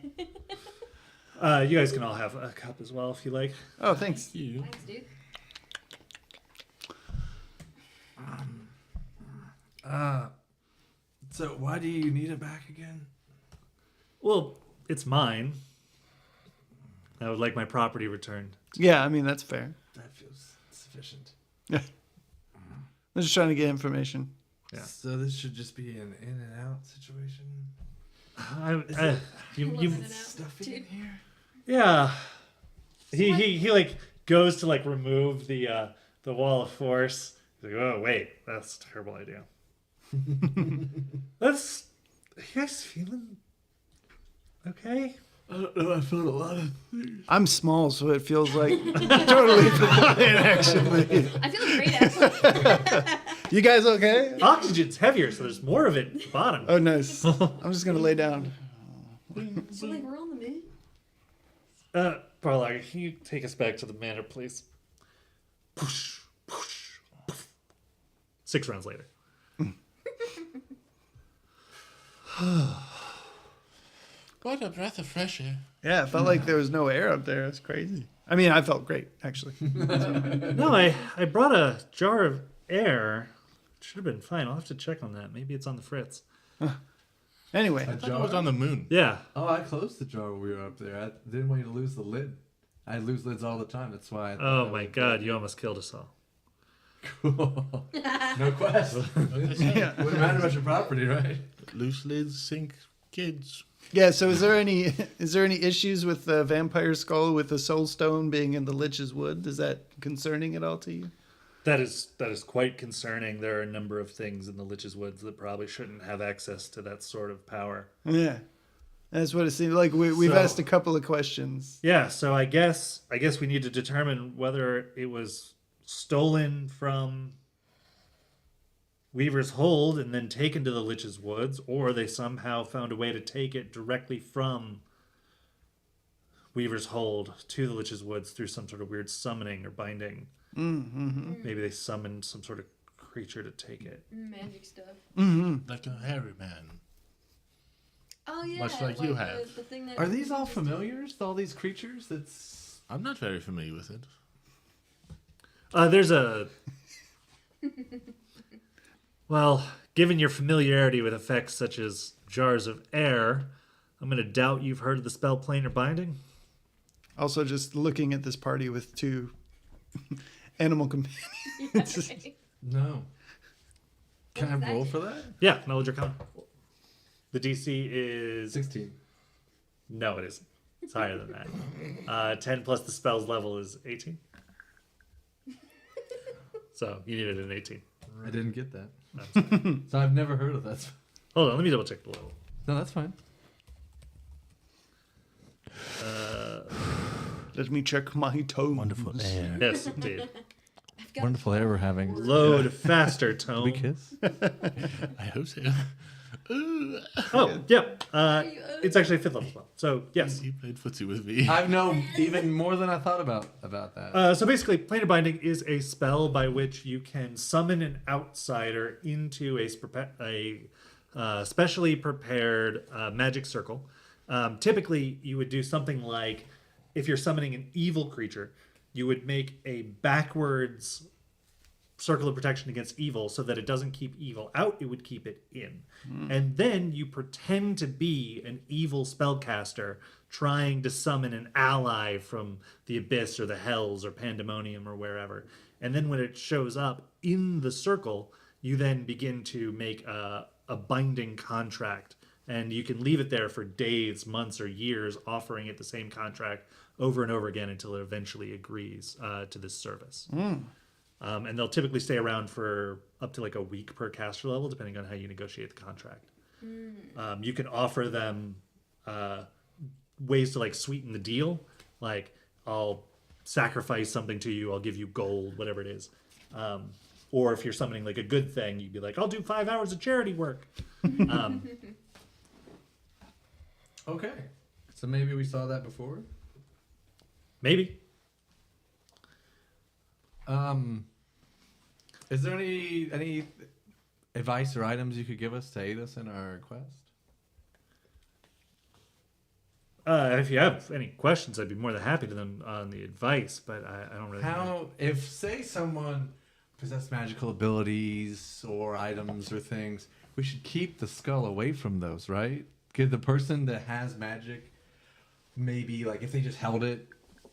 you guys can all have a cup as well if you like. Oh, thanks. You. Thanks, dude. So why do you need it back again? Well, it's mine. I would like my property returned. Yeah. I mean, that's fair. That feels sufficient. Yeah. I'm just trying to get information. Yeah. So this should just be an in and out situation. You Living it out, Stuffing in dude. here. yeah. He like goes to like remove the wall of force. He's like, oh wait, that's a terrible idea. Are you guys feeling okay? I don't know. I felt a lot of. I'm small, so it feels like totally fine, actually. I feel great actually. You guys okay? Oxygen's heavier, so there's more of it at the bottom. Oh, nice. I'm just gonna lay down. So like we're on the moon. Barlaga, can you take us back to the manor, please? Poosh, poosh, poof. 6 rounds later. What a breath of fresh air. Yeah, it felt like there was no air up there. It's crazy. I mean, I felt great, actually. No, I brought a jar of air. Should have been fine. I'll have to check on that. Maybe it's on the fritz. Anyway, A I thought it jar. was on the moon. Yeah. Oh, I closed the jar when we were up there. I didn't want you to lose the lid. I lose lids all the time. That's why. I thought Oh that my was god, you almost killed us all. cool. No question. Wouldn't matter about your property, right? Loose lids sink kids. yeah. So, is there any issues with the vampire skull with the soul stone being in the Lich's Wood? Is that concerning at all to you? That is quite concerning. There are a number of things in the Lich's Woods that probably shouldn't have access to that sort of power. Yeah, that's what it seems like. We've So- asked a couple of questions. Yeah, so I guess we need to determine whether it was stolen from Weaver's Hold and then taken to the Lich's Woods, or they somehow found a way to take it directly from Weaver's Hold to the Lich's Woods through some sort of weird summoning or binding. Mm-hmm. Maybe they summoned some sort of creature to take it. Magic stuff. Mm-hmm. Like a hairy man. Oh yeah. Much like you have. The thing that Are these all familiars? All these creatures? That's. I'm not very familiar with it. There's a. Well, given your familiarity with effects such as jars of air, I'm going to doubt you've heard of the spell Planar Binding. Also, just looking at this party with two animal companions. No. Can I What was roll that? for that? Yeah, knowledge arcana. The DC is 16. no, it isn't. It's higher than that. 10 plus the spell's level is 18. So you needed an 18. I didn't get that. That's fine. So I've never heard of that. Hold on, let me double check the level. No, that's fine. Let me check my toes. Wonderful air. Yes, indeed. I've got Wonderful air we're having. Load faster, Tone. We kiss? I hope so. Oh, yeah. It's actually a 5th level spell. So, yes. He played footsie with me. I know even more than I thought about that. So basically, Planar Binding is a spell by which you can summon an outsider into a specially prepared magic circle. Typically, you would do something like, if you're summoning an evil creature, you would make a backwards circle of protection against evil so that it doesn't keep evil out, it would keep it in. And then you pretend to be an evil spellcaster trying to summon an ally from the abyss or the hells or pandemonium or wherever. And then when it shows up in the circle, you then begin to make a binding contract. And you can leave it there for days, months, or years, offering it the same contract over and over again until it eventually agrees to this service. And they'll typically stay around for up to like a week per caster level, depending on how you negotiate the contract. You can offer them ways to like sweeten the deal, like I'll sacrifice something to you, I'll give you gold, whatever it is. Or if you're summoning like a good thing, you'd be like, I'll do 5 hours of charity work. Okay. So maybe we saw that before? Maybe. Is there any advice or items you could give us to aid us in our quest? If you have any questions, I'd be more than happy to them on the advice, but I don't really know. How, if say someone possessed magical abilities or items or things, we should keep the skull away from those, right? Give the person that has magic, maybe like if they just held it,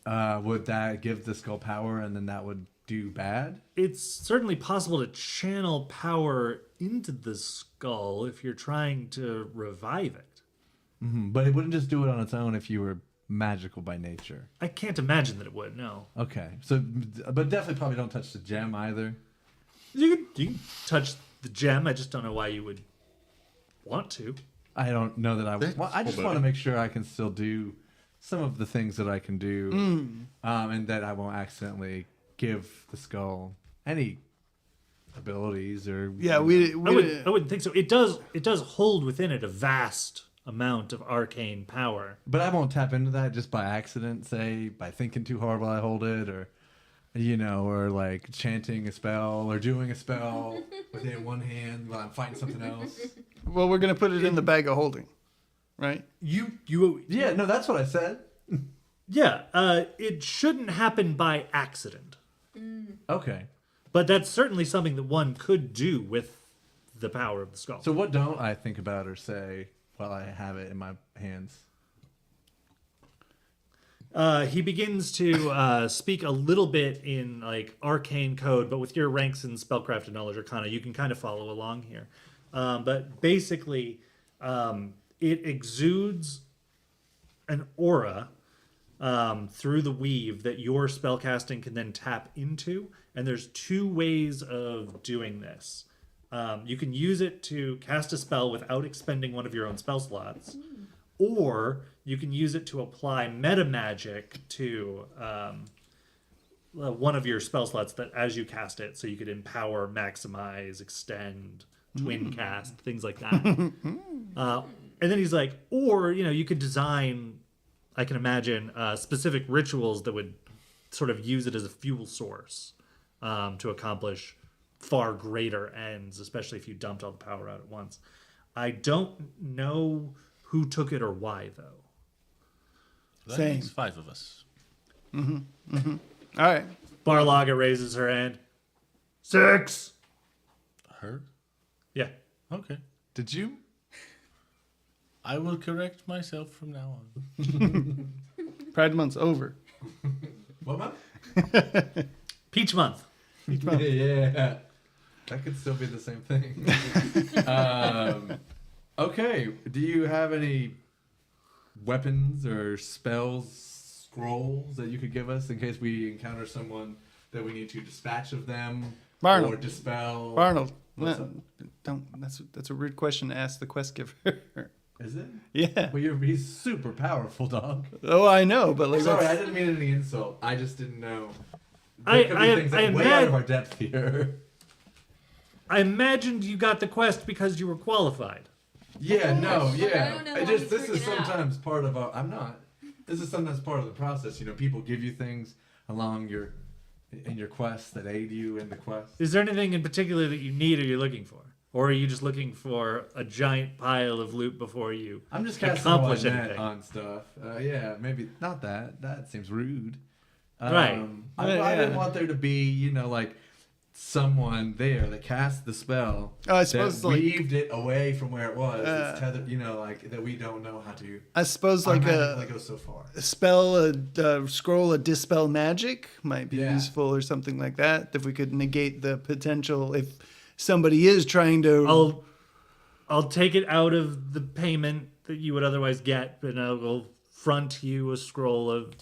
would that give the skull power and then that would do bad? It's certainly possible to channel power into the skull if you're trying to revive it. But it wouldn't just do it on its own if you were magical by nature. I can't imagine that it would, no. Okay. So, but definitely probably don't touch the gem either. You can touch the gem, I just don't know why you would want to. I don't know that I would. That's Well, I just cool, want to buddy. make sure I can still do some of the things that I can do, and that I won't accidentally give the skull any abilities or. Yeah, I wouldn't think so. It does hold within it a vast amount of arcane power. But I won't tap into that just by accident, say by thinking too hard while I hold it, or or like chanting a spell or doing a spell with it in one hand while I'm fighting something else. Well, we're gonna put it in the bag of holding, right? Yeah, no, that's what I said. Yeah, it shouldn't happen by accident. Okay. But that's certainly something that one could do with the power of the skull. So what don't I think about or say while I have it in my hands? He begins to speak a little bit in like arcane code, but with your ranks in spellcraft and knowledge arcana, you can kind of follow along here. But basically, it exudes an aura through the weave that your spellcasting can then tap into. And there's 2 ways of doing this. You can use it to cast a spell without expending one of your own spell slots, or you can use it to apply meta magic to one of your spell slots that as you cast it, so you could empower, maximize, extend, twin cast, things like that. And then he's like, or you could design, I can imagine, specific rituals that would sort of use it as a fuel source to accomplish far greater ends, especially if you dumped all the power out at once. I don't know who took it or why, though. That Same. makes 5 of us. All right. Barlaga raises her hand. 6. Her? Yeah. Okay. Did you? I will correct myself from now on. Pride Month's over. What month? Peach month. Yeah. That could still be the same thing. Okay. Do you have any weapons or spells, scrolls that you could give us in case we encounter someone that we need to dispatch of them Barnold. or dispel? Arnold. What's No, up? don't. That's a rude question to ask the quest giver. Is it? Yeah. Well, he's super powerful, dog. Oh, I know, but like, Sorry, I that's, didn't mean any insult. I just didn't know. I- There could be I- things that I are way out of imag- our depth here. I imagined you got the quest because you were qualified. Yeah, no, course. Like, I yeah. don't know I why just he's this is freaking out. sometimes part of our. I'm not. This is sometimes part of the process. You know, people give you things along in your quest that aid you in the quest. Is there anything in particular that you need or you're looking for? Or are you just looking for a giant pile of loot before you I'm just casting a accomplish net anything? on stuff. Yeah, maybe not that. That seems rude. Right. I didn't want there to be, you know, like someone there that cast the spell Oh, I suppose, that like- weaved it away from where it was. It's tethered, you know, like that we don't know how to. I suppose Our like magic a only goes so far. spell, a scroll, a dispel magic might be Yeah. useful or something like that. If we could negate the potential, if somebody is trying to. I'll take it out of the payment that you would otherwise get, but I will front you a scroll of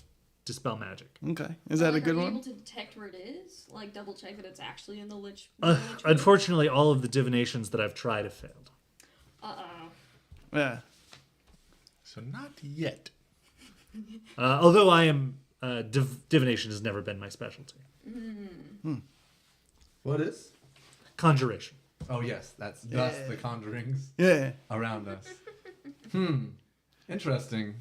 dispel magic. Okay, is that a good Are you one? able to detect where it is? Like double check that it's actually in the lich. Unfortunately, all of the divinations that I've tried have failed. Yeah. So not yet. Although I am divination has never been my specialty. What is? Conjuration. Oh yes, that's thus the conjurings Yeah. around us. Interesting.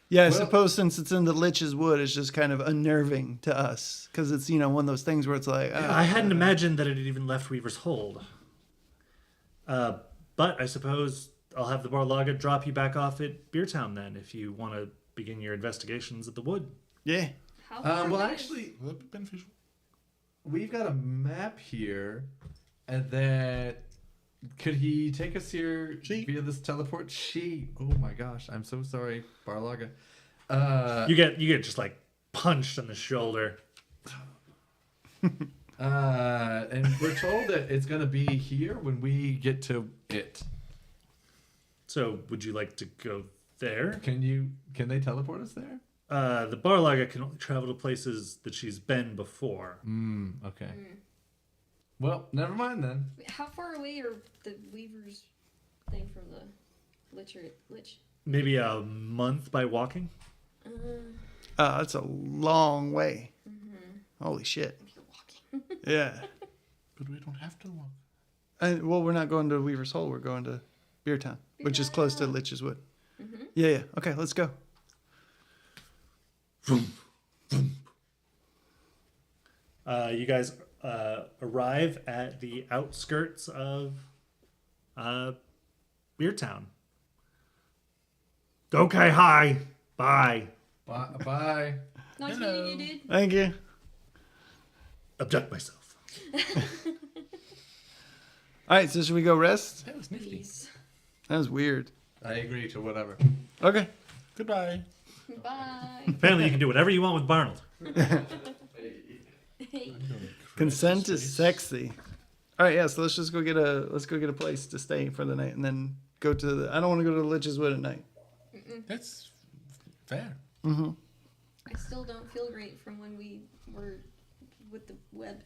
Yeah, I Well- suppose since it's in the Lich's Wood, it's just kind of unnerving to us because it's, you know, one of those things where it's like, I hadn't imagined that it had even left Weaver's Hold. But I suppose I'll have the Barlaga drop you back off at Beertown then, if you want to begin your investigations at the wood. yeah. How far Well, away actually, Will that be beneficial? we've got a map here, and that could he take us here Sheet. via this teleport sheet? Oh my gosh, I'm so sorry, Barlaga. You get just like punched in the shoulder. And we're told that it's gonna be here when we get to it. So would you like to go there? Can they teleport us there? The Barlaga can only travel to places that she's been before. Okay. Well, never mind then. Wait, how far away are the Weaver's thing from the Lich? Maybe a month by walking. That's a long way. Holy shit. If you're walking. Yeah. But we don't have to walk. Well, we're not going to Weaver's Hole. We're going to Beertown, which is close to Lich's Wood. Yeah, yeah. Okay, let's go. You guys arrive at the outskirts of Beertown. Okay, hi. Bye. Bye. Nice meeting you, dude. Thank you. Abduct myself. All right, so should we go rest? That was nifty. Please. That was weird. I agree to whatever. Okay. Goodbye. Bye. Apparently, you can do whatever you want with Barnold. Hey. Consent is sexy. All right, yeah. So let's just go get a place to stay for the night, and then go to the. I don't want to go to the Lich's Wood at night. That's fair. I still don't feel great from when we were with the web.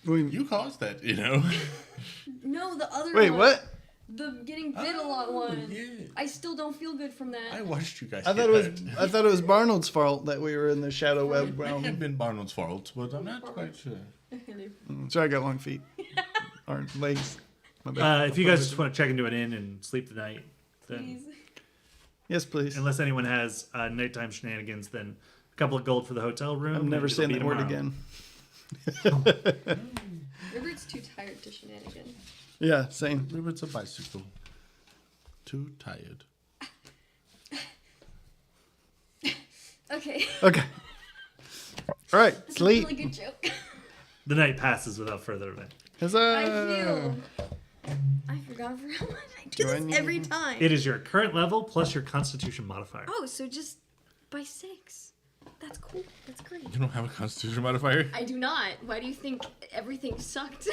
You caused that, you know. No, the other Wait, one. what? The getting bit a lot one. Yeah. I still don't feel good from that. I watched you guys. I get thought it was. hurt. I thought it was Barnold's fault that we were in the shadow web It may realm. have been Barnold's fault, but I'm not quite sure. So I got long feet or legs. My bad. If you guys just want to check into an inn and sleep the night, then Please. Yes, please. unless anyone has nighttime shenanigans, then a couple of gold for the hotel room. I'm never and it'll saying be that word tomorrow. again. Robert's too tired to shenanigan. Yeah, same. Maybe it's a bicycle. Too tired. Okay. Okay. All right, That's sleep. a really good joke. The night passes without further event. Huzzah! I I forgot for how much I Do do I this need- every time. It is your current level plus your Constitution modifier. Oh, so just by 6. That's cool. That's great. You don't have a constitution modifier? I do not. Why do you think everything sucked?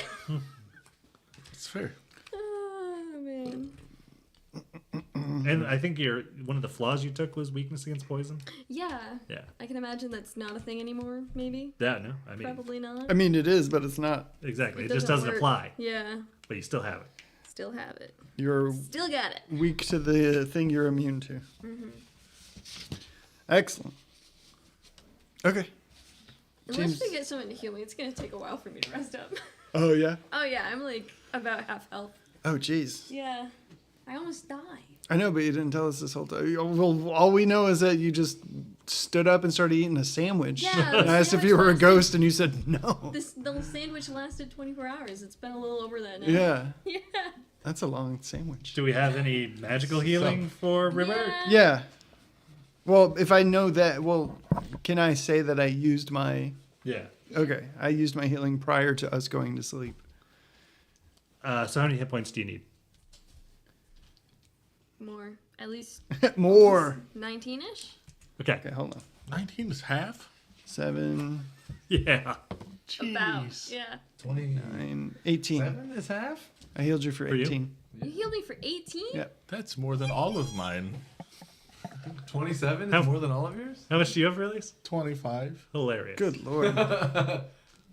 It's fair. Oh man. And I think one of the flaws you took was weakness against poison. Yeah. Yeah. I can imagine that's not a thing anymore. Maybe. Yeah, no, I mean, Probably not. I mean, it is, but it's not. exactly. It just doesn't work. apply, Yeah. but you still have it. Still have it. You're Still got it. weak to the thing you're immune to. Excellent. Okay. Unless Seems- we get someone to heal me, it's gonna take a while for me to rest up. Oh, yeah? Oh yeah, I'm like about half health. Oh, jeez. Yeah. I almost died. I know, but you didn't tell us this whole time. Well, all we know is that you just stood up and started eating a sandwich. Yeah, And I asked if sandwich you were a lasted- ghost, and you said no. The sandwich lasted 24 hours. It's been a little over that now. Yeah, Yeah. that's a long sandwich. Do we have any magical healing for River? Yeah. Well, if I know that, well, can I say that I used my... Yeah. Okay, I used my healing prior to us going to sleep. So how many hit points do you need? More. At least More. 19-ish? Okay. Okay, hold on. 19 is half? 7, Yeah. About. Jeez. Yeah. 9, 18. 27 is half? I healed you for For you? 18. You healed me for 18? Yeah. That's more than all of mine. 27 How- is more than all of yours? How much do you have for release? 25. Hilarious. Good lord.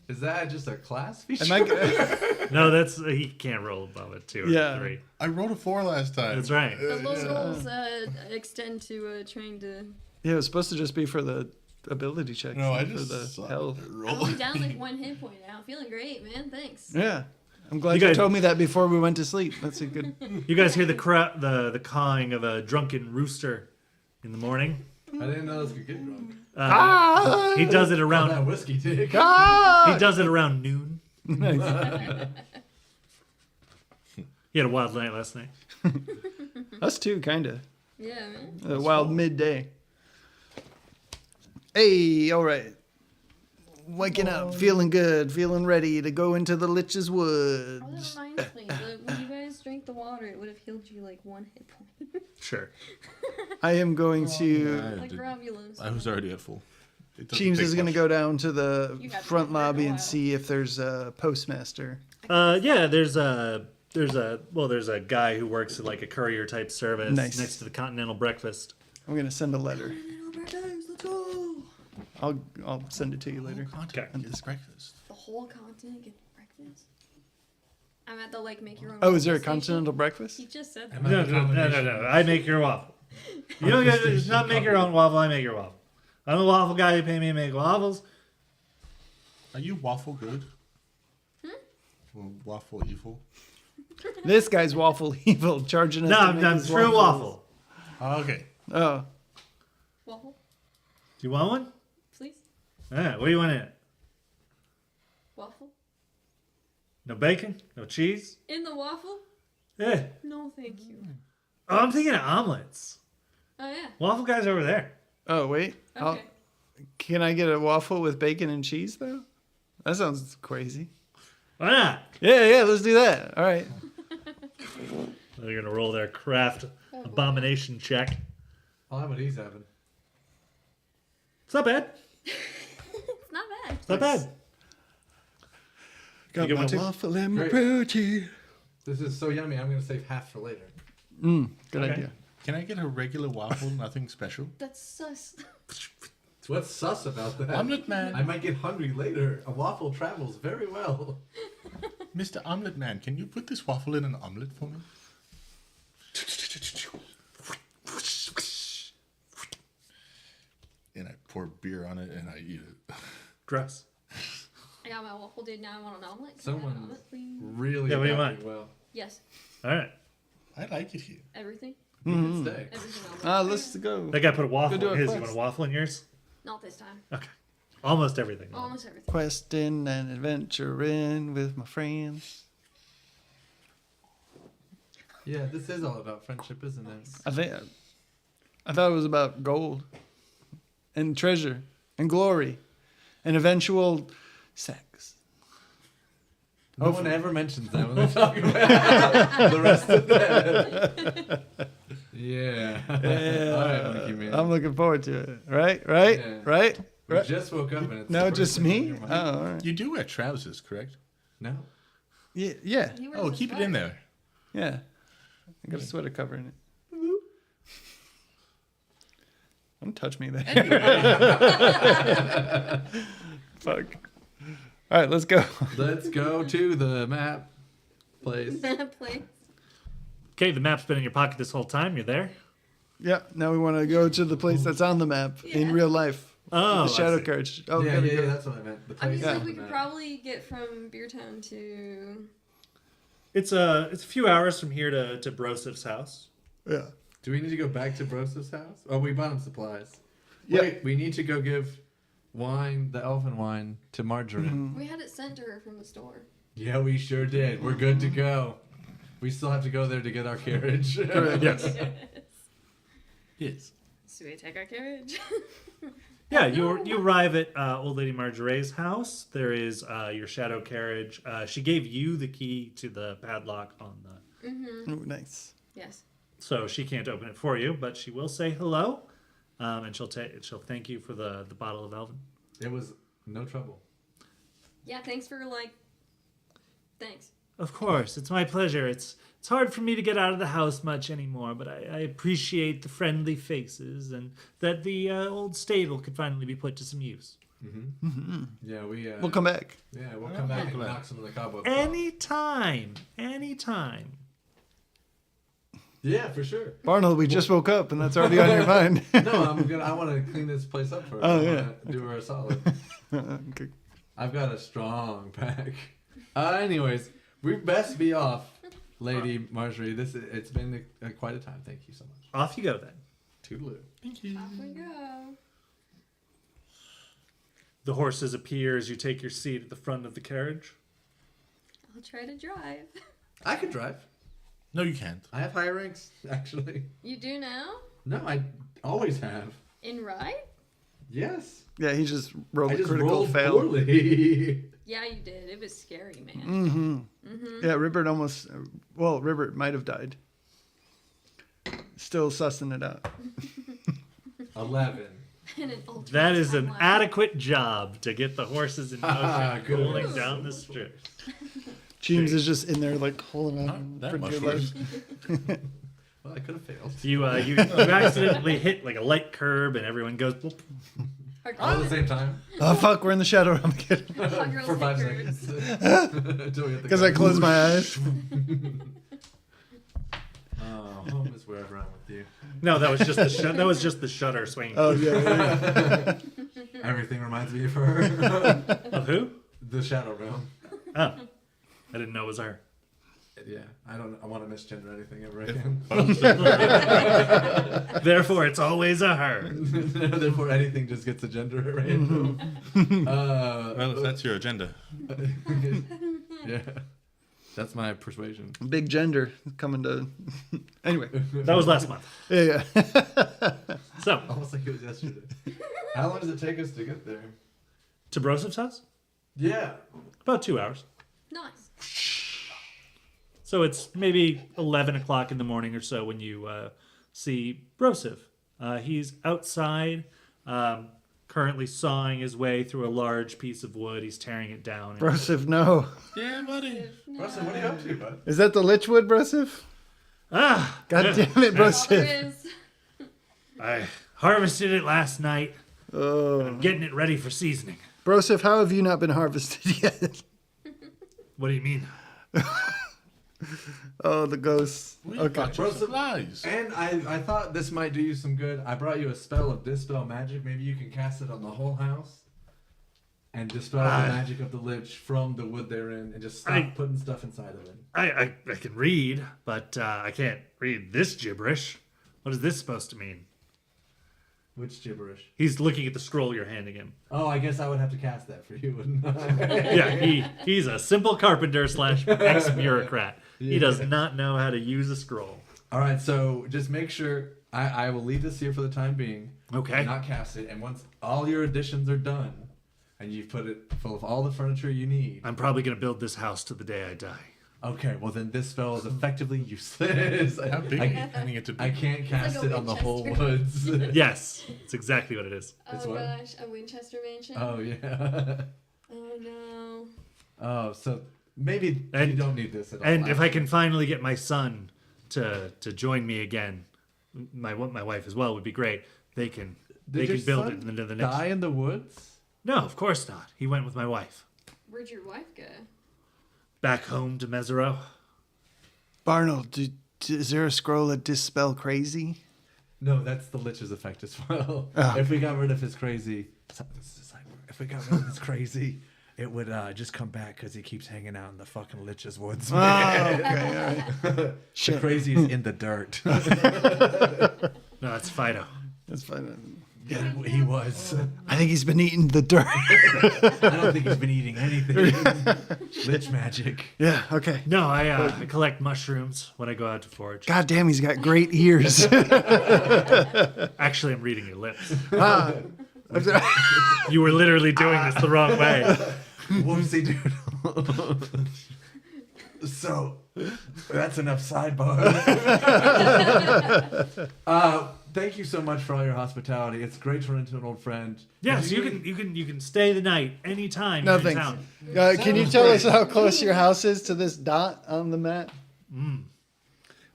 Is that just a class feature? Am I g- No, that's he can't roll above a 2 or Yeah. 3. I rolled a 4 last time. That's right. The low rolls extend to trying to. Yeah, it was supposed to just be for the ability checks. No, I not just for the suck health. at I'm rolling. only down like 1 hit point now. Feeling great, man. Thanks. Yeah. I'm glad You you, guys- told me that before we went to sleep. That's a good... You guys hear the cawing of a drunken rooster in the morning. I didn't know this could get drunk. He does it Oh, around. that whiskey dick. He does it around noon. He had a wild night last night. Us too, kind of. Yeah, man. A wild midday. Hey, all right. Waking up, feeling good, feeling ready to go into the Lich's Oh, Woods. that reminds me. When you guys drank the water, it would have healed you like 1 hit point. Sure. I am going to... I Like did- Romulus. I was already at full. It doesn't James take is going to much. go down to the You have to front wait there a lobby and while. see if there's a postmaster. Yeah, there's a guy who works at like a courier type service Nice. next to the Continental Breakfast. I'm going to send a letter. I'll send it to you later. Contact Okay. gets breakfast. The whole continent gets breakfast. I'm at the like make your own. Oh, is there a waffle station. continental breakfast? He just said Am that. I No, the no, no, no, combination? no. I make your waffle. You don't get it's not make your own waffle. I make your waffle. I'm a waffle guy. You pay me to make waffles. Are you waffle good? Or waffle evil? This guy's waffle evil, charging us No, to I'm, make I'm his true waffles. waffle. Okay. Oh, Waffle, Do you want one? please. Yeah. What do you want in it? Waffle No bacon? No cheese? in the waffle? Yeah. No, thank you. Oh, I'm thinking of omelets. Oh yeah. Waffle guy's over there. oh wait. Okay. Can I get a waffle with bacon and cheese though? That sounds crazy. Why not? Yeah, let's do that. All right. They're gonna roll their craft abomination check. I'll have what he's having. It's not bad. It's not bad. It's not bad. Got get my one too? waffle and my Great. protein. This is so yummy. I'm going to save half for later. Good Okay. idea. Can I get a regular waffle? Nothing special? That's sus. What's sus about that? Omelet Man. I might get hungry later. A waffle travels very well. Mr. Omelet Man, can you put this waffle in an omelet for me? And I pour beer on it and I eat it. Gross. I got my waffle, dude. Now I want an omelet. Can I have an Someone omelet, please? really Yeah, what do you got want? me well. Yes. All right. I like it here. Everything. You can stay. Everything else. Let's go. That guy put a waffle do in a his. You quest. want a waffle in yours? Not this time. Okay. Almost everything. Almost everything. Questing and adventuring with my friends. Yeah, this is all about friendship, isn't it? I thought it was about gold and treasure and glory and eventual sex. No one ever mentions that when they talk about the rest of that. Yeah. All right, Monkey Man. I'm looking forward to it. Right? Yeah. Right? We just woke up and it's No, the just first thing on me? your Oh, mind. all right. You do wear trousers, correct? No. Yeah. He wears Oh, a keep it sweater. in there. Yeah. I got a sweater covering it. Don't touch me there. Fuck. All right, let's go. Let's go to the map place. That place. Okay, the map's been in your pocket this whole time. You're there. Yeah, now we want to go to the place that's on the map in Yeah. real life. Oh, The Shadow I see. Carriage. Oh, yeah, gotta yeah, go. that's what I meant. The I mean, place so on we the could map. probably get from Beertown to. It's a few hours from here to Brosif's house. Yeah. Do we need to go back to Bros's house? Oh, we bought him supplies. Yeah. Wait, we need to go give wine, the elfin wine, to Marjorie. We had it sent to her from the store. Yeah, we sure did. We're good to go. We still have to go there to get our carriage. Yes. Yes. So we take our carriage. Yeah, you arrive at Old Lady Marjorie's house. There is your shadow carriage. She gave you the key to the padlock on the, Ooh, nice. Yes. so she can't open it for you, but she will say hello, and she'll thank you for the bottle of Elven. It was no trouble. Yeah. Thanks for Thanks. Of course, it's my pleasure. It's hard for me to get out of the house much anymore, but I appreciate the friendly faces and that the old stable could finally be put to some use. Yeah, we. We'll come back. Yeah, we'll come back and knock some of the cobwebs off. Anytime. Yeah, for sure. Barnold, we just woke up and that's already on your mind. No, I want to clean this place up for her. Oh, I yeah. wanna do her a solid. Okay. I've got a strong pack. Anyways, we best be off, Lady Marjorie. It's been quite a time. Thank you so much. Off you go then. Toodaloo. Off we go. The horses appear as you take your seat at the front of the carriage. I'll try to drive. I could drive. No, you can't. I have higher ranks, actually. You do now? No, I always have. In ride? Yes. Yeah, he just rolled I a just critical rolled fail. poorly. Yeah, you did. It was scary, man. Yeah, Ribbert almost. Well, Ribbert might have died. Still sussing it out. 11. And an ultra That is an timeline. adequate job to get the horses in motion, Good. rolling down the strip. James is just in there like holding on Not that for much dear worse. life. Well, I could have failed. You accidentally hit like a light curb, and everyone goes. Whoop. Our All at the girls- same time. Oh fuck, we're in the shadow realm again. our girls For 5 take turns. seconds. Until we hit the Because I ground. closed my eyes. Oh, home is wherever I'm with you. No, that was just the that was just the shutter swinging. Oh yeah. Everything reminds me of her. Of who? The Shadow Realm. Oh, I didn't know it was her. Yeah, I want to misgender anything ever again. Therefore, it's always a her. Therefore, anything just gets a gender at random. Well, if that's your agenda. Yeah, that's my persuasion. Big gender coming to. Anyway. That was last month. Yeah. So, Almost like it was yesterday. How long does it take us to get there? to Brosif's house? Yeah. About 2 hours. Nice. So it's maybe 11 o'clock in the morning or so when you see Brosif. He's outside, currently sawing his way through a large piece of wood. He's tearing it down. Brosif, no. Yeah, buddy. Russell, what are you up to, bud? Is that the Lichwood, Brosif? Ah! God damn it, All there Brosif. is. I harvested it last night. Oh. I'm getting it ready for seasoning. Brosif, how have you not been harvested yet? What do you mean? Oh, the ghosts. We Okay. got your Broseph- supplies. And I thought this might do you some good. I brought you a spell of Dispel Magic. Maybe you can cast it on the whole house. And dispel the magic of the lich from the wood they're in and just stop putting stuff inside of it. I can read, but I can't read this gibberish. What is this supposed to mean? Which gibberish? He's looking at the scroll you're handing him. Oh, I guess I would have to cast that for you, wouldn't I? Yeah, he's a simple carpenter / ex-bureaucrat. He does Yeah. not know how to use a scroll. All right, so just make sure I will leave this here for the time being. Okay. Not cast it, and once all your additions are done, and you've put it full of all the furniture you need. I'm probably gonna build this house to the day I die. Okay, well then this spell is effectively useless. How big are you planning it to be? I can't cast like a it on the whole Winchester. woods. Yes, it's exactly what it is. It's Oh what? gosh, a Winchester mansion. Oh yeah. Oh no. Oh, so maybe And- you don't need this at all. And if I can finally get my son to join me again, my wife as well would be great. They can Did your build son it into the next. die in the woods? No, of course not. He went with my wife Where'd your wife go? back home to Mesero. Barnold, is there a scroll that dispel crazy? No, that's the Lich's effect as well. Oh. If we got rid of his crazy, if we got rid of his crazy, it would just come back because he keeps hanging out in the fucking Lich's woods. Oh, okay, all right. The Shit, crazy is in the dirt. No, that's Fido. that's fine. Yeah, he was. I think he's been eating the dirt. I don't think he's been eating anything. Lich magic. Yeah, okay. No, I collect mushrooms when I go out to forage. God damn, he's got great ears. Actually, I'm reading your lips. Ah. You were literally doing this the wrong way. Whoopsie doodle. So, that's enough sidebar. Thank you so much for all your hospitality. It's great to run into an old friend. Yes, you can stay the night anytime No, you're in thanks. town. Can you tell us how close your house is to this dot on the map?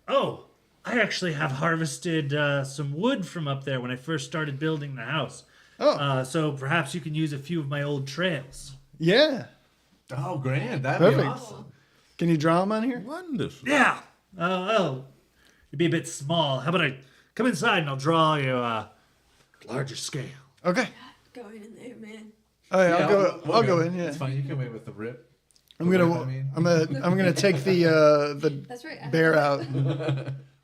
Oh, I actually have harvested some wood from up there when I first started building the house. Oh. So perhaps you can use a few of my old trails. Yeah. Oh, grand. That'd be Perfect. awesome. Can you draw them on here? Wonderful. Yeah. Well, it'd be a bit small. How about I come inside and I'll draw you larger scale. Okay. Going in there, man. Oh, yeah, Yeah, I'll go in. Yeah. It's fine. You can wait with the rip. I'm The gonna whip, I mean. I'm gonna take the That's right. I bear out.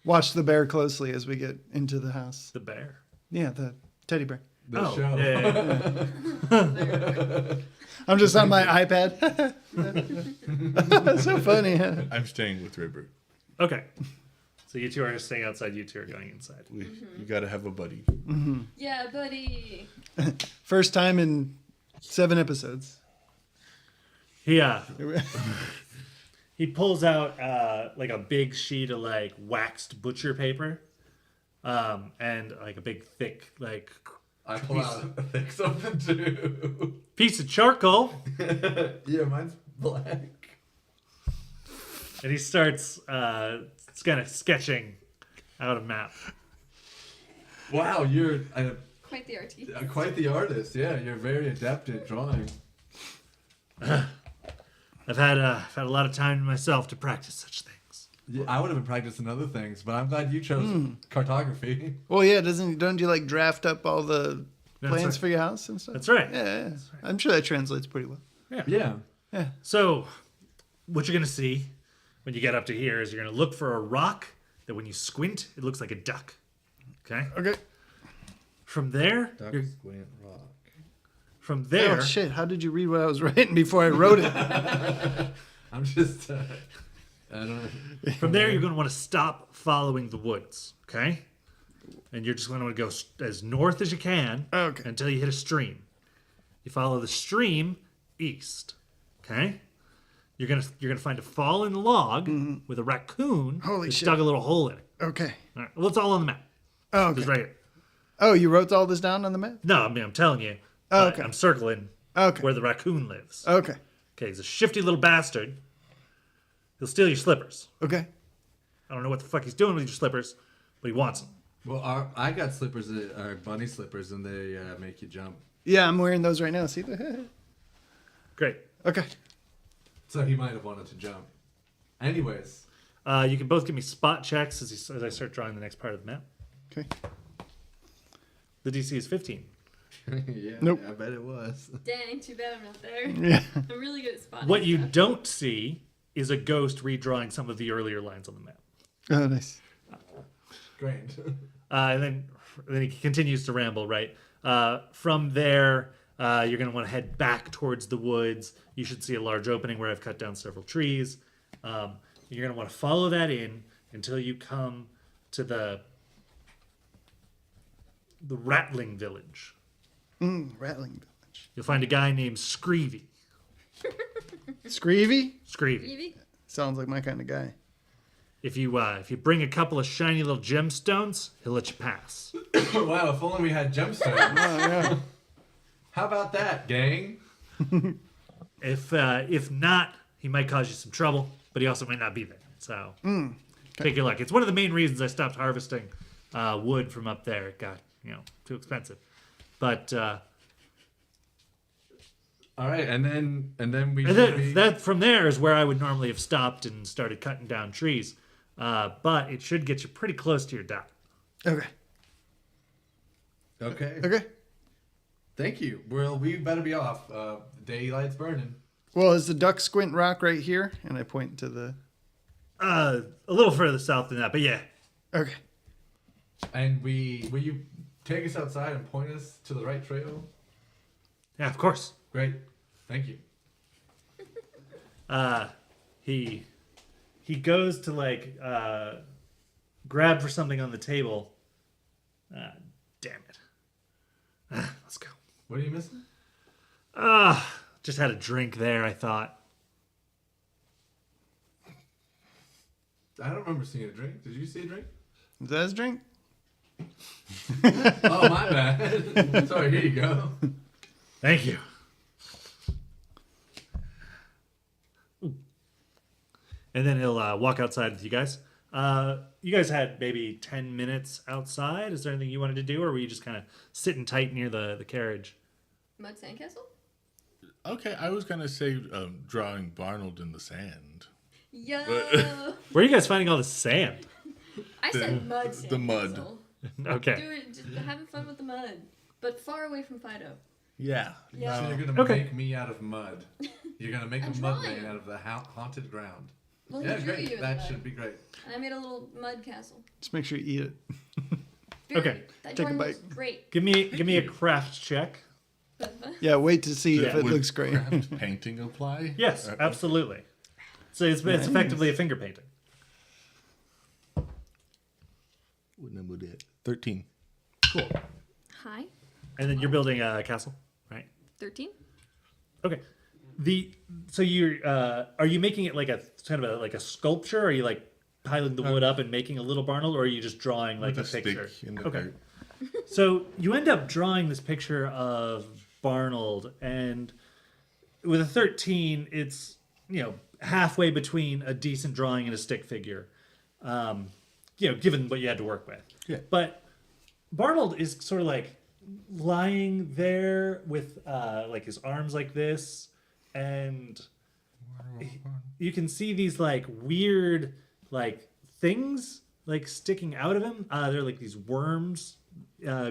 Watch the bear closely as we get into the house. The bear. Yeah, the teddy bear. The oh, show. yeah. I'm just on my iPad. That's so funny. I'm staying with River. Okay. So you two are staying outside. You two are going inside. You gotta have a buddy. Yeah, buddy. First time in 7 episodes. He pulls out like a big sheet of like waxed butcher paper, and like a big thick like I pull out a thick something too. piece of charcoal, Yeah, mine's black. and he starts kind of sketching out a map. Wow, you're Quite the artiste. quite the artist. Yeah, you're very adept at drawing. I've had a lot of time to myself to practice such things. Yeah, I would have been practicing other things, but I'm glad you chose cartography. Well, yeah, don't you like draft up all the That's plans right. for your house and stuff? That's right. Yeah. I'm sure that translates pretty well. Yeah. Yeah. So, what you're gonna see when you get up to here is you're gonna look for a rock that, when you squint, it looks like a duck. Okay. Okay. From there, Duck you're, Squint Rock. from there, Oh shit! How did you read what I was writing before I wrote it? I'm just. I don't know. from there, you're gonna want to stop following the woods. Okay. And you're just gonna want to go as north as you can Okay. until you hit a stream. You follow the stream east. Okay. You're gonna find a fallen log with a raccoon Holy that's shit. dug a little hole in it. Okay. All right. Well, it's all on the map. Oh, okay. It's right here. Oh, you wrote all this down on the map? No, I mean, I'm telling you. Oh, but okay. I'm circling Okay. where the raccoon lives. Okay. Okay, he's a shifty little bastard. He'll steal your slippers. Okay. I don't know what the fuck he's doing with your slippers, but he wants them. Well, I got slippers that are bunny slippers, and they make you jump. Yeah, I'm wearing those right now. See? Great. Okay. So he might have wanted to jump. Anyways, You can both give me spot checks as I start drawing the next part of the map. Okay. The DC is 15. Yeah, Nope. I bet it was. Dang, too bad I'm not there. Yeah. I'm really good at spotting. What you stuff. don't see is a ghost redrawing some of the earlier lines on the map. Oh, nice. great. And then he continues to ramble, right? From there, you're going to want to head back towards the woods. You should see a large opening where I've cut down several trees. You're going to want to follow that in until you come to the rattling village. Rattling village. You'll find a guy named Screevy. Screevy? Screevy. Evie? Sounds like my kind of guy. If you bring a couple of shiny little gemstones, he'll let you pass. Wow, if only we had gemstones. Yeah. How about that, gang? If not, he might cause you some trouble, but he also might not be there. So take your luck. It's one of the main reasons I stopped harvesting wood from up there. It got too expensive. But All right, and then we. and should then, be- that from there is where I would normally have stopped and started cutting down trees. But it should get you pretty close to your dock. Okay. Okay. Okay. Thank you. Well, we better be off. Daylight's burning. Well, is the Duck Squint Rock right here? And I point to the. A little further south than that, but yeah. Okay. And will you take us outside and point us to the right trail? Yeah, of course. Great. Thank you. He goes to grab for something on the table. Damn it. Let's go. What are you missing? Just had a drink there, I thought. I don't remember seeing a drink. Did you see a drink? Is that his drink? Oh, my bad. Sorry, here you go. Thank you. And then he'll walk outside with you guys. You guys had maybe 10 minutes outside. Is there anything you wanted to do, or were you just kind of sitting tight near the carriage? Mud sandcastle? Okay, I was gonna say drawing Barnold in the sand. Yo! Where are you guys finding all this sand? I said mud sandcastle. the mud. Okay. Do it, just having fun with the mud. But far away from Fido. Yeah. Yeah. So you're gonna Okay. make me out of mud. You're gonna make I'm a mud trying. man out of the haunted ground. Well, Yeah, he drew great. you in That the should mud. be great. And I made a little mud castle. Just make sure you eat it. Very Okay. good. That Take a drawing looks bite. great. Give me a craft check. Yeah, wait to see if it Would looks great. craft painting apply? Yes, absolutely. So it's effectively a finger painting. What number that? 13. Cool. Hi. And then you're building a castle, right? 13? Okay. So you're are you making it like a kind of like a sculpture? Or are you like piling the wood up and making a little Barnold, or are you just drawing like With a a picture? stick in the Okay. dirt. So you end up drawing this picture of Barnold, and with a 13, it's halfway between a decent drawing and a stick figure. Given what you had to work with. Yeah. But Barnold is sort of like lying there with like his arms like this, and you can see these like weird like things like sticking out of him. They're like these worms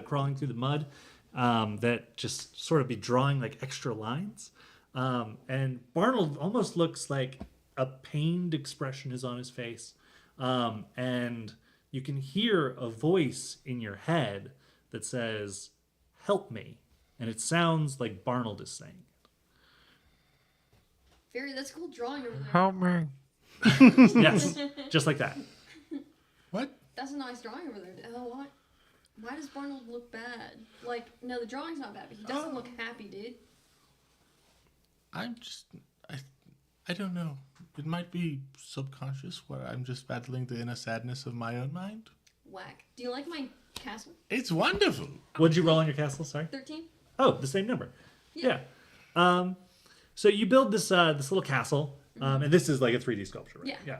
crawling through the mud that just sort of be drawing like extra lines. And Barnold almost looks like a pained expression is on his face. And you can hear a voice in your head that says, "Help me." And it sounds like Barnold is saying Very, that's a cool drawing over there. Help me. it. Yes, just like that. What? That's a nice drawing over there. Why does Barnold look bad? Like, no, the drawing's not bad, but he doesn't look happy, dude. I'm just. I don't know. It might be subconscious where I'm just battling the inner sadness of my own mind. Whack. Do you like my castle? It's wonderful. What'd you roll on your castle? Sorry. 13? Oh, the same number. Yeah. Yeah. So you build this little castle, and this is like a 3D sculpture, right? Yeah.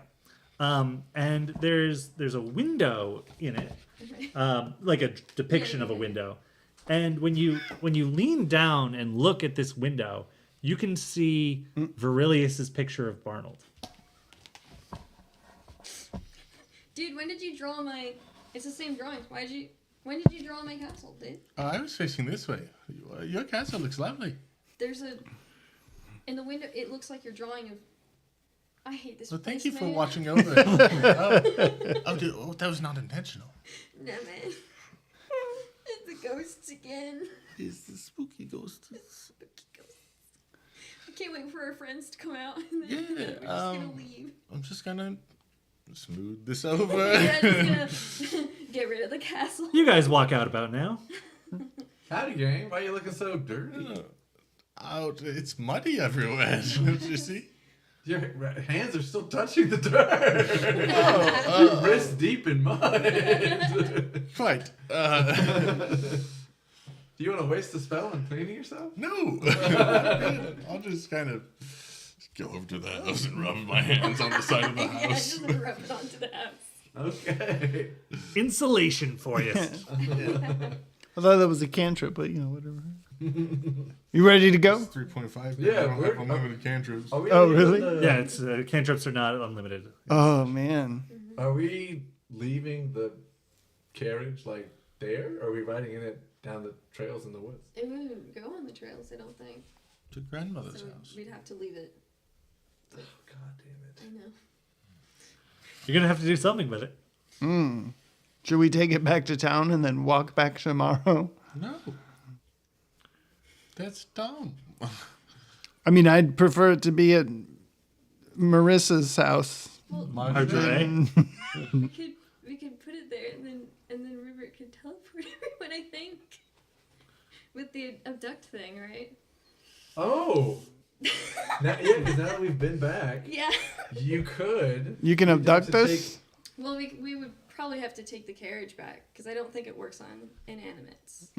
And there's a window in it, like a depiction of a window. And when you lean down and look at this window, you can see Virilius's picture of Barnold. Dude, when did you draw my... It's the same drawing. When did you draw my castle, dude? I was facing this way. Your castle looks lovely. There's a... In the window, it looks like you're drawing of... I hate this Well, thank place, you for man. watching over. That was not intentional. No, man. It's the ghosts again. It's the spooky ghost. Spooky ghosts. I can't wait for our friends to come out, and then Yeah, we're just gonna leave. I'm just gonna smooth this over. Yeah, just gonna get rid of the castle. You guys walk out about now. Howdy, gang. Why are you looking so dirty? Out. It's muddy everywhere. Don't you see? Your hands are still touching the dirt. Oh, You're wrist deep in mud. quite. Do you want to waste a spell on cleaning yourself? No. I'll just kind of go over to the house and rub my hands on the side of the Yeah, house. just rub it onto the house. Okay. Insulation for you. I thought that was a cantrip, but whatever. You ready to go? 3.5. Yeah, I don't we're- have unlimited cantrips. Are we Oh, leaving really? the- Yeah, it's cantrips are not unlimited. Oh man. Are we leaving the carriage like there? Or are we riding in it down the trails in the woods? It wouldn't go on the trails, I don't think. To grandmother's So house. we'd have to leave it. Oh, God damn it. I know. You're gonna have to do something with it. Should we take it back to town and then walk back tomorrow? No. That's dumb. I mean, I'd prefer it to be at Marissa's house. Marjorie. We could put it there, and then River could teleport everyone. I think with the abduct thing, right? Oh! Now, yeah, because now that we've been back, Yeah. you could. You can abduct to us? Well, we would probably have to take the carriage back because I don't think it works on inanimates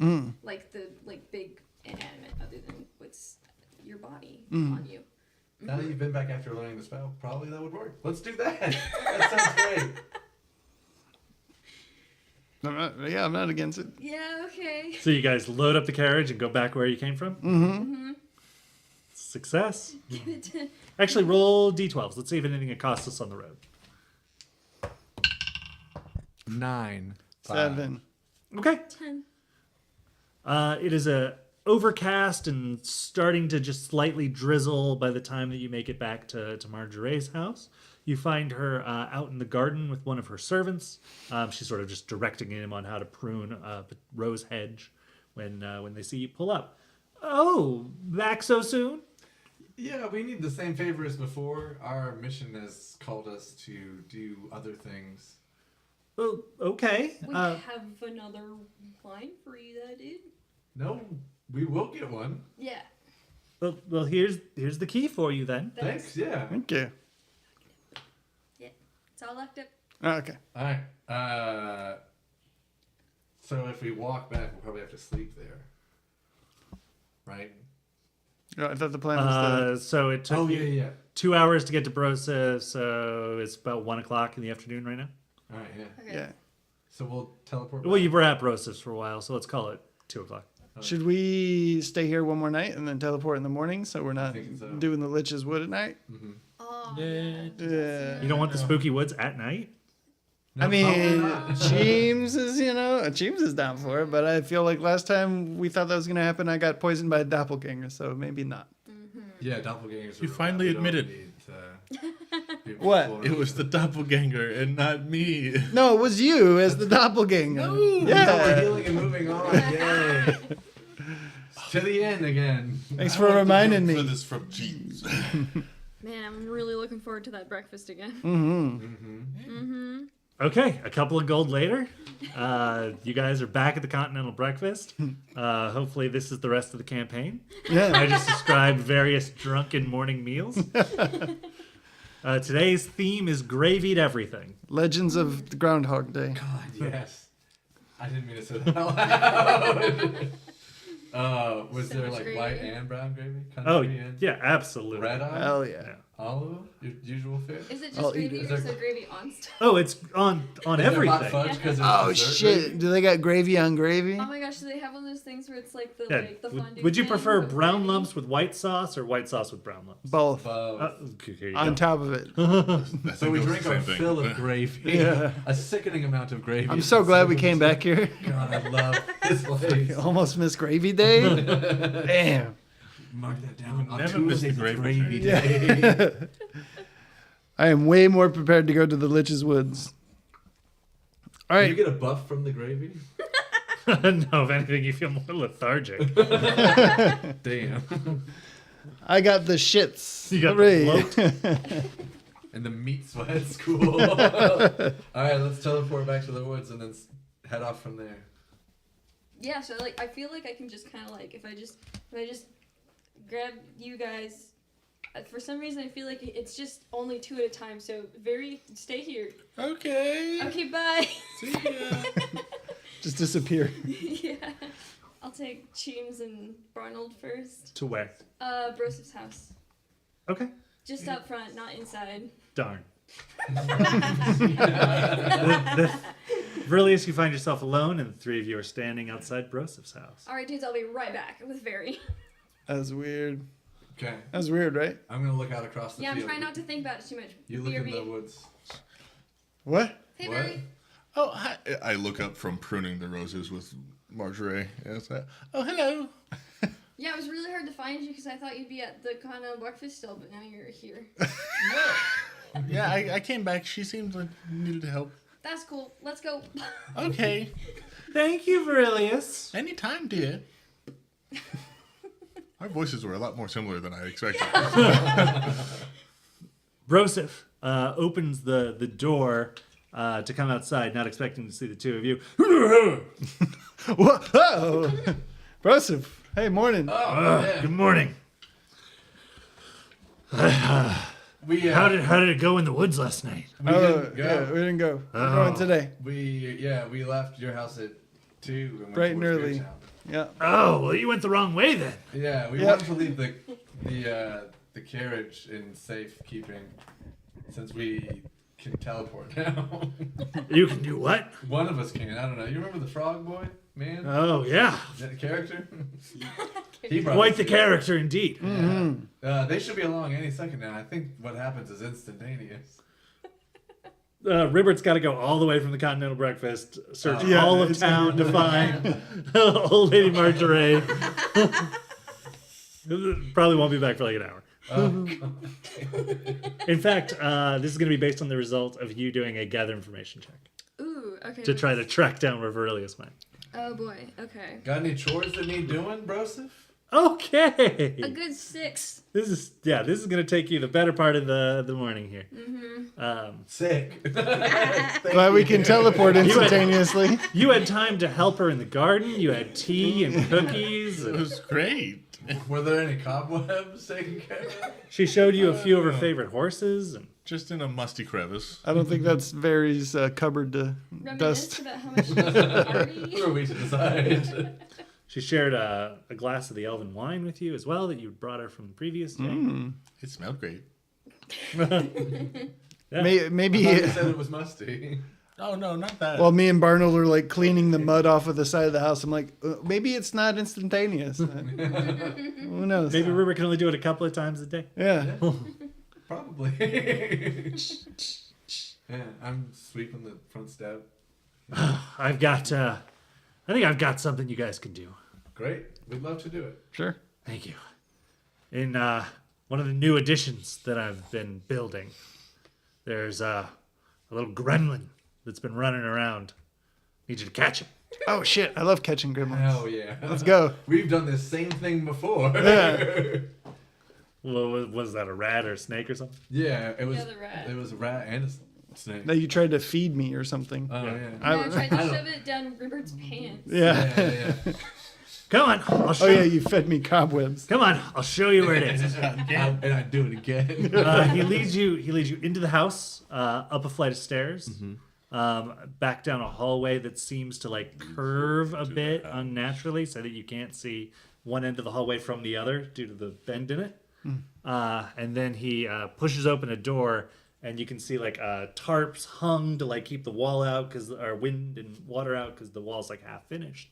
like the big inanimate, other than what's your body on you. Now that you've been back after learning the spell, probably that would work. Let's do that. That sounds great. I'm not against it. Yeah. Okay. So you guys load up the carriage and go back where you came from? Mm-hmm. Success. Give it to. Actually, roll d12s. Let's see if anything costs us on the road. 9. 7. Okay. 10. It is a overcast and starting to just slightly drizzle by the time that you make it back to Marjorie's house. You find her out in the garden with one of her servants. She's sort of just directing him on how to prune a rose hedge when they see you pull up. Oh, back so soon? Yeah, we need the same favor as before. Our mission has called us to do other things. Oh, okay. We have another wine for you, that dude. No, we will get one. Yeah. Well, here's the key for you then. Thanks, yeah. Thank you. Yeah. It's all locked up. Oh, okay. Alright, so if we walk back, we'll probably have to sleep there. Right? Oh, I thought the plan was So it took you yeah. 2 hours to get to Brosa, so it's about 1 o'clock in the afternoon right now. Alright, yeah. Okay. yeah. So we'll teleport Well, back. you were at Brosas for a while, so let's call it 2 o'clock. Should we stay here one more night and then teleport in the morning so we're not Thinking so. doing the Lich's Wood at night? Oh. Yeah. You don't want the spooky woods at night? No, I mean, probably not. James is, James is down for it, but I feel like last time we thought that was going to happen, I got poisoned by a doppelganger, so maybe not. Yeah, doppelgangers. You are finally around. We don't admitted. need to be What? exploring. It was the doppelganger and not me. No, it was you as the doppelganger. So we're Yeah. healing and moving on. Yay. To the end again. Thanks for reminding For me. this from Jeeves. Man, I'm really looking forward to that breakfast again. Okay, a couple of gold later, you guys are back at the Continental Breakfast. Hopefully, this is the rest of the campaign. I Yeah. just described various drunken morning meals. Today's theme is gravied everything. Legends of the Groundhog Day. God, yes. I didn't mean to say that out loud. Was So there much like white gravy. and brown gravy? Oh, Country and yeah, absolutely. red eye? Hell yeah. Olive? Your usual fare? Is it just I'll eat gravy it. or is there gravy on stuff? Oh, it's on Is there hot everything. fudge 'cause there's Oh dessert shit! gravy? Do they got gravy on gravy? Oh my gosh, do they have one of those things where it's like the Yeah. the fondue? Would you pan prefer with brown gravy? lumps with white sauce or white sauce with brown lumps? Both Okay, here you on go. top of it. So we drink our fill of gravy. Yeah. A sickening amount of gravy. I'm so glad we came back here. God, I love this place. Almost missed Gravy Day. Damn. Mark that down. On Never missed Tuesdays, the it's gravy day. I am way more prepared to go to the Lich's Woods. All Do you right. get a buff from the gravy? No, if anything, you feel more lethargic. Damn. I got the shits. You got Hooray. bloat. And the meat sweat's cool. All right, let's teleport back to the woods and then head off from there. Yeah, so like I feel like I can just kind of like if I just grab you guys. For some reason, I feel like it's just only 2 at a time. So stay here. Okay. Okay, bye. See ya. Just disappear. Yeah. I'll take Cheems and Barnold first. To where? Brosep's house. Okay. Just out front, not inside. Darn. Verilius, you find yourself alone, and the three of you are standing outside Brosep's house. Alright, dudes, I'll be right back with Very. That's weird. Okay. That's weird, right? I'm gonna look out across the Yeah, I'm field. trying not to think about it too much. You look in the woods. What? Hey, What? Very. Oh, hi. I look up from pruning the roses with Marjorie. Oh, hello. Yeah, it was really hard to find you because I thought you'd be at the Continental breakfast still, but now you're here. Yeah, I came back. She seemed like needed help. That's cool. Let's go. Okay. Thank you, Verilius. Anytime, dear. Our voices were a lot more similar than I expected. Broseph opens the door to come outside, not expecting to see the two of you. Whoa! Broseph, hey, morning. Good morning. We How did it go in the woods last night? we didn't go. Yeah, we didn't go. We're Oh. going today. We left your house at 2 and went Bright and towards early. Beartown. Yeah. Oh, well, you went the wrong way then. Yeah, we Yep. wanted to leave the carriage in safekeeping since we can teleport now. You can do what? One of us can. I don't know. You remember the frog boy, man? Oh, yeah. That character? He brought Quite us the here. character indeed. Yeah. They should be along any second now. I think what happens is instantaneous. Ribbert's got to go all the way from the Continental Breakfast, search Yeah, all of it's town to find old Lady Marjorie. Probably won't be back for like an hour. In fact, this is going to be based on the result of you doing a gather information check Ooh, okay. to try to track down where Verilius went. Oh boy, okay. Got any chores that need doing, Broseph? Okay. A good 6. This is going to take you the better part of the morning here. Sick. Glad we can teleport instantaneously. You had time to help her in the garden. You had tea and cookies. It was great. Were there any cobwebs taken care of? She showed you a few of her favorite horses. And Just in a musty crevice. I don't think that's Vary's cupboard to Reminisce dust. about how much you party. Who are we to decide? she shared a glass of the elven wine with you as well that you brought her from the previous day. It smelled great. Maybe. You said it was musty. Oh, no, not that. While me and Barnold are like cleaning the mud off of the side of the house, I'm like, maybe it's not instantaneous. Who knows? Maybe River can only do it a couple of times a day. Yeah. Probably. Yeah, I'm sweeping the front step. I think I've got something you guys can do. Great. We'd love to do it. Sure. Thank you. In one of the new additions that I've been building, there's a little gremlin that's been running around. Need you to catch him. Oh shit! I love catching gremlins. Hell yeah. Let's go. We've done this same thing before. Yeah. Well, was that a rat or a snake or something? Yeah, it was. Yeah, the rat. It was a rat and a snake. That you tried to feed me or something. Oh yeah. I tried to I don't- shove it down Ribbert's pants. Yeah. Yeah. Come on, I'll show Oh yeah, you fed me cobwebs. Come on, I'll show you where it is. And I do it again. He leads you into the house, up a flight of stairs, back down a hallway that seems to like curve a bit unnaturally, so that you can't see one end of the hallway from the other due to the bend in it. And then he pushes open a door, and you can see like tarps hung to like keep the wall out or wind and water out because the wall's like half finished.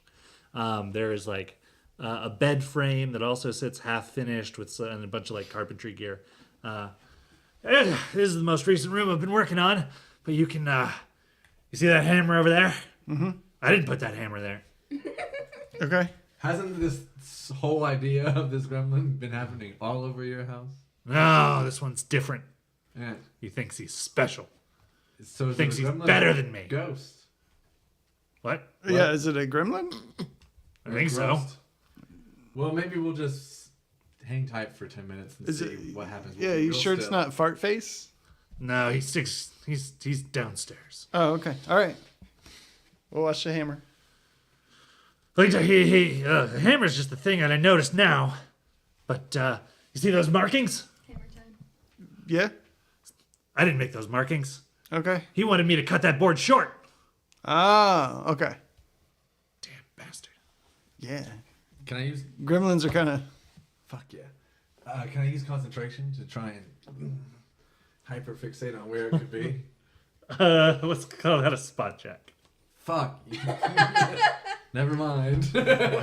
There is like a bed frame that also sits half finished with and a bunch of like carpentry gear. This is the most recent room I've been working on, but you can you see that hammer over there? Mm-hmm. I didn't put that hammer there. Okay. Hasn't this whole idea of this gremlin been happening all over your house? No, this one's different. Yeah. He thinks he's special. So is Thinks it a he's gremlin better or a than me. Ghost. What? Yeah. Is it a gremlin? I think so. Ghost. Well, maybe we'll just hang tight for 10 minutes and Is see it- what happens. with Yeah. the You real sure it's stuff. not fart face? No, he's downstairs. Oh, okay. All right. We'll watch the hammer. Like the hammer's just the thing that I noticed now. But you see those markings? Hammer time. Yeah. I didn't make those markings. Okay. He wanted me to cut that board short. Ah. Okay. Damn bastard. Yeah. Can I use? Gremlins are kind of. Fuck yeah. Can I use concentration to try and hyper fixate on where it could be? Let's call that a spot check. Fuck. Never mind. Why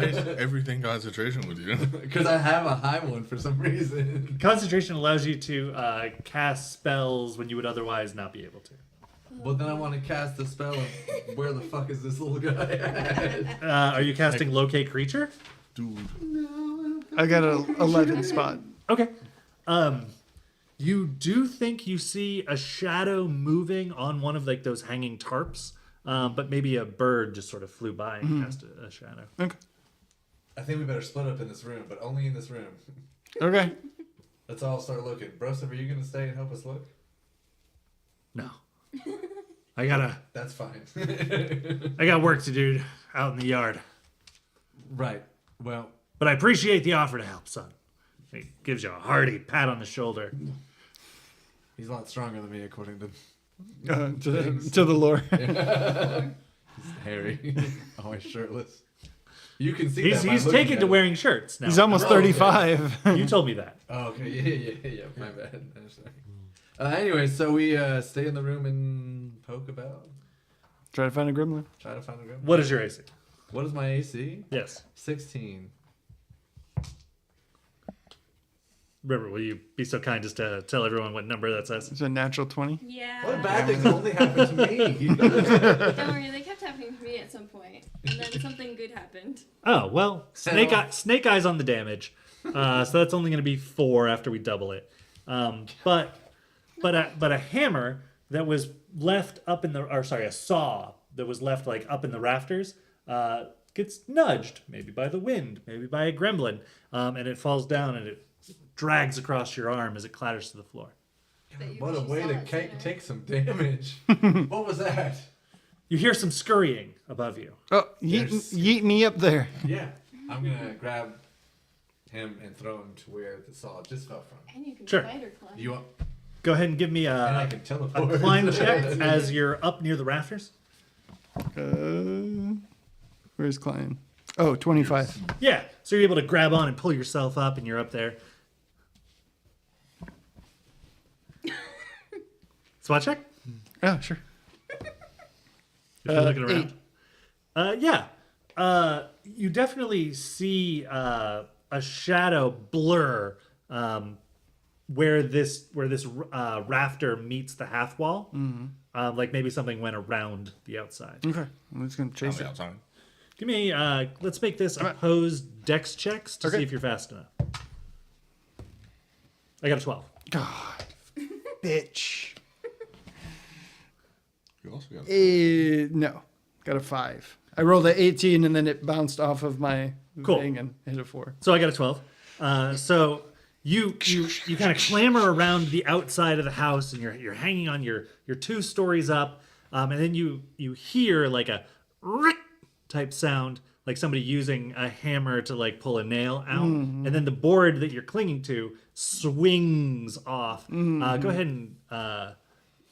is everything concentration with you? Because I have a high one for some reason. Concentration allows you to cast spells when you would otherwise not be able to. Well, then I want to cast the spell of where the fuck is this little guy at? Are you casting locate creature? Dude. I got a 11 spot. Okay. You do think you see a shadow moving on one of like those hanging tarps, but maybe a bird just sort of flew by and cast a shadow. Okay. I think we better split up in this room, but only in this room. Okay. Let's all start looking. Broseph, are you going to stay and help us look? No. I gotta. That's fine. I got work to do out in the yard. Right. Well, But I appreciate the offer to help, son. He gives you a hearty pat on the shoulder. he's a lot stronger than me, according to To the lore. he's hairy, always shirtless. You can see that by He's looking taken at to him. wearing shirts now. He's almost Oh, okay. 35. You told me that. Oh, okay. Yeah. My bad. I'm sorry. Anyway, so we stay in the room and poke about, Try to find a gremlin. try to find a room. What is your AC? What is my AC? Yes. 16. River, will you be so kind just to tell everyone what number that says? It's a natural 20. Yeah. What bad things only happen to me? Don't worry, they kept happening to me at some point, and then something good happened. Oh, well, Snake Eyes on the damage. So that's only going to be 4 after we double it. But a hammer that was left up in the, or sorry, a saw that was left like up in the rafters gets nudged, maybe by the wind, maybe by a gremlin, and it falls down and it drags across your arm as it clatters to the floor. That you What a wish you way saw to it sooner. take some damage. What was that? You hear some scurrying above you. Oh, There's- yeet me up there. Yeah. I'm going to grab him and throw him to where the saw just fell from. And you can Sure. spider climb. You want, Go ahead and give me and I a can teleport. climb check as you're up near the rafters. Where's Klein? Oh, 25. Yeah, so you're able to grab on and pull yourself up, and you're up there. Spot check? Oh, sure. If you're looking around. 8. You definitely see a shadow blur where this rafter meets the half wall. Like maybe something went around the outside. Okay. I'm just going to chase On the it. outside. Give me. Let's make this opposed dex checks to Okay. see if you're fast enough. I got a 12. God. Bitch. You also got No. Got a 5. I rolled a 18 and then it bounced off of my Cool. thing and hit a 4. So I got a 12. So you kind of clamber around the outside of the house, and you're hanging on your 2 stories up, and then you hear like a rick type sound, like somebody using a hammer to like pull a nail out, and then the board that you're clinging to swings off. Go ahead and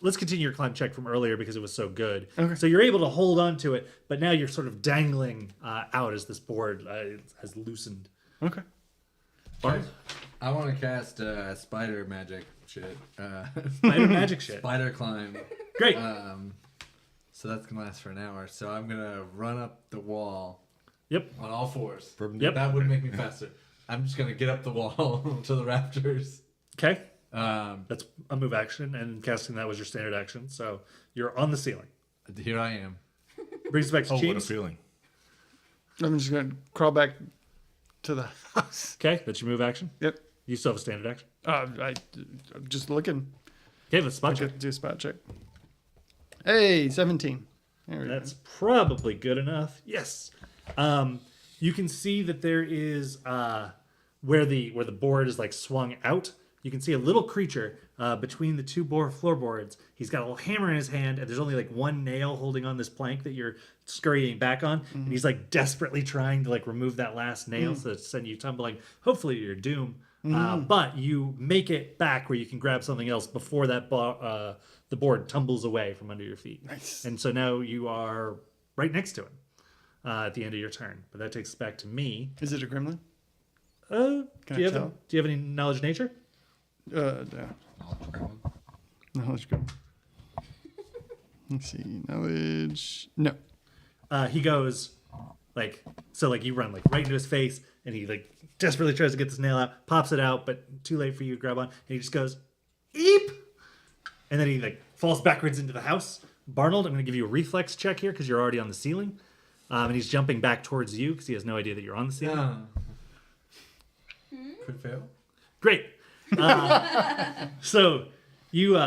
let's continue your climb check from earlier because it was so good. Okay. So you're able to hold on to it, but now you're sort of dangling out as this board has loosened. Okay. Barnes? I want to cast spider magic shit. Spider magic shit. Spider climb. Great. So that's going to last for an hour. So I'm going to run up the wall Yep. on all fours. Yep. That would make me faster. I'm just going to get up the wall to the rafters. Okay. Um, That's a move action, and casting that was your standard action. So you're on the ceiling. here I am. Brings us back to Oh, what a Cheems. feeling. I'm just going to crawl back to the house. Okay, that's your move action. Yep. You still have a standard action. I'm just looking. Okay, let's spot I check. get to do a spot check. Hey, 17. There we That's probably good enough. Yes. You can see that there is where the board is like swung out. you can see a little creature between the two floorboards. He's got a little hammer in his hand, and there's only like one nail holding on this plank that you're scurrying back on. And he's like desperately trying to like remove that last nail so it's send you tumbling, hopefully to your doom. But you make it back where you can grab something else before that the board tumbles away from under your feet. Nice. And so now you are right next to him at the end of your turn. But that takes us back to me. Is it a gremlin? Do Can you I have tell? do you have any knowledge of nature? No. Knowledge go. Let's see. Knowledge. No. He goes like so like you run like right into his face and he like desperately tries to get this nail out, pops it out, but too late for you to grab on, and he just goes eep, and then he like falls backwards into the house. Barnold, I'm going to give you a reflex check here because you're already on the ceiling, and he's jumping back towards you because he has no idea that you're on the ceiling. Could fail. Great. So you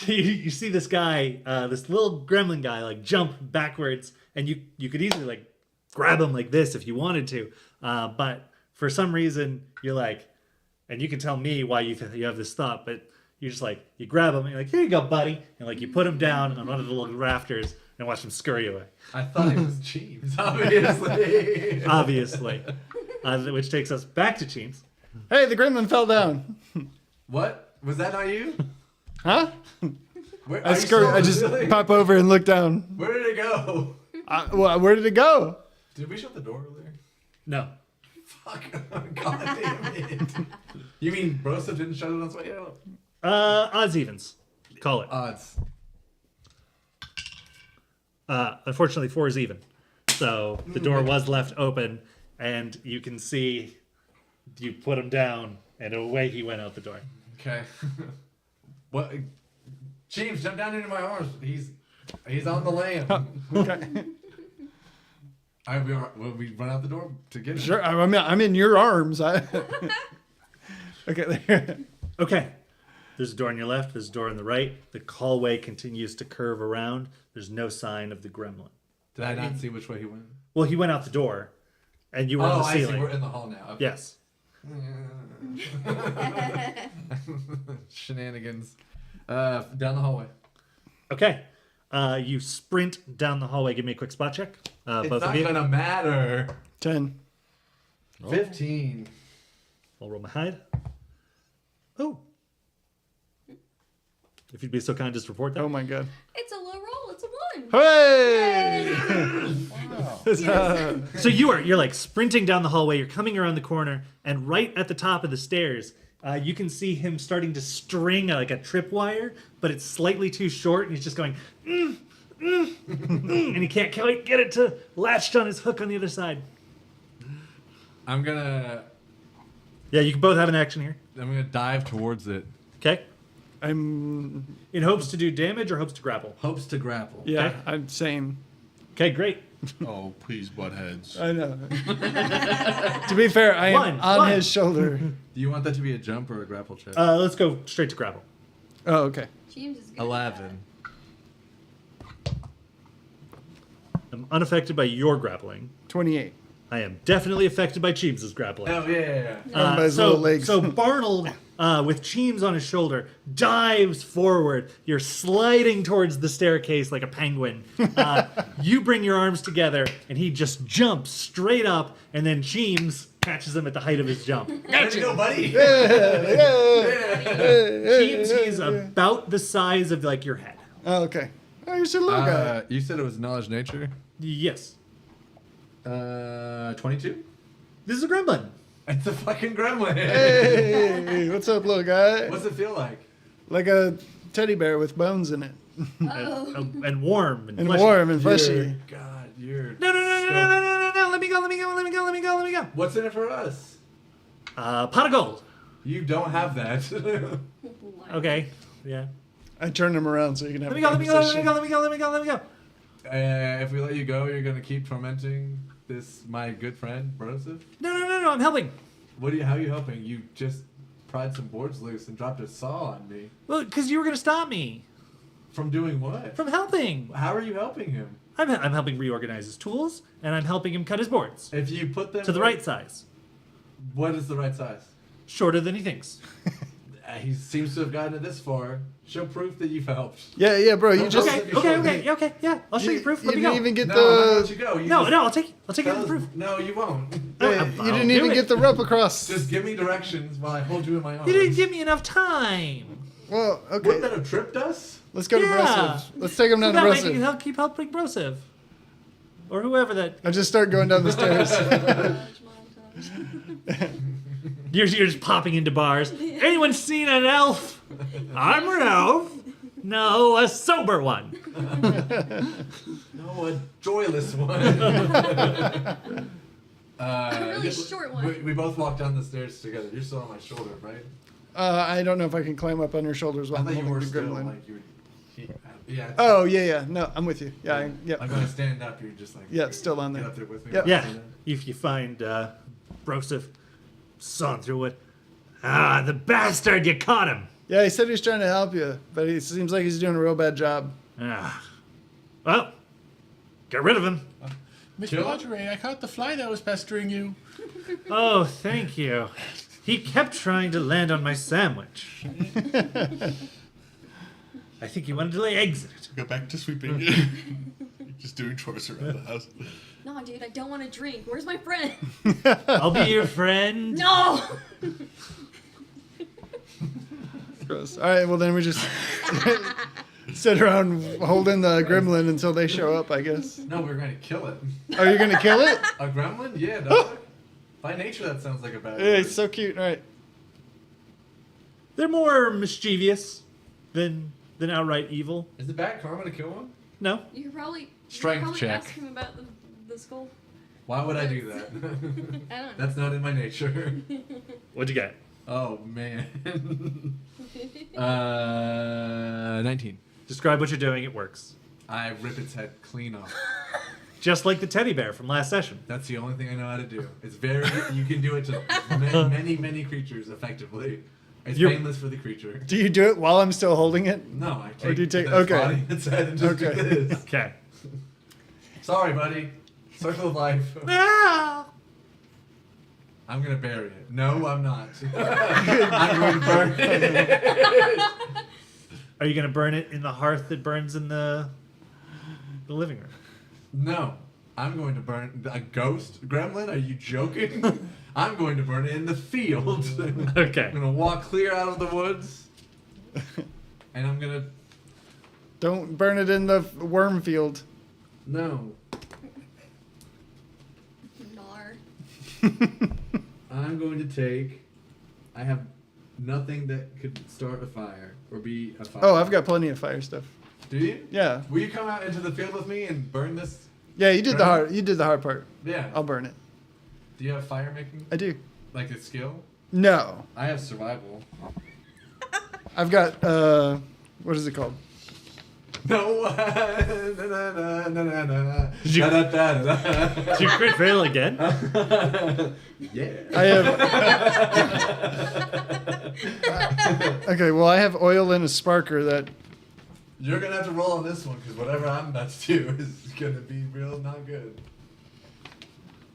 you see this guy, this little gremlin guy, like jump backwards, and you could easily like grab him like this if you wanted to, but for some reason you're like, and you can tell me why you have this thought, but you're just like you grab him and you're like, here you go, buddy, and like you put him down on one of the little rafters and watch him scurry away. I thought he was Jeeves, obviously. Obviously, which takes us back to Cheems. Hey, the gremlin fell down. What? Was that not you? Huh? Where, I scurry. I just pop over and look down. Where did it go? Well, where did it go? Did we shut the door earlier? No. Fuck. God damn it. You mean Brosa didn't shut it on its way out? Odds evens. Call it. Odds. Unfortunately, 4 is even. So the door was left open, and you can see you put him down, and away he went out the door. Okay. What? James, jump down into my arms. He's on the land. Okay. Will we run out the door to get him? Sure. I'm in your arms. Okay. Okay. There's a door on your left. There's a door on the right. The hallway continues to curve around. There's no sign of the gremlin. Did I not see which way he went? Well, he went out the door, and you were on the I see. ceiling. We're in the hall now. Okay. Yes. Shenanigans. Down the hallway. Okay. You sprint down the hallway. Give me a quick spot check. It's Both not of you. gonna matter. 10. 15. I'll roll my hide. Oh. If you'd be so kind, just report that. Oh my god. It's a low roll. It's a 1. Hey! So you're like sprinting down the hallway. You're coming around the corner, and right at the top of the stairs, you can see him starting to string like a tripwire, but it's slightly too short, and he's just going, and he can't quite get it to latch on his hook on the other side. I'm gonna Yeah, you can both have an action here. dive towards it. Okay. I'm. In hopes to do damage or hopes to grapple. Hopes to grapple. Yeah, Okay. I'm same. Okay, great. Oh, please, butt heads. I know. To be fair, I am on One. his shoulder. Do you want that to be a jump or a grapple check? Let's go straight to grapple. Oh, okay. James is good. 11. I'm unaffected by your grappling. 28. I am definitely affected by Cheems' grappling. Oh yeah. By his little legs. So Barnold, with Cheems on his shoulder, dives forward. You're sliding towards the staircase like a penguin. You bring your arms together, and he just jumps straight up, and then Cheems catches him at the height of his jump. Let's go, buddy. Cheems, he's about the size of like your head. Oh, okay. Oh, you're still a little guy. You said it was knowledge nature. Yes. 22. This is a gremlin. It's a fucking gremlin. Hey, what's up, little guy? What's it feel like? Like a teddy bear with bones in it. And warm and, And fleshy. warm and fleshy. You're. No. Let me go. What's in it for us? Pot of gold. You don't have that. Okay. Yeah. I turned him around so you can have Let a me conversation. go. If we let you go, you're gonna keep tormenting my good friend, Broseph? No. I'm helping. How are you helping? You just pried some boards loose and dropped a saw on me. Well, because you were going to stop me From doing what? from helping. How are you helping him? I'm helping reorganize his tools, and I'm helping him cut his boards If you put them to the right size. What is the right size? Shorter than he thinks. He seems to have gotten it this far. Show proof that you've helped. Yeah, bro. You just Okay, yeah. I'll show you proof. You Let me didn't go. even get No, I'm not gonna let the. you go. You No, just I'll take it tell as us- proof. No, you won't. Hey, I'll you didn't do even it. get the rope across. Just give me directions while I hold you in my arms. You didn't give me enough time. Well, Wouldn't okay. that have tripped us? Let's go to Yeah. Brosive. Let's take him So down to that way you Brosive. can keep helping Brosive. Or whoever that. I just start going down the stairs. You're just popping into bars. Anyone seen an elf? I'm an elf. No, a sober one. No, a joyless one. A really short one. We both walked down the stairs together. You're still on my shoulder, right? I don't know if I can climb up on your shoulders I while I'm thought you holding were the still gremlin. like you would. Yeah. Oh yeah. No, I'm with you. Yeah, I'm gonna stand up. You're just like. Yeah, still on Get there. up there with me. Yep. Yeah, if you find Broseph sawing through it. Ah, the bastard, you caught him. Yeah, he said he's trying to help you, but he seems like he's doing a real bad job. Ah. Well, get rid of him. Mr. Kill him? Audrey, I caught the fly that was pestering you. Oh, thank you. He kept trying to land on my sandwich. I think he wanted to lay eggs in it. Go back to sweeping. Just doing chores around the house. No, dude, I don't want to drink. Where's my friend? I'll be your friend. No! Gross. All right, well then we just sit around holding the gremlin until they show up, I guess. No, we're gonna kill it. Are you gonna kill it? A gremlin? Yeah, dog. By nature, that sounds like a bad. Yeah, word. it's so cute. All right. They're more mischievous than outright evil. Is it bad karma to kill one? No. You could probably, Strength check. ask him about the skull. Why would I do that? I don't know. That's not in my nature. What'd you get? Oh man. 19. Describe what you're doing. It works. I rip its head clean off. Just like the teddy bear from last session. That's the only thing I know how to do. It's very. You can do it to many creatures effectively. It's You're- painless for the creature. Do you do it while I'm still holding it? No, I Or take, do you take- its okay. body, its head, and just Okay. do this. Okay. Sorry, buddy. Circle of life. Ah! I'm gonna bury it. No, I'm not. I'm going to burn it. Are you gonna burn it in the hearth that burns in the living room? No, I'm going to burn a ghost gremlin. Are you joking? I'm going to burn it in the field. Okay. I'm gonna walk clear out of the woods, and I'm gonna Don't burn it in the worm field. no. Nar. I'm going to take. I have nothing that could start a fire or be a fire. Oh, I've got plenty of fire stuff. Do you? Yeah. Will you come out into the field with me and burn this? Yeah, you did the Right. hard. You did the hard part. Yeah. I'll burn it. Do you have fire making? I do. Like a skill? No, I have survival. I've got what is it called? No. Na, na, na, na, na, na. Did you- Da, da, da, da. Did you crit fail again? Yeah. I have. Okay, well I have oil in a sparker that. You're gonna have to roll on this one because whatever I'm about to do is gonna be real not good.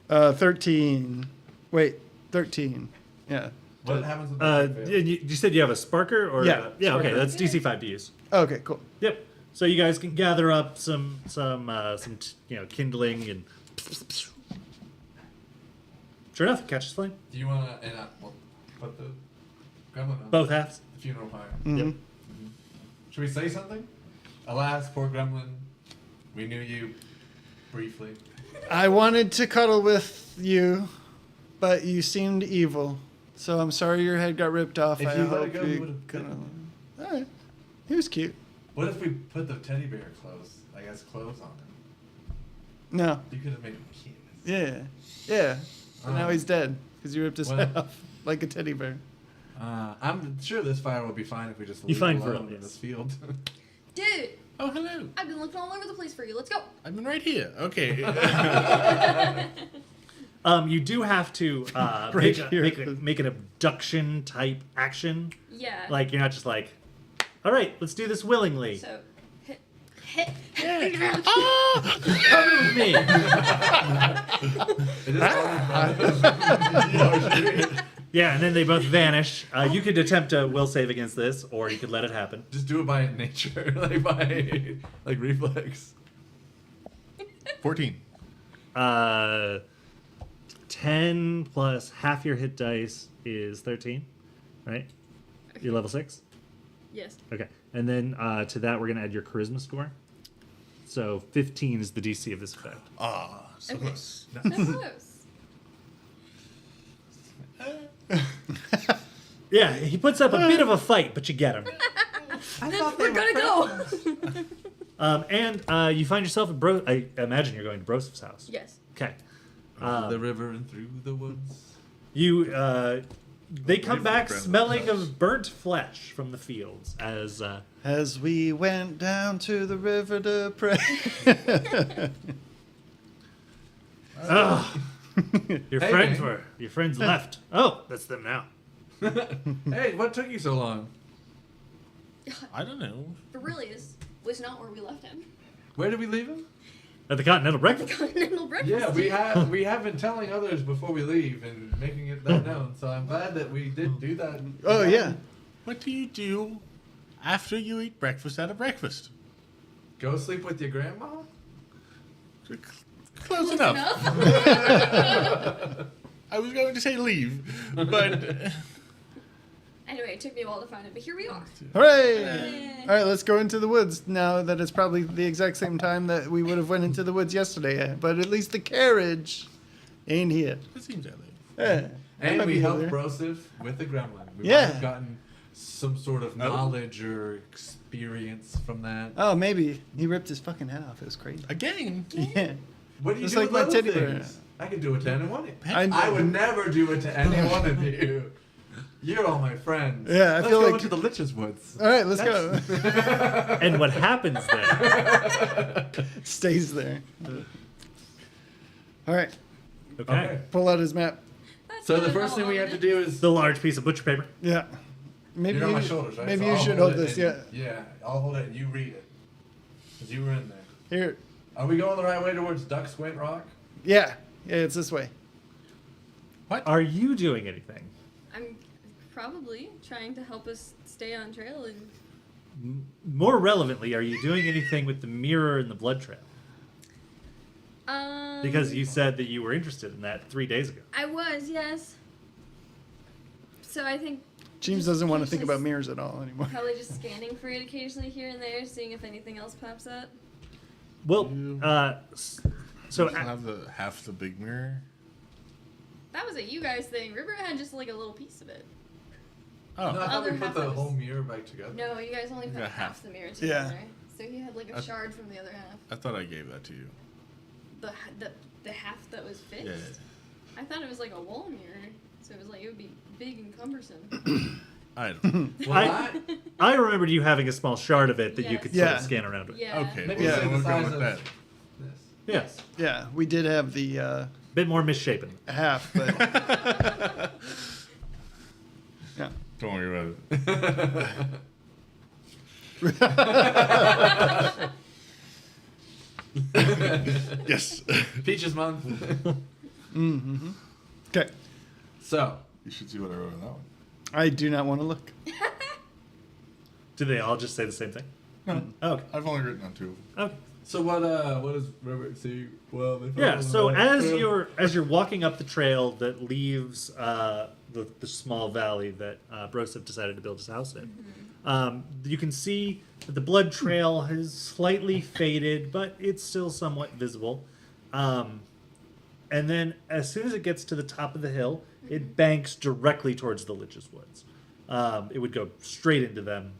13. Wait, 13. Yeah. What happens with the You said you have a sparker, or Yeah, yeah. Okay, sparker. that's DC5 to use. Okay, cool. Yep. So you guys can gather up some kindling and. Sure enough, it catches flame. Do you wanna put the gremlin on Both halves. the funeral pyre? Mhm. Yep. Should we say something? Alas, poor gremlin, we knew you briefly. I wanted to cuddle with you, but you seemed evil. So I'm sorry your head got ripped off. If I you let it hope go, you you would've kind bitten. of. Alright. He was cute. What if we put the teddy bear clothes, like as clothes on him? No. You could have made him cute. Yeah. Yeah. But now Oh. he's dead because you ripped his Well- head off like a teddy bear. I'm sure this fire will be fine if we just You leave find it alone Vern, in yes. this field. Dude, Oh, hello. I've been looking all over the place for you. Let's go. I've been right here. Okay. You do have to Right here. make an abduction type action. Yeah. Like you're not just like, all right, let's do this willingly. So, hit. Come with me. It is all Yeah, and then they both vanish. You could attempt a will save against this, or you could let it happen. Just do it by nature, like by like reflex. 14. 10 plus half your hit dice is 13, right? You're level 6? Yes. Okay. And then to that, we're going to add your charisma score. So 15 is the DC of this effect. Ah, so Okay. close. So close. Yeah, he puts up a bit of a fight, but you get him. We're gonna go. And you find yourself at I imagine you're going to Broseph's house. Yes. Okay. Over the river and through the woods. You, they come Wait for back the grandma's smelling house. of burnt flesh from the fields as As we went down to the river to pray. your Hey, friends man. your friends left. Oh, that's them now. Hey, what took you so long? I don't know. Aurelius was not where we left him. Where did we leave him? At the Continental Breakfast. Continental breakfast. Yeah, we have been telling others before we leave and making it that known. So I'm glad that we did do that. Oh, yeah. What do you do after you eat breakfast at a breakfast? Go sleep with your grandma. Close enough. I was going to say leave, but Anyway, it took me a while to find it, but here we are. Hooray! Yay. All right, let's go into the woods now that it's probably the exact same time that we would have went into the woods yesterday. But at least the carriage ain't here. it seems that way. Yeah. That And might we be helped there. Broseph with the gremlin. We Yeah. might have gotten some sort of knowledge or experience from that. Oh, maybe. He ripped his fucking head off. It was crazy. Again. Yeah. What do you Just do like with my little teddy bear. things? I could do it to any one of you. I- I would never do it to any one of you. You're all my friends. Yeah, I Let's feel go like- into the Lich's Woods. All right, let's go. And what happens there? Stays there. All right, Okay. pull out his map. That's So not the at first all thing we on have to it. do is The large piece of butcher paper. Yeah. Maybe you're on you, my shoulders, right? maybe So you I'll should hold it this. and- Yeah. Yeah, I'll hold it and you read it. Because you were in there. Here. Are we going the right way towards Duck Squint Rock? Yeah. Yeah, it's this way. Are you doing anything? I'm probably trying to help us stay on trail and More relevantly, are you doing anything with the mirror and the blood trail? Because you said that you were interested in that 3 days ago. I was, yes. So I think James doesn't want to think occasionally about mirrors at all anymore. probably just scanning for it occasionally here and there, seeing if anything else pops up. Well, You- so I'll have the half the big mirror. That was a you guys thing. River had just like a little piece of it. Oh, No, I thought we Other put half the of us. whole mirror back together. No, you guys only put Yeah, half half. the mirror Yeah. together. So he had like a I- shard from the other half. I thought I gave that to you. The half that was fixed. Yeah. I thought it was like a wall mirror, so it was like it would be big and cumbersome. I don't. Well, I remembered you having a small shard of it that you Yes. could sort Yeah. of scan around with. Yeah. Okay, Maybe Yeah. say the we'll go size with of that. this. Yes. Yeah, we did have the Bit more misshapen. half, but yeah. Don't worry about it. Yes. Peaches month. Okay. So, You should see what I wrote on that one. I do not want to look. Do they all just say the same thing? No, Oh, okay. I've only written on 2 of them. Okay. so what does Robert see? Well, they Yeah. follow So the as trail. you're walking up the trail that leaves the small valley that Broseph decided to build his house in, you can see that the blood trail has slightly faded, but it's still somewhat visible. And then as soon as it gets to the top of the hill, it banks directly towards the Lich's Woods. It would go straight into them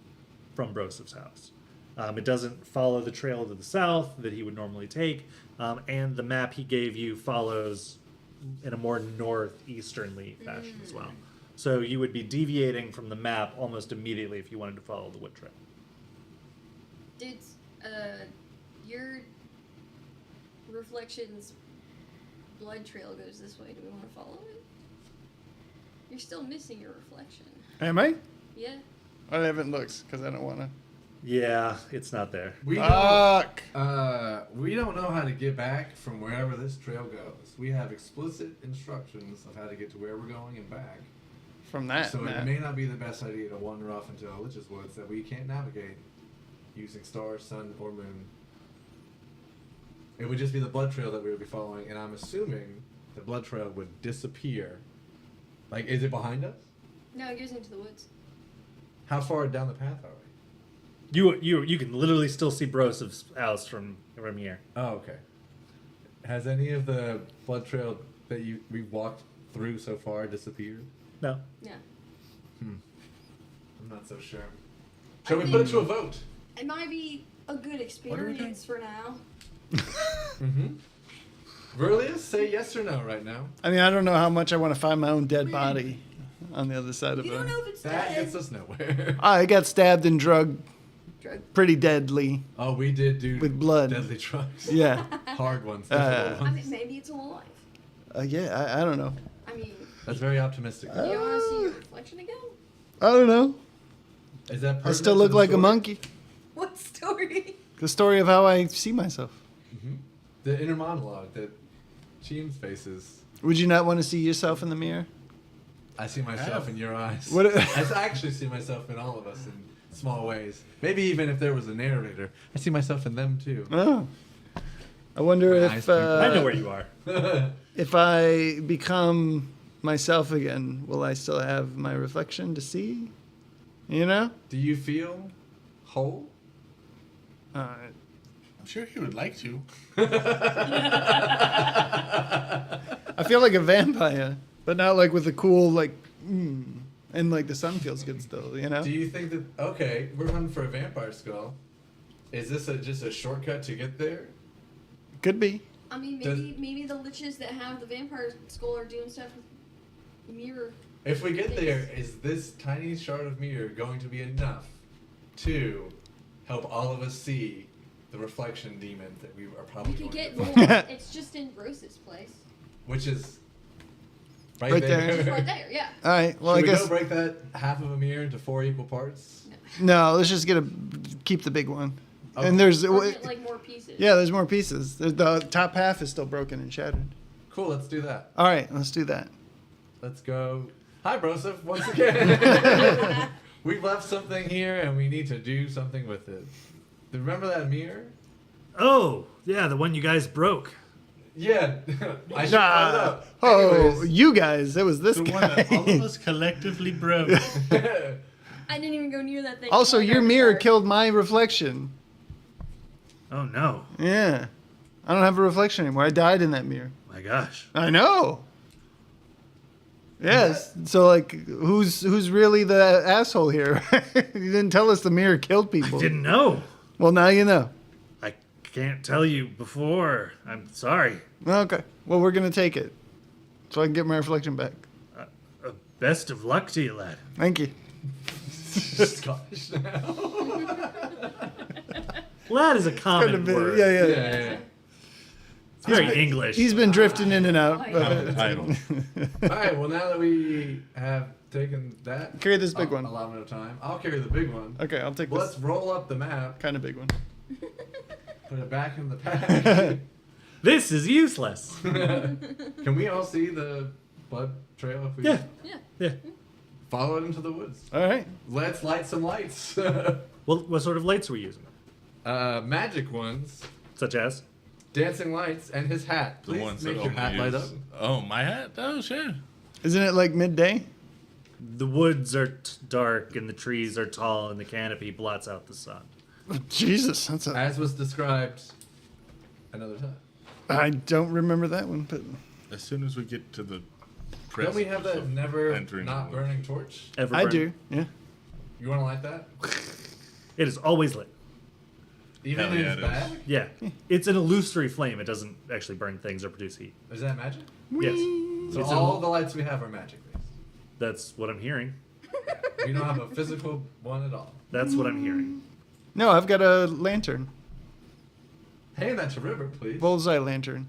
from Broseph's house. It doesn't follow the trail to the south that he would normally take, and the map he gave you follows in a more northeasternly fashion as well. So you would be deviating from the map almost immediately if you wanted to follow the wood trail. Did your reflection's blood trail goes this way? Do we want to follow it? You're still missing your reflection. Am I? Yeah. I haven't looked because I don't want to. Yeah, it's not there. we don't, Fuck. we don't know how to get back from wherever this trail goes. We have explicit instructions of how to get to where we're going and back. from that. So Matt. it may not be the best idea to wander off into a Lich's Woods that we can't navigate using stars, sun, or moon. It would just be the blood trail that we would be following, and I'm assuming the blood trail would disappear. Like, is it behind us? No, it goes into the woods. How far down the path are we? You can literally still see Brosev's house from here. Oh, okay. Has any of the blood trail that we've walked through so far disappeared? No. Yeah. I'm not so sure. Shall we put it to a vote? It might be a good experience for now. Mm-hmm. Verlius, say yes or no right now. I mean, I don't know how much I want to find my own dead body on the other side of You don't it. know if it's That dead. gets us nowhere. I got stabbed and drugged Drug. pretty deadly. Oh, we did do With blood. deadly drugs. Yeah. Hard ones. Uh, difficult I ones. mean, maybe it's alive. Yeah, I don't know. I mean, That's very optimistic. you want to see your reflection again? I don't know. Is that I still pertinent look to the like a story? monkey. What story? The story of how I see myself. The inner monologue that Cheems faces. Would you not want to see yourself in the mirror? I see myself in your eyes. What- I actually see myself in all of us in small ways. Maybe even if there was a narrator, I see myself in them too. Oh. I wonder My if eyes twinkle. I know where you are. if I become myself again, will I still have my reflection to see? You know? Do you feel whole? I'm sure he would like to. I feel like a vampire, but not like with a cool and like the sun feels good still. You know? Do you think that okay, we're hunting for a vampire skull? Is this just a shortcut to get there? Could be. I mean, Does- maybe the liches that have the vampire skull are doing stuff with mirror. If we get there, is this tiny shard of mirror going to be enough to help all of us see the reflection demon that we are probably We could going get to more. find? It's just in Rose's place. Which is right, Right there. there. Just right there, yeah. All right. Well, Should I we guess go break that half of a mirror into 4 equal parts? no. Let's just keep the big one. Okay. And there's Or get, like more pieces. yeah, there's more pieces. The top half is still broken and shattered. Cool, let's do that. All right, let's do that. Let's go. Hi, Broseph, once again. We've left something here and we need to do something with it. Remember that mirror? Oh, yeah, the one you guys broke. Yeah. I should find out. Oh, Anyways. you guys! It was this The guy. one that all of us collectively broke. I didn't even go near that thing. Also, Oh, your no, mirror sorry. killed my reflection. Oh no, Yeah, I don't have a reflection anymore. I died in that mirror. my gosh. I know. Yes. So like, who's really the asshole here? You didn't tell us the mirror killed people. Didn't know. Well, now you know. I can't tell you before. I'm sorry. Okay. Well, we're gonna take it, so I can get my reflection back. Best of luck to you, lad. Thank you. Scottish now. Lad is a common Could've been- word. yeah. Yeah. It's very English. He's been drifting in and out. Oh, but- Title. All right. Well, now that we have taken that, Carry this big one. Allotment of time. I'll carry the big one. Okay, I'll take Let's this roll up the map. kind of big one. Put it back in the pack. This is useless. Can we all see the blood trail if we Yeah, Yeah. yeah. follow it into the woods? All right. Let's light some lights. Well, what sort of lights were you using? Magic ones, Such as? dancing lights, and his hat. The Please ones make that your only hat light up. use- Oh, my hat? Oh, sure. Isn't it like midday? The woods are dark and the trees are tall and the canopy blots out the sun. Jesus, that's a. As was described another time. I don't remember that one, but As soon as we get to the Don't we have that of never entering not the woods. burning torch? Ever I burn? do. Yeah. You want to light that? It is always lit. Even Hell in yeah, its it is. bag? Yeah. It's an illusory flame. It doesn't actually burn things or produce heat. Is that magic? Yes. So It's all a- the lights we have are magic based. That's what I'm hearing. We don't have a physical one at all. That's what I'm hearing. No, I've got a lantern. Hand that to River, please. Bullseye lantern.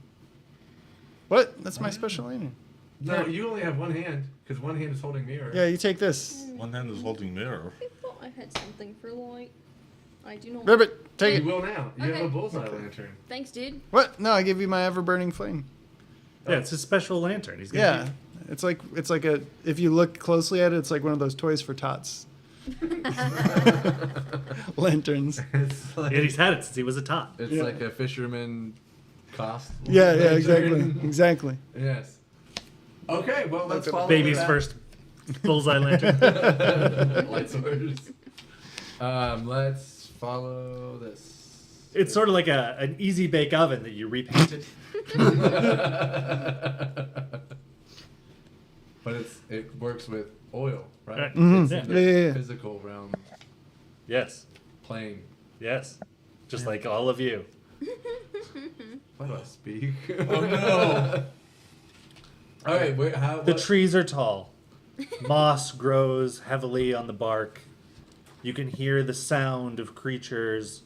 What? That's my special lantern. No, you only have one hand because one hand is holding mirror. Yeah, you take this. One hand is holding mirror. I thought I had something for light. I do not. Ribbit, take You it. will now. You have Okay. a bullseye lantern. Thanks, dude. What? No, I give you my ever burning flame. Yeah, it's a special lantern. He's gonna Yeah. It's like a. If you look closely at it, it's like one of those toys for tots. Lanterns. It's like, Yeah, he's had it since he was a tot. it's Yeah. like a fisherman cost. Yeah, lantern. exactly. Yes. Okay, well, let's follow Baby's that. first bullseye lantern. Light swords. Let's follow this. It's sort of like an easy bake oven that you repainted. But it works with oil, right? Right. Mhm. It's Yeah. in the Yeah. physical realm Yes, plane. yes, just like all of you. Why do I speak? Oh no! All right, wait, how? The what- trees are tall. Moss grows heavily on the bark. You can hear the sound of creatures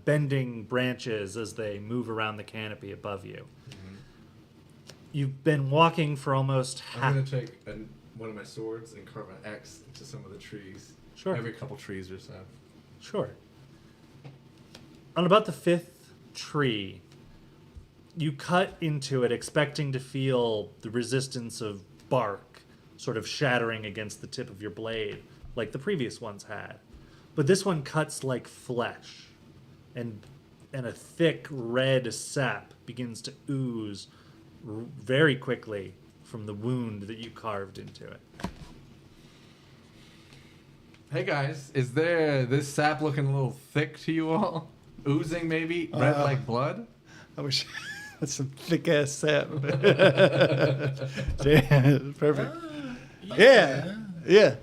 bending branches as they move around the canopy above you. You've been walking for almost I'm half. gonna take one of my swords and carve an X into some of the trees. Sure. Every couple trees or so. Sure. On about the fifth tree, you cut into it expecting to feel the resistance of bark sort of shattering against the tip of your blade, like the previous ones had. But this one cuts like flesh, and a thick red sap begins to ooze very quickly from the wound that you carved into it. Hey guys, is this sap looking a little thick to you all? Oozing maybe? Red like blood? I wish that's some thick ass sap. Yeah, perfect. Yeah, yeah.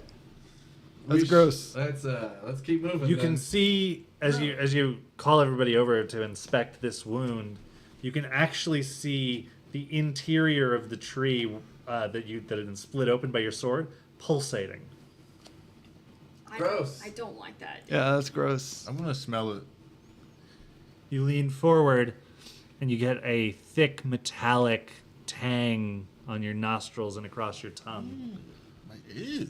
That's gross. Let's keep moving. You then. can see as you call everybody over to inspect this wound, you can actually see the interior of the tree that had been split open by your sword pulsating. Gross. I don't like that. Yeah, that's gross. I'm gonna smell it. You lean forward, and you get a thick metallic tang on your nostrils and across your tongue. Like, ew.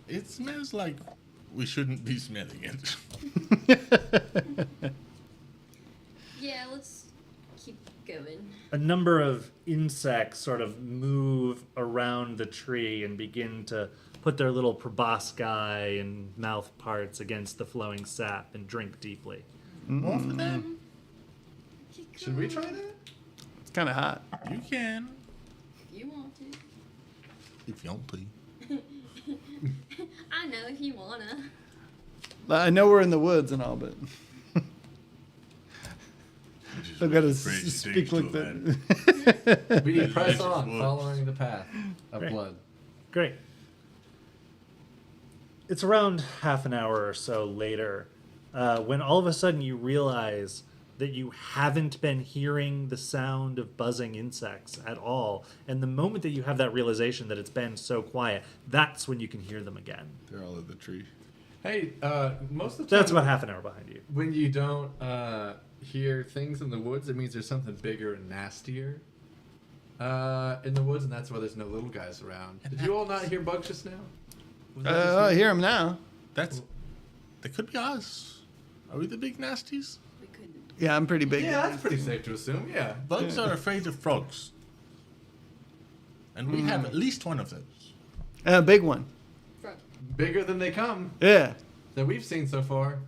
It smells like we shouldn't be smelling it. Yeah, let's keep going. A number of insects sort of move around the tree and begin to put their little proboscis and mouth parts against the flowing sap and drink deeply. More for them? Keep Should we going. try that? It's kind of hot. You can. If you want to. If you want to. I know if you wanna. I know we're in the woods and all, but I've got to Crazy speak things like to a man. that. We press Yes, on, woods. following the path of Great. blood. Great. It's around half an hour or so later when all of a sudden you realize that you haven't been hearing the sound of buzzing insects at all. And the moment that you have that realization that it's been so quiet, that's when you can hear them again. They're all in the tree. Hey, most of the time, That's about half an hour behind you. when you don't hear things in the woods, it means there's something bigger and nastier in the woods, and that's why there's no little guys around. Did you all not hear bugs just now? Was that just I me? hear him now. That could be us. Are we the big nasties? We could. Yeah, I'm pretty big. Yeah, that's pretty safe to assume. Yeah. Bugs are afraid of frogs. And we have at least one of those. A big one. Frog. Bigger than they come Yeah. that we've seen so far.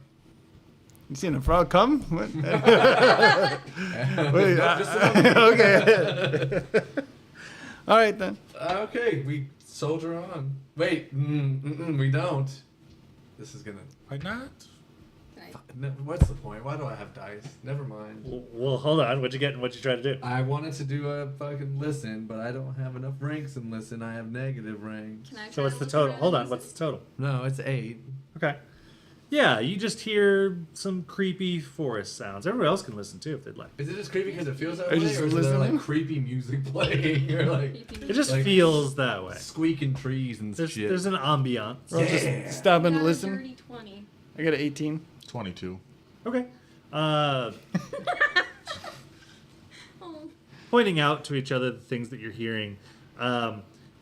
You seen a frog come? What? Wait, No, just another- okay. All right then. Okay, we soldier on. Wait, we don't. This is gonna. Why not? Right. No, what's the point? Why do I have dice? Never mind. Well, hold on. What'd you get and what'd you try to do? I wanted to do a fucking listen, but I don't have enough ranks in listen. I have negative ranks. Can I So try what's to the look total? around Hold on. and What's see? the total? No, it's 8. Okay. Yeah, you just hear some creepy forest sounds. Everybody else can listen too if they'd like. Is it just creepy because it feels that Are you way, just or is there listening? like creepy music playing, or like Creepy It just Like- feels that way. squeaking trees and There's shit? an ambiance. We're all just stopping Got to a listen. dirty 20. I got an 18. 22. Okay. Oh. Pointing out to each other the things that you're hearing.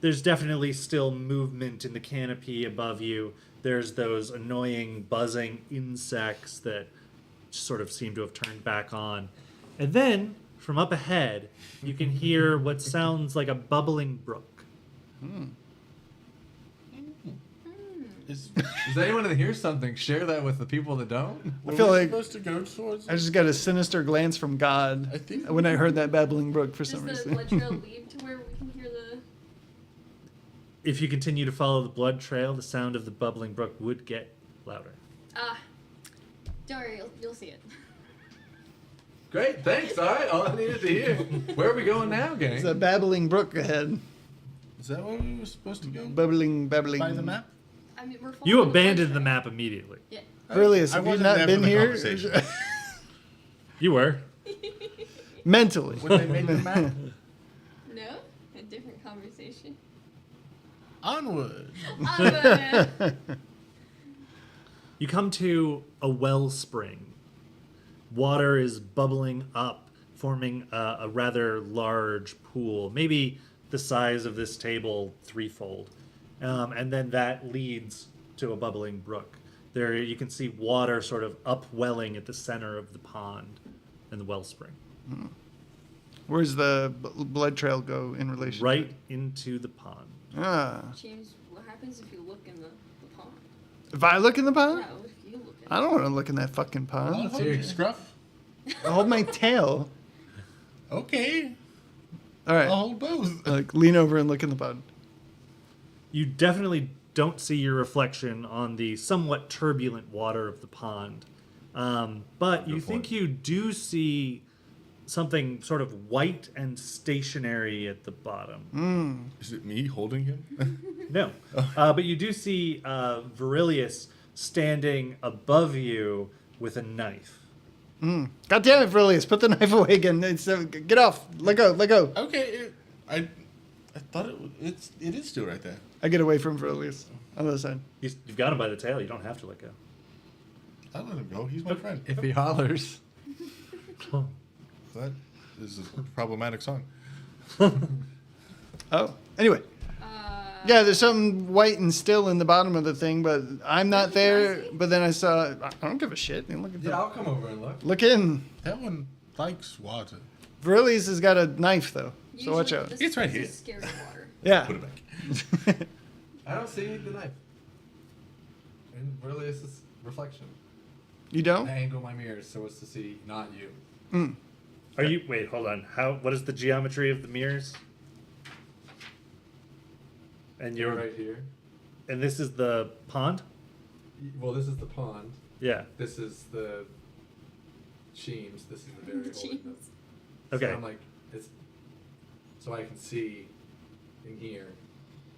There's definitely still movement in the canopy above you. There's those annoying buzzing insects that sort of seem to have turned back on. And then, from up ahead, you can hear what sounds like a bubbling brook. Is, Does anyone that hears something share that with the people that don't? I feel like supposed to go towards. I just got a sinister glance from God I think- when I heard that babbling brook for Does some the reason. blood trail lead to where we can hear the? If you continue to follow the blood trail, the sound of the bubbling brook would get louder. Ah, don't worry, you'll see it. Great, thanks. All right, all I needed to hear. Where are we going now, gang? There's a babbling brook ahead. Is that where we were supposed to go? Babbling. By the map? I mean, we're You following abandoned the blood map immediately. trail. Aurelius, I have you wasn't not there been for the here? conversation. You were. Mentally. When they made the map? Yeah. No, a different conversation. Onward. You come to a wellspring. Water is bubbling up, forming a rather large pool, maybe the size of this table threefold. And then that leads to a bubbling brook. There you can see water sort of upwelling at the center of the pond and the wellspring. Where's the blood trail go in relation? Right into the pond. Ah. James, what happens if you look in the pond? If I look in the pond? Yeah, what if you look in I don't want to look in that fucking I'll pond. hold you, Scruff. I'll hold my tail. Okay. All right. I'll hold both. Like lean over and look in the pond. You definitely don't see your reflection on the somewhat turbulent water of the pond. But you Good think point. you do see something sort of white and stationary at the bottom. Is it me holding him? No. But you do see Virilius standing above you with a knife. God damn it, Aurelius, put the knife away again. Get off. Let go. Let go. Okay. I thought it is still right there. I get away from Aurelius on the other side. You've got him by the tail. You don't have to let go. I'll let him go. He's my friend. If he hollers. That is a problematic song. Oh. Anyway. Yeah, there's something white and still in the bottom of the thing, but I'm not there. But then I saw. I don't give a shit. Look at Yeah, that. I'll come over and look. Look in. That one likes water. Aurelius has got a knife though, so watch Usually out. this It's right is here. Scary water. Yeah. Put it back. I don't see the knife. And really, it's this reflection. You I don't? angle my mirrors so as to see not you. Are you? Wait, hold on. What is the geometry of the mirrors? And You're you're right here. and this is the pond? Well, this is the pond. Yeah. This is the Cheems. This is the very holy Cheems. nook. Okay. So I'm like, it's so I can see in here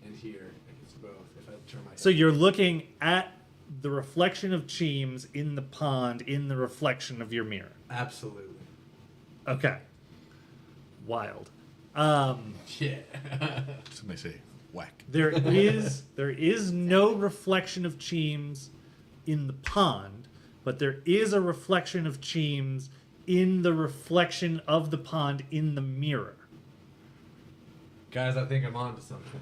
and here. I can see both if I turn my head. So you're looking at the reflection of Cheems in the pond in the reflection of your mirror. Absolutely. Okay. Wild. Yeah. Somebody say whack. There is no reflection of Cheems in the pond, but there is a reflection of Cheems in the reflection of the pond in the mirror. Guys, I think I'm onto something.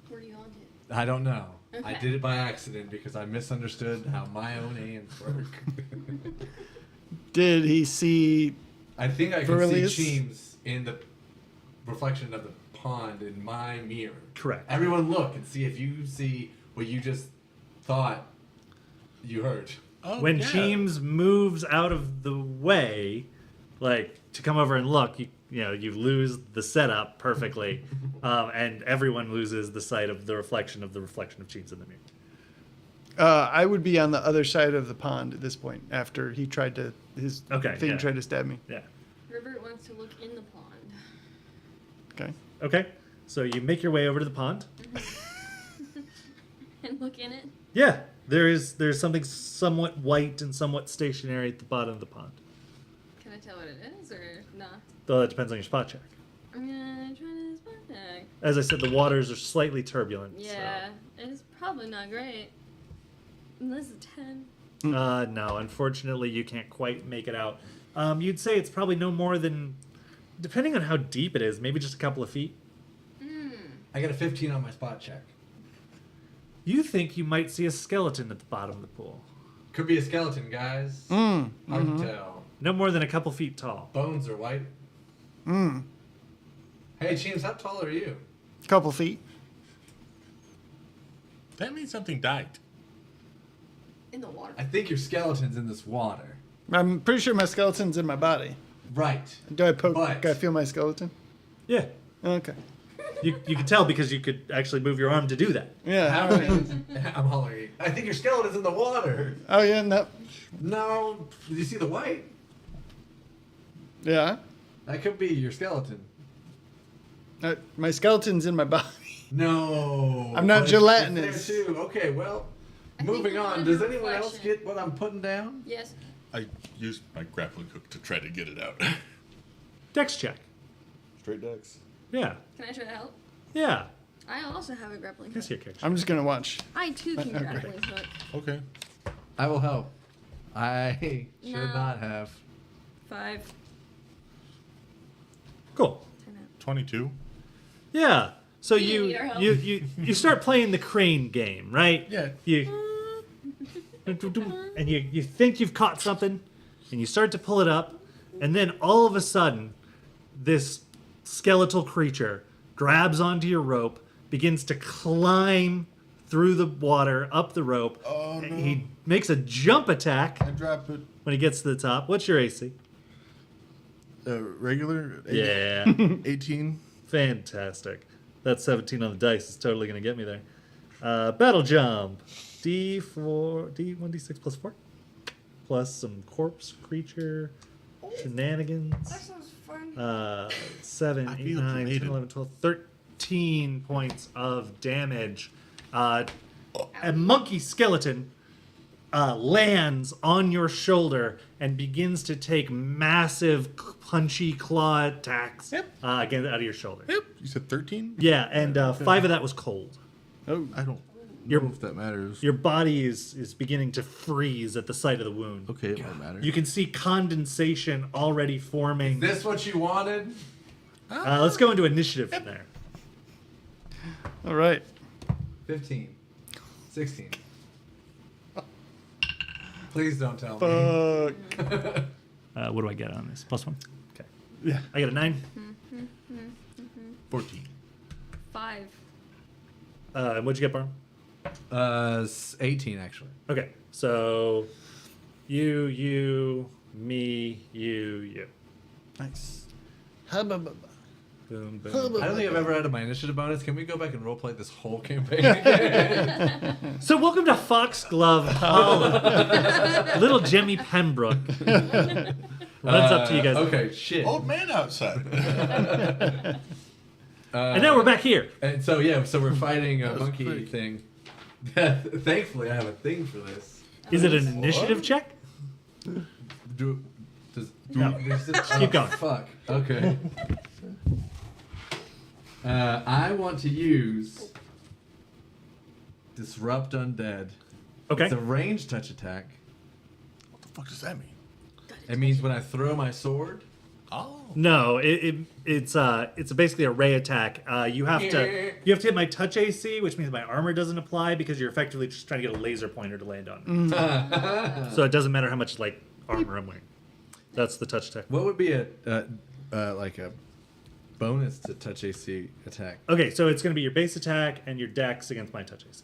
Where do you on it? I don't know. I Okay. did it by accident because I misunderstood how my own hands work. Did he see? I think I can Aurelius? see Cheems in the reflection of the pond in my mirror. Correct. Everyone look and see if you see what you just thought you heard. Oh, When yeah. Cheems moves out of the way, like to come over and look, you lose the setup perfectly, and everyone loses the sight of the reflection of Cheems in the mirror. I would be on the other side of the pond at this point after he tried to Okay, thing yeah. tried to stab me. Yeah. Rivert wants to look in the pond. Okay. Okay. So you make your way over to the pond. And look in it. Yeah, there's something somewhat white and somewhat stationary at the bottom of the pond. Can I tell what it is or not? Though that depends on your spot check. I'm gonna try to spot check. As I said, the waters are slightly turbulent. Yeah, it's probably not great. This is 10. So. No, unfortunately, you can't quite make it out. You'd say it's probably no more than, depending on how deep it is, maybe just a couple of feet. I got a 15 on my spot check. You think you might see a skeleton at the bottom of the pool. Could be a skeleton, guys. Mm. Hard to tell. No more than a couple feet tall. Bones are white. Hey, James, how tall are you? Couple feet. That means something died. In the water. I think your skeleton's in this water. I'm pretty sure my skeleton's in my body. Right. Do I poke? But- Can I feel my skeleton? Yeah. Okay. You can tell because you could actually move your arm to do that. Yeah. How all right. I'm hollering. I think your skeleton's in the water. Oh yeah. No. No. Did you see the white? Yeah. That could be your skeleton. My skeleton's in my body. No. I'm not but gelatinous. it's there too. Okay, well, I think moving we on. wanted Does a anyone else reflection. get what I'm putting down? Yes. I used my grappling hook to try to get it out. Dex check. Straight decks. Yeah. Can I try to help? Yeah. I also have a grappling Guess hook. your character. I'm just gonna watch. I too can Okay. grappling hook. Okay. I will help. I should No. not have. 5. Cool. 10 out. 22. Yeah. So You need our help. you start playing the crane game, right? Yeah. You and you think you've caught something, and you start to pull it up, and then all of a sudden, this skeletal creature grabs onto your rope, begins to climb through the water up the rope. Oh, and no. He makes a jump attack I drop it. when he gets to the top. What's your AC? Regular? Yeah. 18. Fantastic. That 17 on the dice is totally going to get me there. Battle jump. D4, D1d6 plus 4. Plus some corpse creature shenanigans. That sounds fun. 7, I 8, feel 9, 10, elated. 11, 12, 13 points of damage. A monkey skeleton lands on your shoulder and begins to take massive punchy claw attacks again out of your shoulder. Yep. You said 13? Yeah, and 5 of that was cold. Oh. I don't Your- know if that matters. Your body is beginning to freeze at the sight of the wound. Okay, it might matter. You can see condensation already forming. This what you wanted? Let's go into initiative from there. All right. 15. 16. Please don't tell me. Fuck. What do I get on this? +1? Okay. Yeah. I get a 9. 14. 5. And what'd you get, Barn? 18 actually. Okay, so you, me, you. Nice. Hubba bubba. Boom, boom. Hubba I don't think I've bubba. ever added my initiative bonus. Can we go back and roleplay this whole campaign again? So welcome to Foxglove Hollow. Little Jemmy Pembroke. What's up to you guys? Okay, shit. Old man outside. And now we're back here. And so yeah, so we're fighting a was monkey pretty- thing. Thankfully, I have a thing for this. Is it an initiative check? Do, does, No. does it- Keep going. Fuck. Okay. I want to use Disrupt Undead. Okay. It's a ranged touch attack. What the fuck does that mean? It means when I throw my sword. Oh. No, it's basically a ray attack. You have to hit my touch AC, which means my armor doesn't apply because you're effectively just trying to get a laser pointer to land on me. So it doesn't matter how much like armor I'm wearing. That's the touch attack. What would be a like a bonus to touch AC attack? Okay, so it's going to be your base attack and your dex against my touch AC,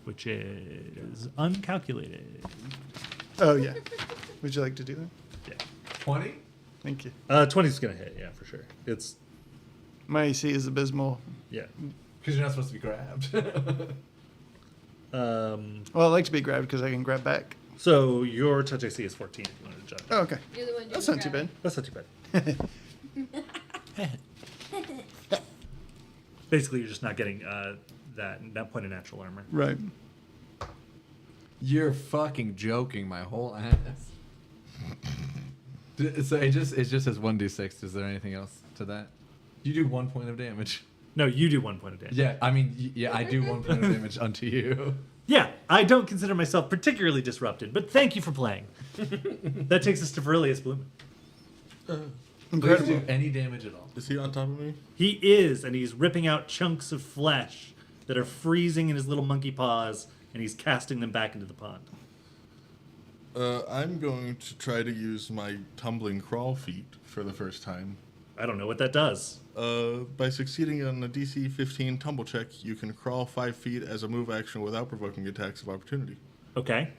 which is uncalculated. Oh yeah. Would you like to do that? Yeah. 20? Thank you. 20 is going to hit, yeah, for sure. It's My AC is abysmal. yeah. Because you're not supposed to be grabbed. Well, Well, I like to be grabbed because I can grab back. so your touch AC is 14 if you wanted to judge. Oh, okay. You're the one doing That's not too grabbing. bad. That's not too bad. Basically, you're just not getting that point of natural armor. Right. You're fucking joking my whole ass. So it just says 1d6. Is there anything else to that? You do 1 point of damage. No, you do 1 point of damage. Yeah, I mean, yeah, I do 1 point of damage unto you. Yeah, I don't consider myself particularly disrupted, but thank you for playing. That takes us to Verilius Bloom. Please Incredible. do any damage at all. Is he on top of me? He is, and he's ripping out chunks of flesh that are freezing in his little monkey paws, and he's casting them back into the pond. I'm going to try to use my tumbling crawl feat for the first time I don't know what that does. By succeeding on the DC 15 tumble check, you can crawl 5 feet as a move action without provoking attacks of opportunity. Okay.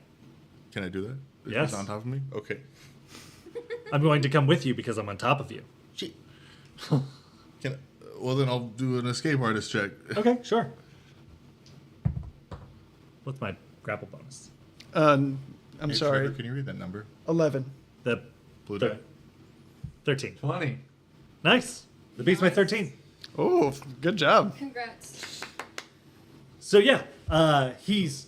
Can I do that? If Yes. he's on top of me? Okay. I'm going to come with you because I'm on top of you. Shit. Well, then I'll do an escape artist check. Okay, sure. What's my grapple bonus? I'm Hey, sorry. Trevor, can you read that number? 11. The Blue thir- die. 13. 20. Nice. The beat's my 13. Oh, good job. Congrats. So yeah, he's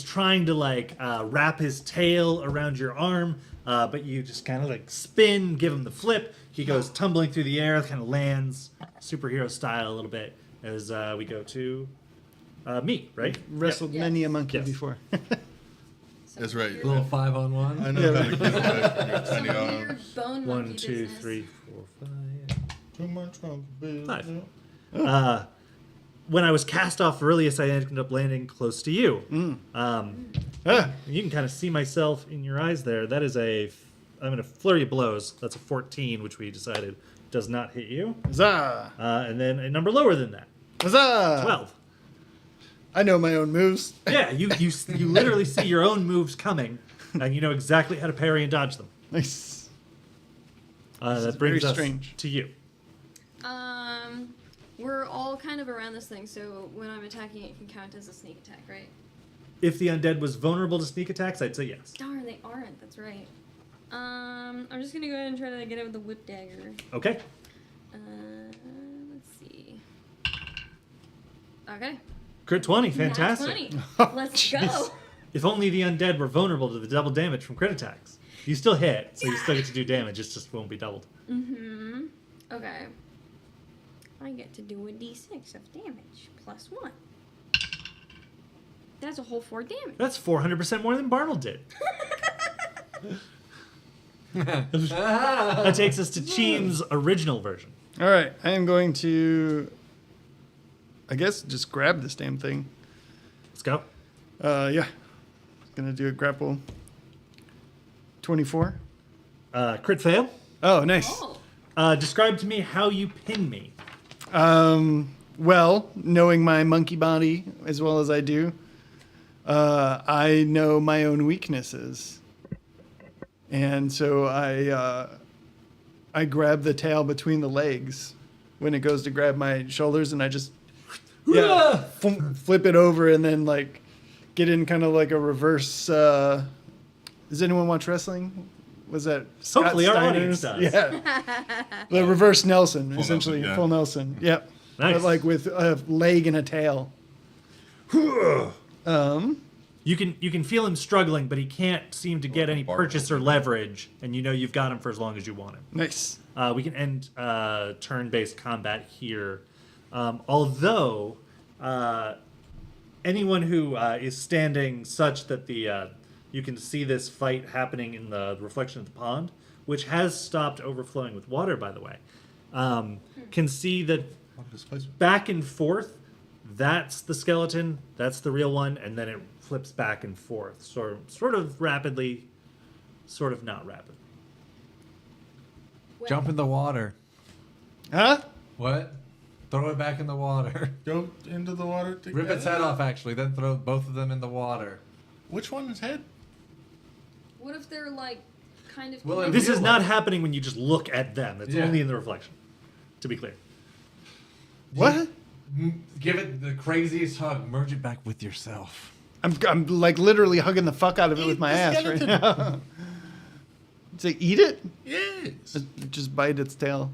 trying to like wrap his tail around your arm, but you just kind of like spin, give him the flip. He goes tumbling through the air, kind of lands superhero style a little bit as we go to me, right? Wrestled Yes. many a monkey Yes. before. Some That's right. weird- Little 5-on-1. I know Yeah. how to get away from your Some tiny weird arms. bone Yeah. monkey 1, 2, business. 3, 4, 5. Too much monkey business. 5. When I was cast off Aurelius, I ended up landing close to you. Ah, You can kind of see myself in your eyes there. That is I'm going to flurry of blows. That's a 14, which we decided does not hit you. huzzah! And then a number lower than that, Huzzah! 12. I know my own moves. Yeah, you literally see your own moves coming, and you know exactly how to parry and dodge them. Nice. That is brings very us strange. to you. We're all kind of around this thing, so when I'm attacking, it can count as a sneak attack, right? If the undead was vulnerable to sneak attacks, I'd say yes. Darn, they aren't. That's right. I'm just gonna go ahead and try to get it with the whip dagger. Okay. Let's see. Okay. Crit 20, Nat fantastic. 20. Oh, Let's go. jeez. If only the undead were vulnerable to the double damage from crit attacks. You still hit, so you still get to do damage. It just won't be doubled. Mm-hmm. Okay. I get to do a d6 of damage plus 1. That's a whole 4 damage. That's 400% more than Barnold did. That takes us to Cheem's original version. All right, I am going to, I guess, just grab this damn thing. Let's go. Yeah. Gonna do a grapple. 24. Crit fail. Oh, nice. Oh. Describe to me how you pin me. Well, knowing my monkey body as well as I do, I know my own weaknesses. And so I grab the tail between the legs when it goes to grab my shoulders, and I just flip it over and then like get in kind of like a reverse. Does anyone watch wrestling? Was that Scott Hopefully our Steiner's? audience does. Yeah, the reverse Nelson, Full essentially Nelson, yeah. full Nelson. Yep, Nice. but like with a leg and a tail. You can feel him struggling, but he can't seem to get any purchase or leverage, and you know you've got him for as long as you want him. Nice. We can end turn-based combat here. Although anyone who is standing such that you can see this fight happening in the reflection of the pond, which has stopped overflowing with water, by the way, can see that What displacement? back and forth, that's the skeleton, that's the real one, and then it flips back and forth, sort of rapidly, sort of not rapid. Well, Jump in the water. Huh? What? Throw it back in the water. Go into the water together. Rip its head off, actually. Then throw both of them in the water. Which one is head? What if they're like kind of? Well, This real is not life. happening when you just look at them. It's Yeah. only in the reflection, to be clear. What? Give it the craziest hug. Merge it back with yourself. I'm like literally hugging the fuck out of it with my the ass right now. Say, eat it? Yes. Just bite its tail.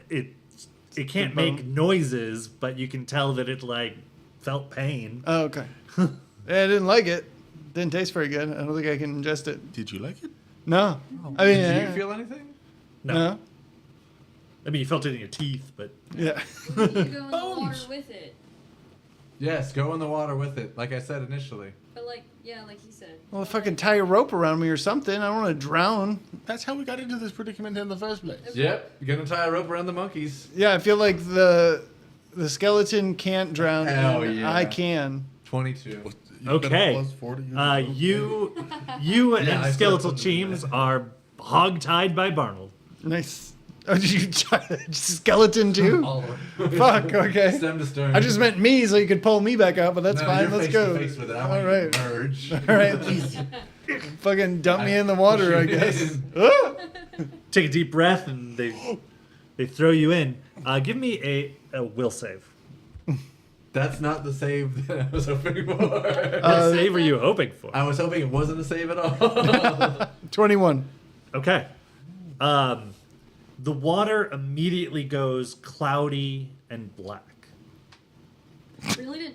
It can't make noises, but you can tell that it like felt pain. Oh, okay. Yeah, I didn't like it. Didn't taste very good. I don't think I can ingest it. Did you like it? No. I mean, Did you feel anything? no. I mean, you felt it in your teeth, but Yeah. You go in the water Bones. with it, Yes, go in the water with it, like I said initially. but like like he said. Well, fucking tie a rope around me or something. I don't want to drown. That's how we got into this predicament in the first place. Yep, you're gonna tie a rope around the monkeys. Yeah, I feel like the skeleton can't drown. Hell and yeah. I can. 22. You Okay. got a plus 40, you Yeah, and I Skeletal said something Cheems are hog-tied by Barnold. Nice. Oh, did you skeleton too? All of it. Fuck. Okay. Stem to stern. I just meant me, so you could pull me back up, but that's No, fine. you're Let's face go. to face with it. I All want right. you to merge. All right. Fucking dump me in the water, I guess. Take a deep breath, and they throw you in. Give me a will save. That's not the save that I was hoping for. What save were you hoping for? I was hoping it wasn't a save at all. 21. Okay. The water immediately goes cloudy and black. Reel it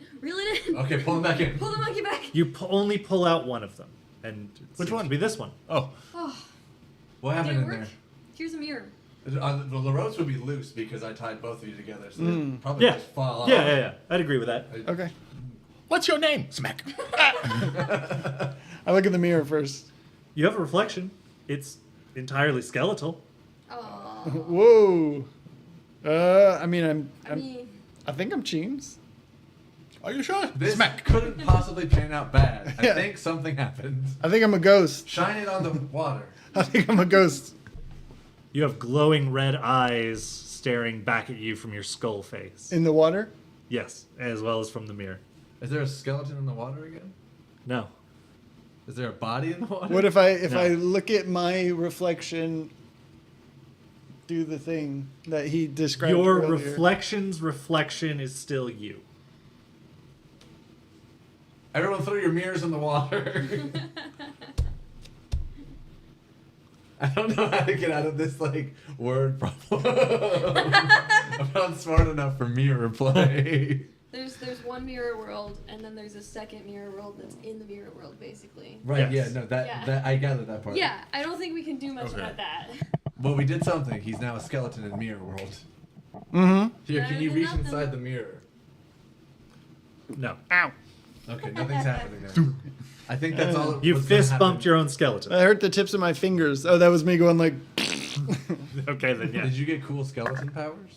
in. Okay, pull him back in. Pull the monkey back. You only pull out one of them, and it Which seems one? to be this one. Oh, Oh, What did happened it in work? there? Here's a mirror. The ropes would be loose because I tied both of you together, so they'd probably Yeah. just fall off. Yeah. I'd agree with that. Okay. what's your name? Smack. I look in the mirror first. You have a reflection. It's entirely skeletal. Oh, Whoa. I mean, I mean, I think I'm Cheems. Are you sure? This Smack. couldn't possibly turn out bad. I Yeah. think something happened. I think I'm a ghost. Shine it on the water. I think I'm a ghost. You have glowing red eyes staring back at you from your skull face. In the water? Yes, as well as from the mirror. Is there a skeleton in the water again? No. Is there a body in the water? What if I No. I look at my reflection, do the thing that he described Your earlier? reflection's reflection is still you. Everyone throw your mirrors in the water. I don't know how to get out of this like word problem. I'm not smart enough for mirror play. there's one mirror world, and then there's a second mirror world that's in the mirror world, basically. Right? Yes. Yeah. No. That Yeah. that I gathered that part. Yeah, I don't think we can do much Okay. about that. Well, we did something. He's now a skeleton in mirror world. Mm-hmm. Here, can you Better reach than inside nothing. the mirror? No. Ow. Okay, nothing's happening there. I think that's all. You what's gonna fist bumped happen. your own skeleton. I hurt the tips of my fingers. Oh, that was me going like. Okay, then yeah. Did you get cool skeleton powers?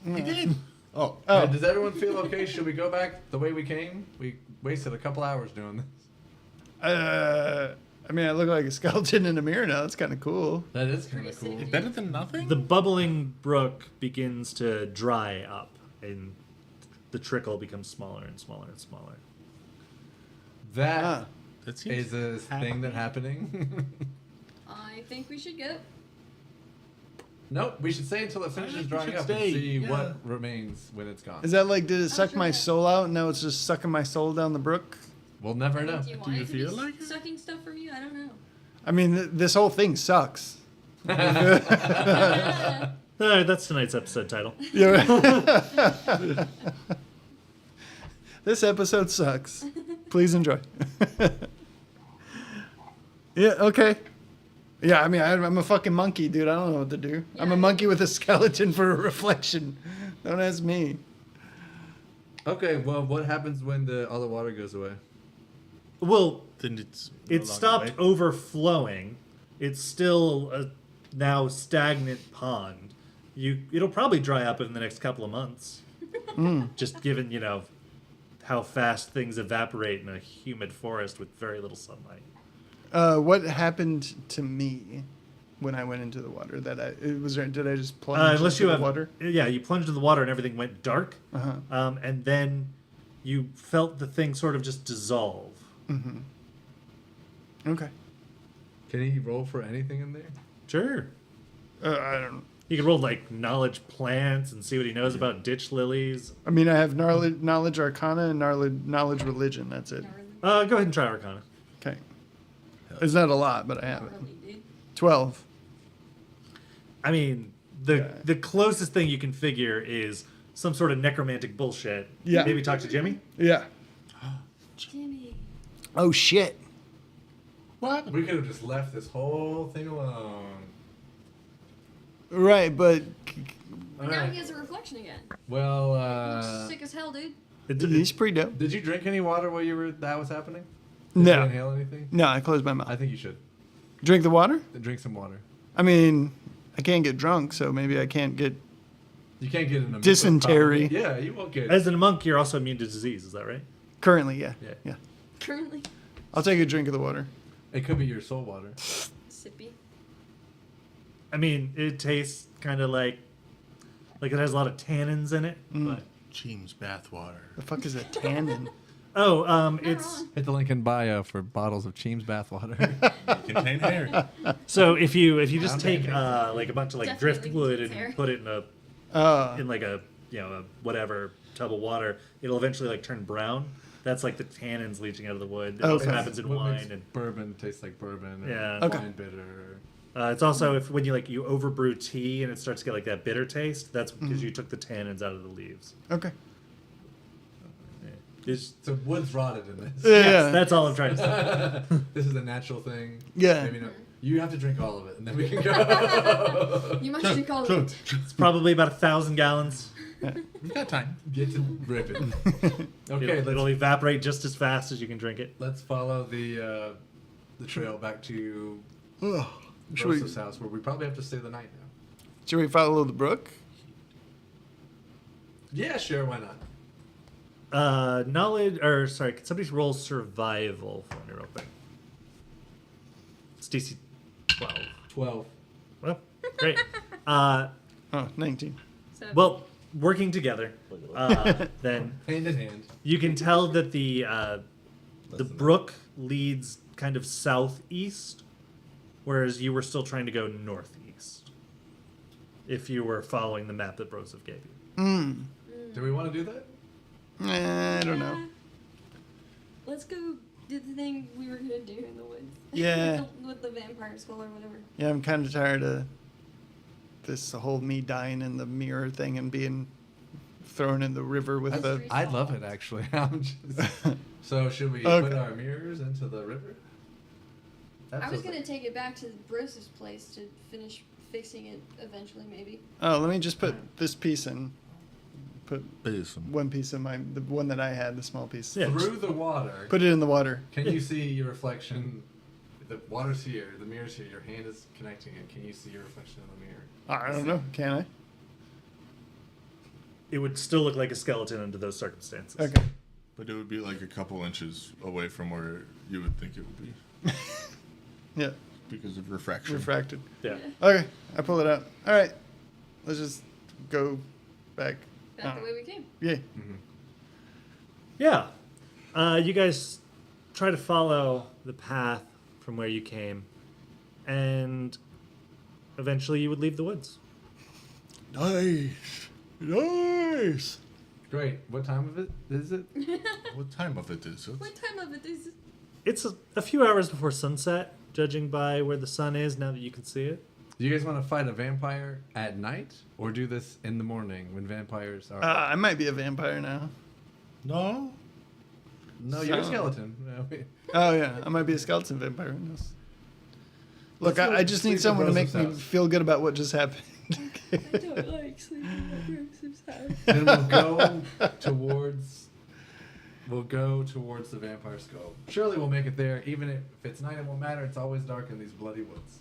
He did. Oh, Oh. Does everyone feel okay? Should we go back the way we came? We wasted a couple hours doing this. I mean, I look like a skeleton in a mirror now. That's kind of cool. That is kind Pretty of cool. sick. better than nothing. The bubbling brook begins to dry up, and the trickle becomes smaller and smaller and smaller. That Ah. That seems is a thing that happening. I think we should go. Nope, we should stay until it think finishes we drying should up stay, and see yeah. what remains when it's gone. Is that like, did it suck sure my that- soul out and now it's just sucking my soul down the brook? We'll never know. Do you, want you it to be feel like it? sucking stuff from you? I don't know. I mean, this whole thing sucks. All right, that's tonight's episode title. Yeah. This episode sucks. Please enjoy. Yeah, okay. Yeah, I mean, I'm a fucking monkey, dude. I don't know what to do. I'm Yeah. a monkey with a skeleton for a reflection. Don't ask me. Okay, well, what happens when all the water goes away? Well, then it's no it longer stopped white. overflowing. It's still a now stagnant pond. It'll probably dry up in the next couple of months. Just given, how fast things evaporate in a humid forest with very little sunlight. What happened to me when I went into the water? Did I just plunge Unless into you the have water? Yeah, you plunged in the water and everything went dark. Uh-huh. And then you felt the thing sort of just dissolve. Okay. Can he roll for anything in there? Sure. I don't. You could roll like knowledge plants and see what he knows about ditch lilies. I mean, I have knowledge arcana and knowledge religion. That's it. Go ahead and try Arcana. Okay. It's not a lot, but I have it. Really, dude. 12. I mean, the closest thing you can figure is some sort of necromantic bullshit. Yeah. Maybe talk to Jimmy. Yeah. Jimmy. Oh shit. What? We could have just left this whole thing alone. Right, but But now he has a reflection again. Well, Sick as hell, dude. he's pretty dope. did you drink any water while that was happening? Did you No. inhale anything? No, I closed my I mouth. think you should. Drink the water? Drink some water. I mean, I can't get drunk, so maybe I can't get. You can't get an Dysentery. Yeah, you won't get. As a monk, you're also immune to disease. Is that right? Currently, yeah. Yeah. Yeah. Currently. I'll take a drink of the water. It could be your soul water. Sippy. I mean, it tastes kind of like it has a lot of tannins in it. But Cheem's bathwater. The fuck is a tannin? oh, Not it's wrong. Hit the link in bio for bottles of Cheem's bathwater. Contain hair. so if you just I'm take thinking- like a bunch of like Definitely driftwood contains and hair. put it in a Oh. like a a whatever tub of water, it'll eventually like turn brown. That's like the tannins leaching out of the wood. It also Okay. happens in What makes wine and bourbon tastes like bourbon. Or Yeah. Okay. Wine bitter. it's also if when you overbrew tea and it starts to get like that bitter taste. That's because you took the tannins out of the leaves. Okay. It's- So wood's rotted in this. Yeah. that's all I'm trying to say. This is a natural thing. Yeah. Maybe not. You have to drink all of it, and then we can go. You must drink all of it. It's probably about 1,000 gallons. We got time. Get to ripping. Okay, It'll evaporate just as fast as you can drink it. let's follow the trail back to Ugh. Should we, Joseph's house, where we probably have to stay the night now. should we follow the brook? Yeah, sure, why not? Knowledge, or sorry, can somebody roll survival for me real quick? It's DC 12. 12. Well, great. Oh, 19. So, Well, working together, then Hand in hand. you can tell that the than brook leads kind of southeast, whereas you were still trying to go northeast. If you were following the map that Broseph gave you. Do we want to do that? I don't know. let's go do the thing we were gonna do in the woods. Yeah. with the vampire skull or whatever. Yeah, I'm kind of tired of this whole me dying in the mirror thing and being thrown in the river with the. I love it, actually. I'm just... So, should we Okay. put our mirrors into the river? I was Absolutely. gonna take it back to Bruce's place to finish fixing it eventually, maybe. Oh, let me just put this piece in. Put Basin. one piece of the one that I had, the small piece. Yeah. Through the water, Put it in the water. can you see your reflection? The water's here, the mirror's here, your hand is connecting it. Can you see your reflection in the mirror? I don't know. Can I? It would still look like a skeleton under those circumstances. Okay. But it would be like a couple inches away from where you would think it would be Yeah. because of refraction. Refracted. Yeah. Okay. I pull it out. All right. Let's just go back. Back the way we came. Yeah. Yeah. You guys try to follow the path from where you came, and eventually you would leave the woods. Nice. Nice. Great. What time of it is it? What time of it is it? What time of it is it? It's a few hours before sunset, judging by where the sun is now that you can see it. Do you guys want to fight a vampire at night, or do this in the morning when vampires are? I might be a vampire now. No. no, you're a so- skeleton. Oh yeah, I might be a skeleton vampire. Who knows? Look, Let's go I just sleep need at someone to make Rose's me house. feel good about what just happened. I don't like sleeping at Bruce's house. Then we'll go towards. We'll go towards the vampire skull. Surely we'll make it there. Even if it's night, it won't matter. It's always dark in these bloody woods.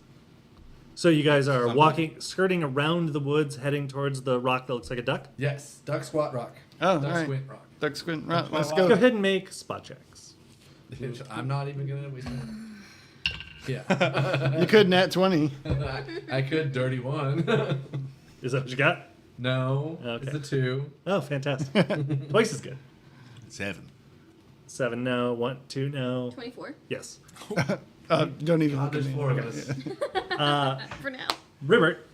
So you guys are walking, skirting around the woods, heading towards the rock that looks like a duck. Yes, duck squat rock. Oh, duck all right. squint rock. Duck squint. Right, let's Go go. ahead and make spot checks. I'm not even gonna waste my time. Yeah, You could nat 20. I could dirty one. Is that what you got? No, Okay. it's a 2. Oh, fantastic. Twice as good. 7. 7, no. 1, 2, no. 24 Yes. Don't even God, look at there's me. 4 of us. for now. Ribbert,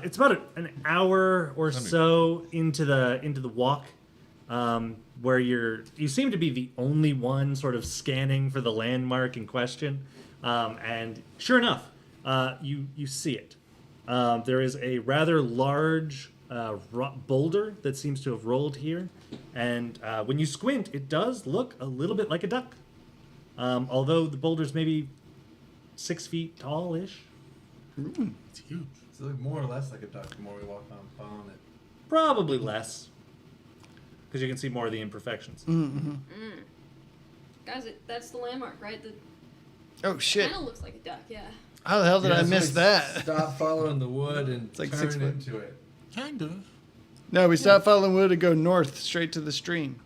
it's about an hour or so into the walk, where you seem to be the only one sort of scanning for the landmark in question, and sure enough, you see it. There is a rather large boulder that seems to have rolled here, and when you squint, it does look a little bit like a duck, although the boulder's maybe 6 feet tall-ish. It's huge. So like more or less like a duck the more we walk on it. Probably less, because you can see more of the imperfections. Guys, that's the landmark, right? The Oh shit! kind of looks like a duck, yeah. How the hell did I so miss we that? Stop following the wood and It's like turn 6 foot. into it. Kind of. No, we stopped following wood to go north, straight to the stream.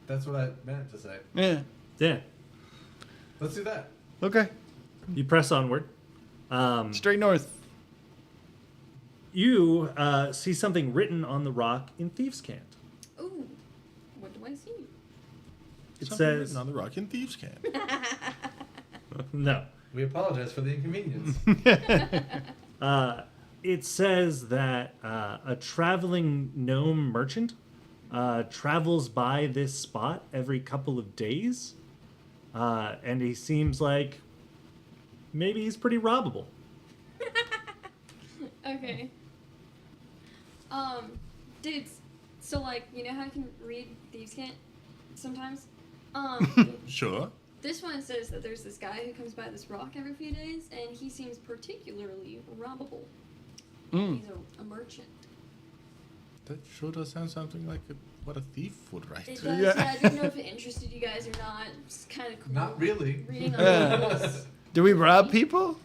That's what I meant to say. Yeah. Yeah. Let's do that. Okay. You press onward. Straight north. You see something written on the rock in Thieves' Cant. Ooh, what do I see? It Something says written on the rock in thieves' can. no. We apologize for the inconvenience. It says that a traveling gnome merchant travels by this spot every couple of days, and he seems like maybe he's pretty robbable. Okay. Dudes, so like, you know how I can read Thieves' Cant sometimes? Sure. This one says that there's this guy who comes by this rock every few days, and he seems particularly robbable. He's a merchant. That sure does sound something like what a thief would write. It does, Yeah. yeah. I didn't know if it interested you guys or not. It's kind of cool. Not really. Reading on Yeah. labels. Do we rob people?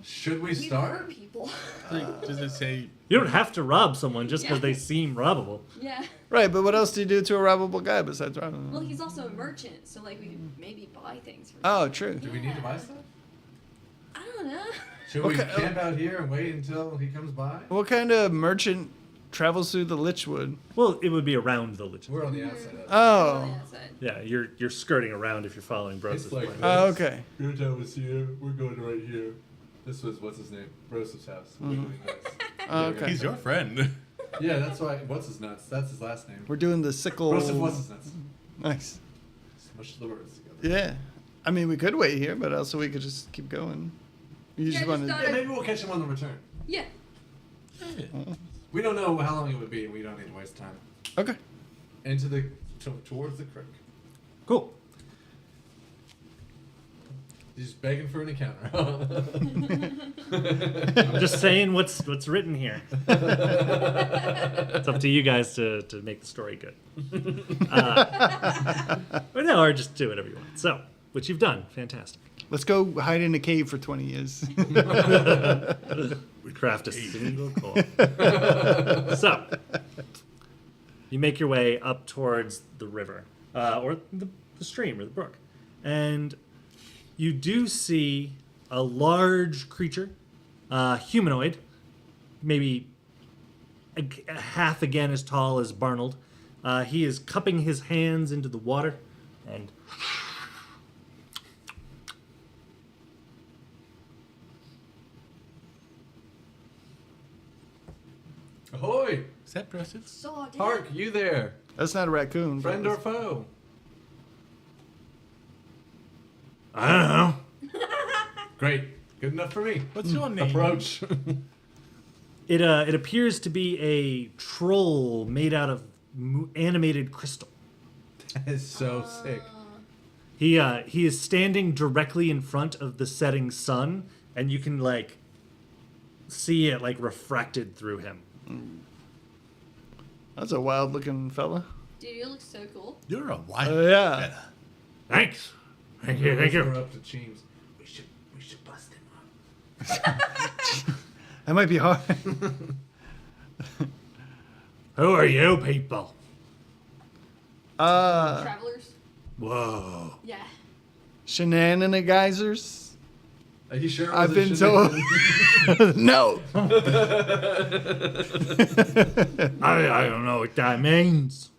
Should we We start? hurt people. Like, does it say You don't have to rob someone just because Yeah. they seem robbable. Yeah. Right, but what else do you do to a robbable guy besides rob him? Well, he's also a merchant, so like we could maybe buy things from him. Oh, true. Do we need to buy stuff? I don't know. Should Okay, we camp out here and wait until he comes by? What kind of merchant travels through the Lichwood? Well, it would be around the legend. We're on the outside of it. Oh. Outside. Yeah, you're skirting around if you're following Bros's It's like plan. Oh, okay. Ruto was here. We're going right here. This was what's his name? Rose's house. We're doing this. Oh, okay. he's your friend? Yeah, that's why. What's his nuts? That's his last name. We're doing the sickle. Rose what's his nuts? Nice. Smush the words together. Yeah. I mean, we could wait here, but also we could just keep going. You Yeah, just just want thought to. Yeah, maybe we'll catch him on the return. Yeah. We don't know how long it would be, and we don't need to waste time. Okay. Into the towards the creek. Cool. He's just begging for an encounter. I'm just saying what's written here. It's up to you guys to make the story good. Or no, or just do whatever you want. So, which you've done. Fantastic. Let's go hide in a cave for 20 years. We craft a single core. So, you make your way up towards the river, or the stream, or the brook. And you do see a large creature, humanoid, maybe a half again as tall as Barnold. He is cupping his hands into the water and Ahoy! Is that Broseph? Saw, Dad. Hark, you there? That's not a raccoon. but Friend or foe? I don't know. Great. Good enough for me. What's your name? Approach. It appears to be a troll made out of animated crystal. That is so sick. He is standing directly in front of the setting sun, and you can like see it like refracted through him. That's a wild looking fella. Dude, you look so cool. You're a wild Yeah. fella. Thanks. Thank you. Thank We're you. up to Cheems. We should bust him up. That might be hard. Who are you people? Travelers. Whoa. Yeah. Shenanigizers? Are you sure? it I've was a been told. shenanigan? No. I don't know what that means.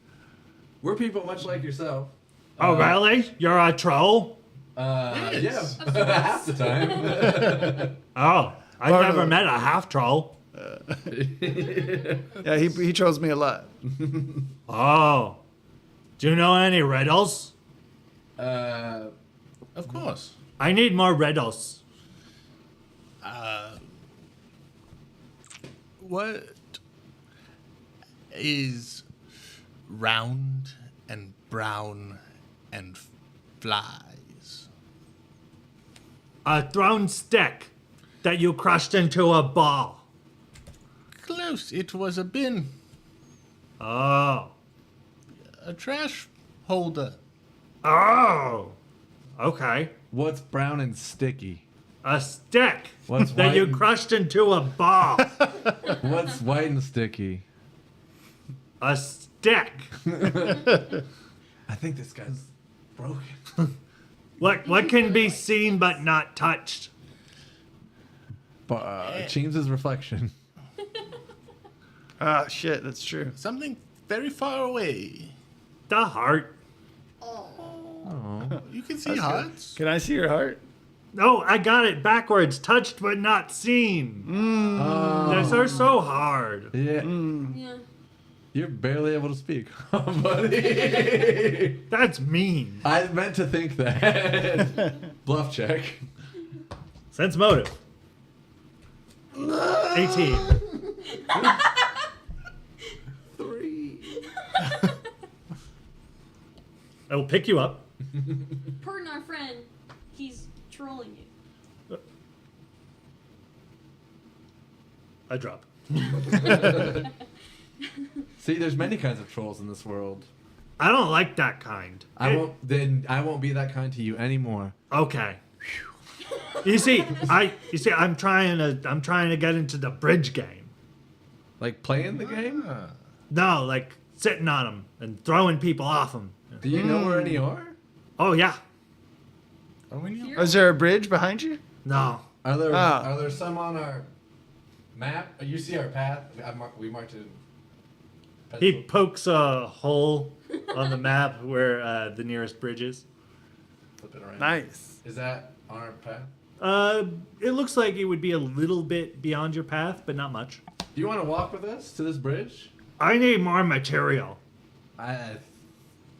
We're people much like yourself. Oh really? You're a troll? Yeah, half the time. Oh, I've Barnold. never met a half troll. Yeah, he trolls me a lot. Oh. Do you know any riddles? Of course. I need more riddles. What is round and brown and flies? A thrown stick that you crushed into a ball. Close. It was a bin, Oh. a trash holder. Oh. Okay. What's brown and sticky? A stick What's that white you and- crushed into a ball. What's white and sticky? A stick. I think this guy's broken. What can be seen but not touched? Cheem's reflection. Ah, shit, that's true. Something very far away. The heart. Oh. You can see hearts. Can I see your heart? No, I got it backwards. Touched but not seen. Those are so hard. Yeah. Yeah. You're barely able to speak, buddy. That's mean. I meant to think that. Bluff check. Sense motive. 18. 3. I will pick you up. Pardon our friend. He's trolling you. I drop. See, there's many kinds of trolls in this world. I don't like that kind. I won't be that kind to you anymore. Okay. You see, I'm trying to get into the bridge game. Like playing the game? No, like sitting on them and throwing people off them. Do you know where any are? Oh yeah. Oh, we knew. Is there a bridge behind you? No. Are there Ah. are there some on our map? You see our path? We marked it. He pokes a hole on the map where the nearest bridge is. Flip it around. Nice. Is that on our path? It looks like it would be a little bit beyond your path, but not much. Do you want to walk with us to this bridge? I need more material.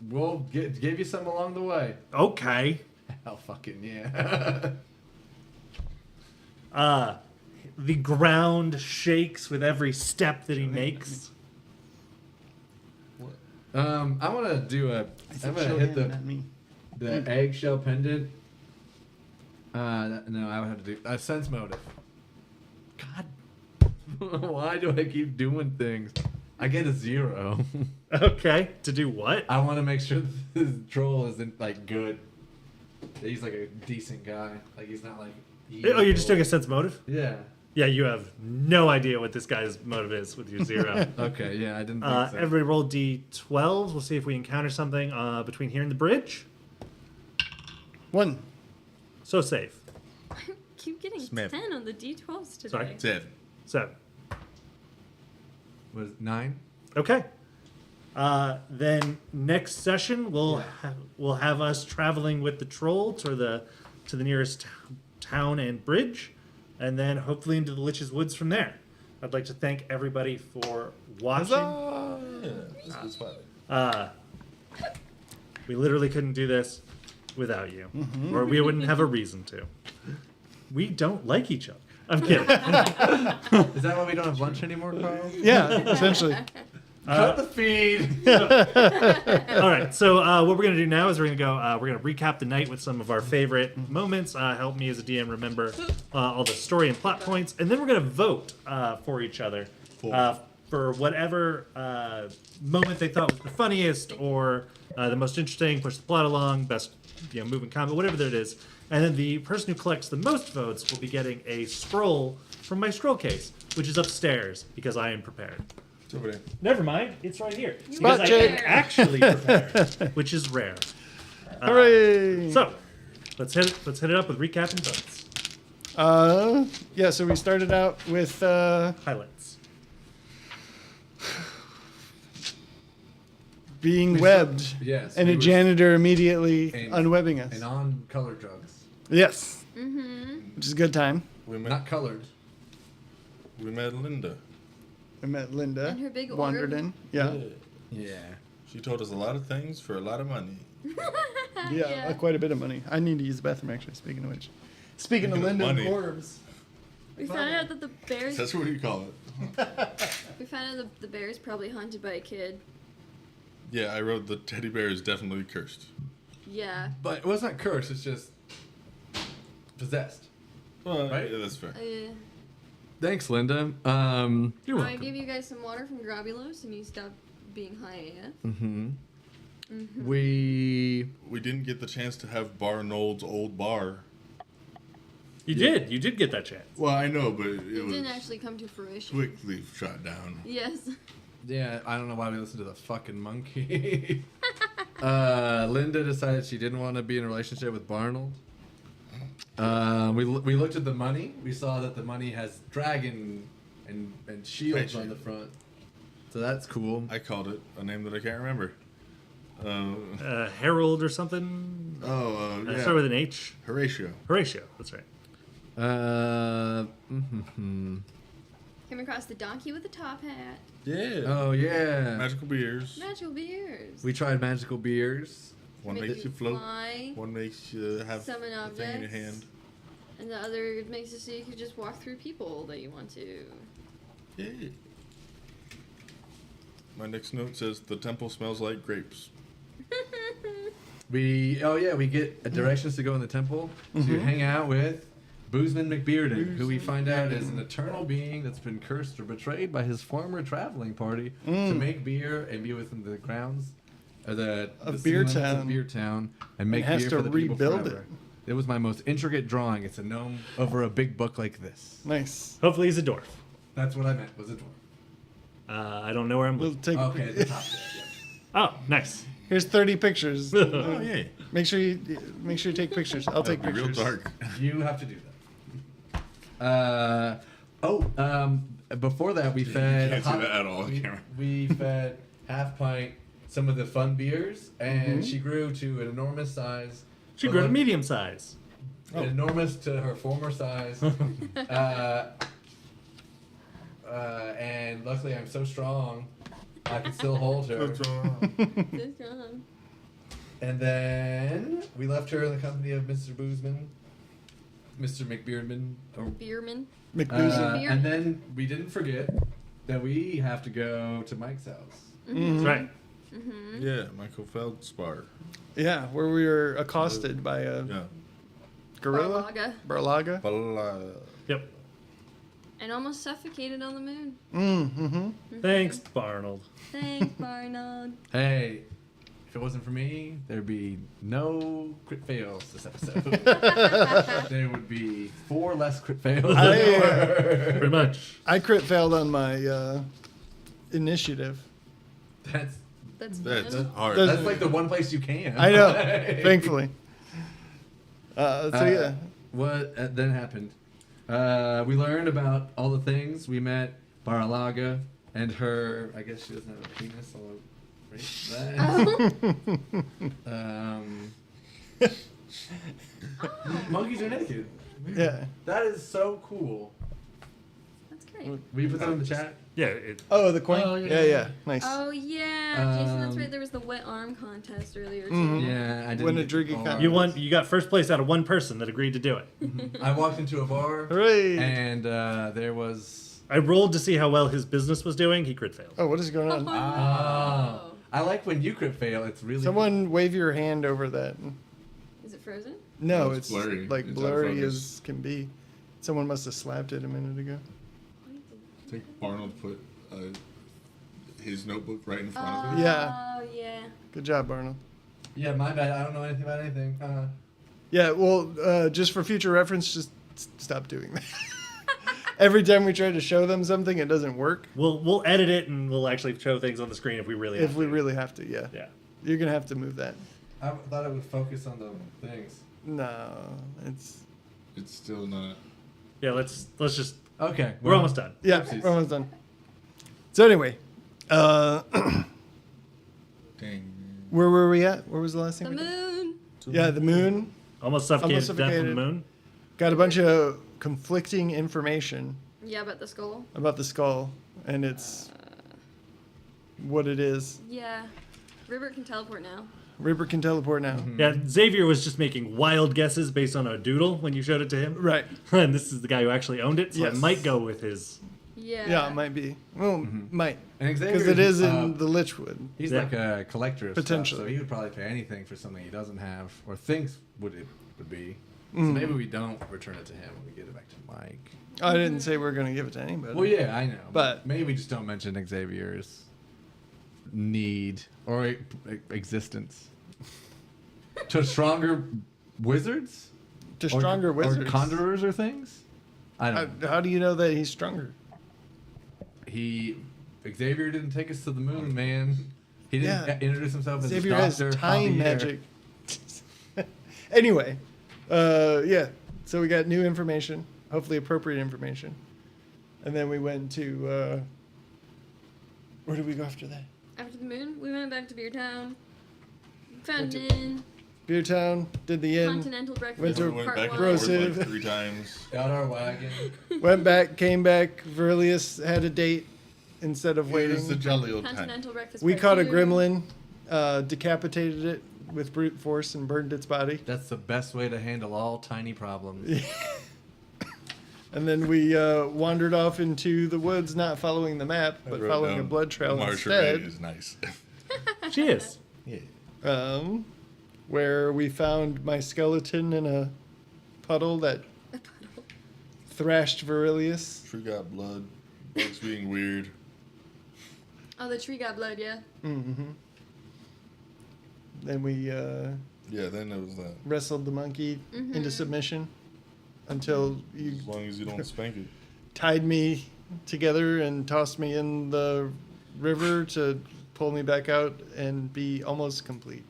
We'll give you some along the way. Okay. Hell fucking yeah. The ground shakes with every step that he makes. I'm gonna do a. I'm gonna hit Not me. the eggshell pendant. No, I would have to do a sense motive. God, why do I keep doing things? I get a 0. Okay. To do what? I want to make sure this troll isn't like good. That he's like a decent guy. Like he's not like. Oh, you're just doing a sense motive? Yeah. Yeah, you have no idea what this guy's motive is with your 0. Okay. Yeah, I didn't think so. Everybody roll d12. We'll see if we encounter something between here and the bridge. 1. So safe. Keep getting Smith. 10 on the D12s today. Sorry. 7. 7. Was 9? Okay. Then next session we'll have us traveling with the troll to the nearest town and bridge, and then hopefully into the Lich's Woods from there. I'd like to thank everybody for watching. This was fun. We literally couldn't do this without you, or we wouldn't have a reason to. We don't like each other. I'm kidding. Is that why we don't have lunch anymore, Carl? Yeah, essentially. Cut the feed. All right. So what we're gonna do now is we're gonna recap the night with some of our favorite moments. Help me as a DM remember all the story and plot points, and then we're gonna vote for each other for whatever moment they thought was the funniest or the most interesting, push the plot along, best moving combat, whatever that it is. And then the person who collects the most votes will be getting a scroll from my scroll case, which is upstairs because I am prepared. It's over there. Never mind, it's right here. Spot Because I am check. actually prepared, which is rare. Hooray! So, let's hit it up with recap and votes. Yeah, so we started out with Highlights. being webbed. Yes. And we a were- janitor immediately and- unwebbing us. And on color drugs. Yes. Which is a good time. We Not colored. met Linda. I met Linda. And her big wandered orb. in. Yeah. Yeah. She told us a lot of things for a lot of money. Yeah, quite a bit of money. I need to use the bathroom, actually, speaking of which. Speaking of Linda and Money. orbs. We found out that the bears. That's what you call it. We found out that the bear's probably haunted by a kid. Yeah, I wrote the teddy bear is definitely cursed. Yeah. But it wasn't cursed, it's just possessed. Well, Right? yeah, that's fair. Thanks, Linda. You're I welcome. gave you guys some water from Grobulos and you stopped being high AF. Mm-hmm. We We didn't get the chance to have Bar Nold's old bar. You did get that chance. Well, I know, but it It was didn't actually come to fruition. quickly shot down. Yes. Yeah, I don't know why we listened to the fucking monkey. Linda decided she didn't want to be in a relationship with Barnold. We looked at the money. We saw that the money has dragon and shields on the front. So that's cool. I called it a name that I can't remember. Harold or something. Yeah. Start with an H. Horatio. Horatio. That's right. Came across the donkey with the top hat. Yeah. Oh yeah. Magical beers. Magical beers. We tried magical beers. One Make makes you float. fly, One makes you have summon a thing in your objects. hand. And the other makes it so you can just walk through people that you want to. Yeah. My next note says the temple smells like grapes. We get directions to go in the temple to hang out with Boozman McBearden, who we find out is an eternal being that's been cursed or betrayed by his former traveling party to make beer and be within the grounds of the Beer city limits Town. of Beer Town and make has beer to for the people rebuild forever. it. It was my most intricate drawing. It's a gnome over a big book like this. Nice. Hopefully he's a dwarf. That's what I meant. Was a dwarf. I don't know where I'm We'll looking. take. Okay, at the top there. Yeah. Oh, nice. Here's 30 pictures. Oh yeah. Make sure you take pictures. I'll take That'd be real pictures. dark. You have to do that. Before that, we fed. can't see that at all on we, camera. we fed Half Pint some of the fun beers, and she grew to an enormous size. She But grew to like- medium size. Enormous to her former size. And luckily, I'm so strong, I can still hold her. This one. And then we left her in the company of Mr. Boozman, Mr. McBeardman, or Beerman. McBoozy. Beer. and then we didn't forget that we have to go to Mike's house. That's right. Yeah, Michael Feldspar. Yeah, where we were accosted by a Yeah. gorilla. Barlaga. Barlaga. Yep. And almost suffocated on the moon. Mm-hmm. Thanks, Barnold. Thanks, Barnold. Hey, if it wasn't for me, there'd be no crit fails this episode. There would be 4 less crit fails. Pretty much. I crit failed on my initiative. That's That's fun. hard. Does- that's like the one place you can. I know, thankfully. So yeah, What then happened? We learned about all the things. We met Baralaga and her. I guess she doesn't have a penis. Monkeys are naked. yeah. That is so cool. That's great. Will you put that in the chat? Yeah. It, Oh, the coin. Oh, yeah. yeah. Nice. Oh yeah, Jason, that's Um, right. There was the wet arm contest earlier too. Mhm. Yeah, I didn't. When a get drinking to fountain. you won. You got first place out of one person that agreed to do it. I walked into a bar Hooray! and there was. I rolled to see how well his business was doing. He crit failed. Oh, what is going on? Oh. I like when you crit fail. It's really. Someone wave your hand over that. Is it frozen? No, No, it's it's blurry. like It's blurry out of focus. as can be. Someone must have slapped it a minute ago. I think Arnold put his notebook right in front of him. Yeah. Oh yeah. Good job, Arnold. Yeah, my bad. I don't know anything about anything. Yeah, well, just for future reference, just stop doing that. Every time we try to show them something, it doesn't work. We'll edit it and we'll actually show things on the screen if we really have If we to. really have to, yeah. Yeah. You're gonna have to move that. I thought it would focus on the things. No, it's It's still not. Yeah. Let's just. Okay, We're almost done. yeah, Oopsies. we're almost done. So anyway, Dang. where were we at? Where was the last thing? The we did? moon. Yeah, the moon. Almost suffocated to death on the suffocated. moon. Got a bunch of conflicting information Yeah, about the skull. about the skull, and it's what it is. Yeah. River can teleport now. Ripper can teleport now. Yeah. Xavier was just making wild guesses based on a doodle when you showed it to him. Right. And this is the guy who actually owned it, so Yes. I might go with his. Yeah. Yeah, it might be. Well, might. And Because Xavier it is in the Lichwood. He's Yeah. like a collector of Potentially. stuff, so he would probably pay anything for something he doesn't have or thinks would be. So Mm. maybe we don't return it to him. We give it back to Mike. I didn't say we are going to give it to anybody. Well, yeah, I know, But- maybe we just don't mention Xavier's need or existence to stronger wizards. To stronger wizards. or conjurers or things. I don't. know. How do you know that he's stronger? Xavier didn't take us to the moon, man. He didn't Yeah. introduce himself as Xavier Dr. has time Javier. magic. Anyway, Yeah. So we got new information, hopefully appropriate information, and then we went to. Where did we go after that? After the moon, we went back to Beer Town. Found Went an inn. Beer Town, did the inn, Continental breakfast. Went to We went part back and one. forth Brosive. like 3 times. Got our wagon. went back, came back. Verlius had a date instead of It was the waiting. jolly old time. Continental breakfast. We part caught a two. gremlin, decapitated it with brute force, and burned its body. That's the best way to handle all tiny problems. And then we wandered off into the woods, not following the map, I but wrote following a down, blood trail Marsha Ray instead. is nice. She is. Yeah. Where we found my skeleton in a puddle that A puddle. thrashed Verilius. Tree got blood. Bugs being weird. Oh, the tree got blood, yeah. Mm-hmm. Then we Yeah, then there was that. wrestled the monkey Mm-hmm. into submission until you As long as you don't spank it. tied me together and tossed me in the river to pull me back out and be almost complete.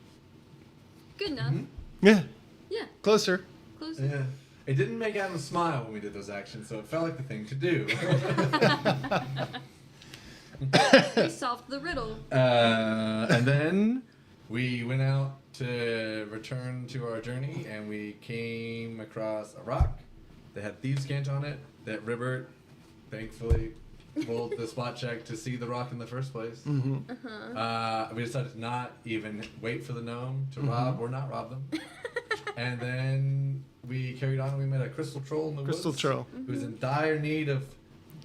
Good enough. Yeah, Yeah, closer. close. Yeah. It didn't make Adam smile when we did those actions, so it felt like the thing to do. We solved the riddle. And then we went out to return to our journey, and we came across a rock that had thieves' cant on it. That Ribbert, thankfully, rolled the spot check to see the rock in the first place. Mm-hmm. We decided to not even wait for the gnome to rob or not rob them. And then we carried on and we met a crystal troll in the Crystal woods. troll. Who was in dire need of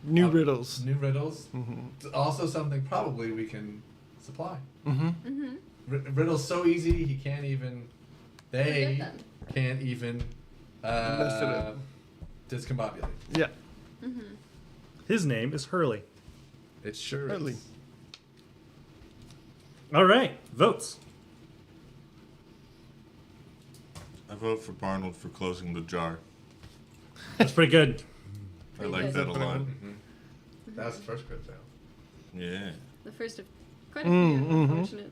New riddles. new riddles. Mm-hmm. Also something probably we can supply. Mm-hmm. Mm-hmm. Riddle's so easy, he can't even. They Forget them. can't even Mess it up. discombobulate. Yeah. Mm-hmm. His name is Hurley. It sure Hurley. is. All right, votes. I vote for Barnold for closing the jar. That's pretty good. I Pretty like good. that a lot. That was the first crit fail. Yeah. The first of quite a few, unfortunate.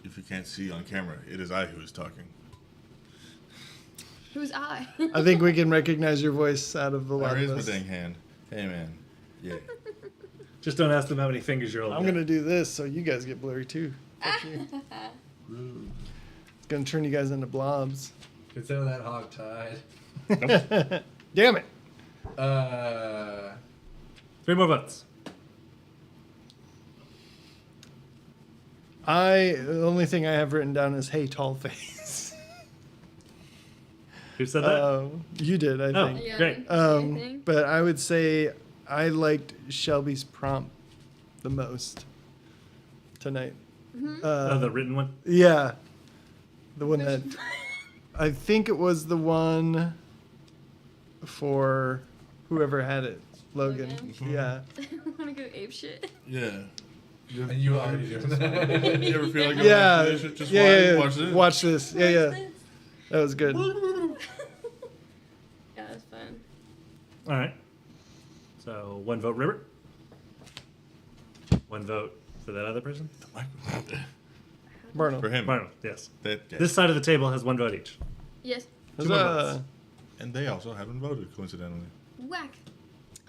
If you can't see on camera, it is I who is talking. Who's I? I think we can recognize your voice out of the I lot of raised my us. dang hand. Hey, man. Yeah. Just don't ask them how many fingers you're holding. I'm gonna do this so you guys get blurry too. Fuck you. Rude. It's gonna turn you guys into blobs. Consider that hog tied. Damn it. 3 more votes. The only thing I have written down is "Hey, tall face." Who said that? You did, I Oh. think. Yeah, Great. anything? But I would say I liked Shelby's prompt the most tonight. Oh, the written one? Yeah, the one that I think it was the one for whoever had it, Logan. Logan? Yeah. I want to go ape shit. Yeah. And you already do that. You ever feel like Yeah. you should just Yeah. watch this? Watch this. Yeah, yeah. That was good. Yeah, that's fun. All right. So 1 vote, Ribbert. 1 vote for that other person. Barno. For him. Marno, yes. That, yeah. This side of the table has 1 vote each. Yes. 2 more Huzzah. votes. And they also haven't voted, coincidentally. Whack.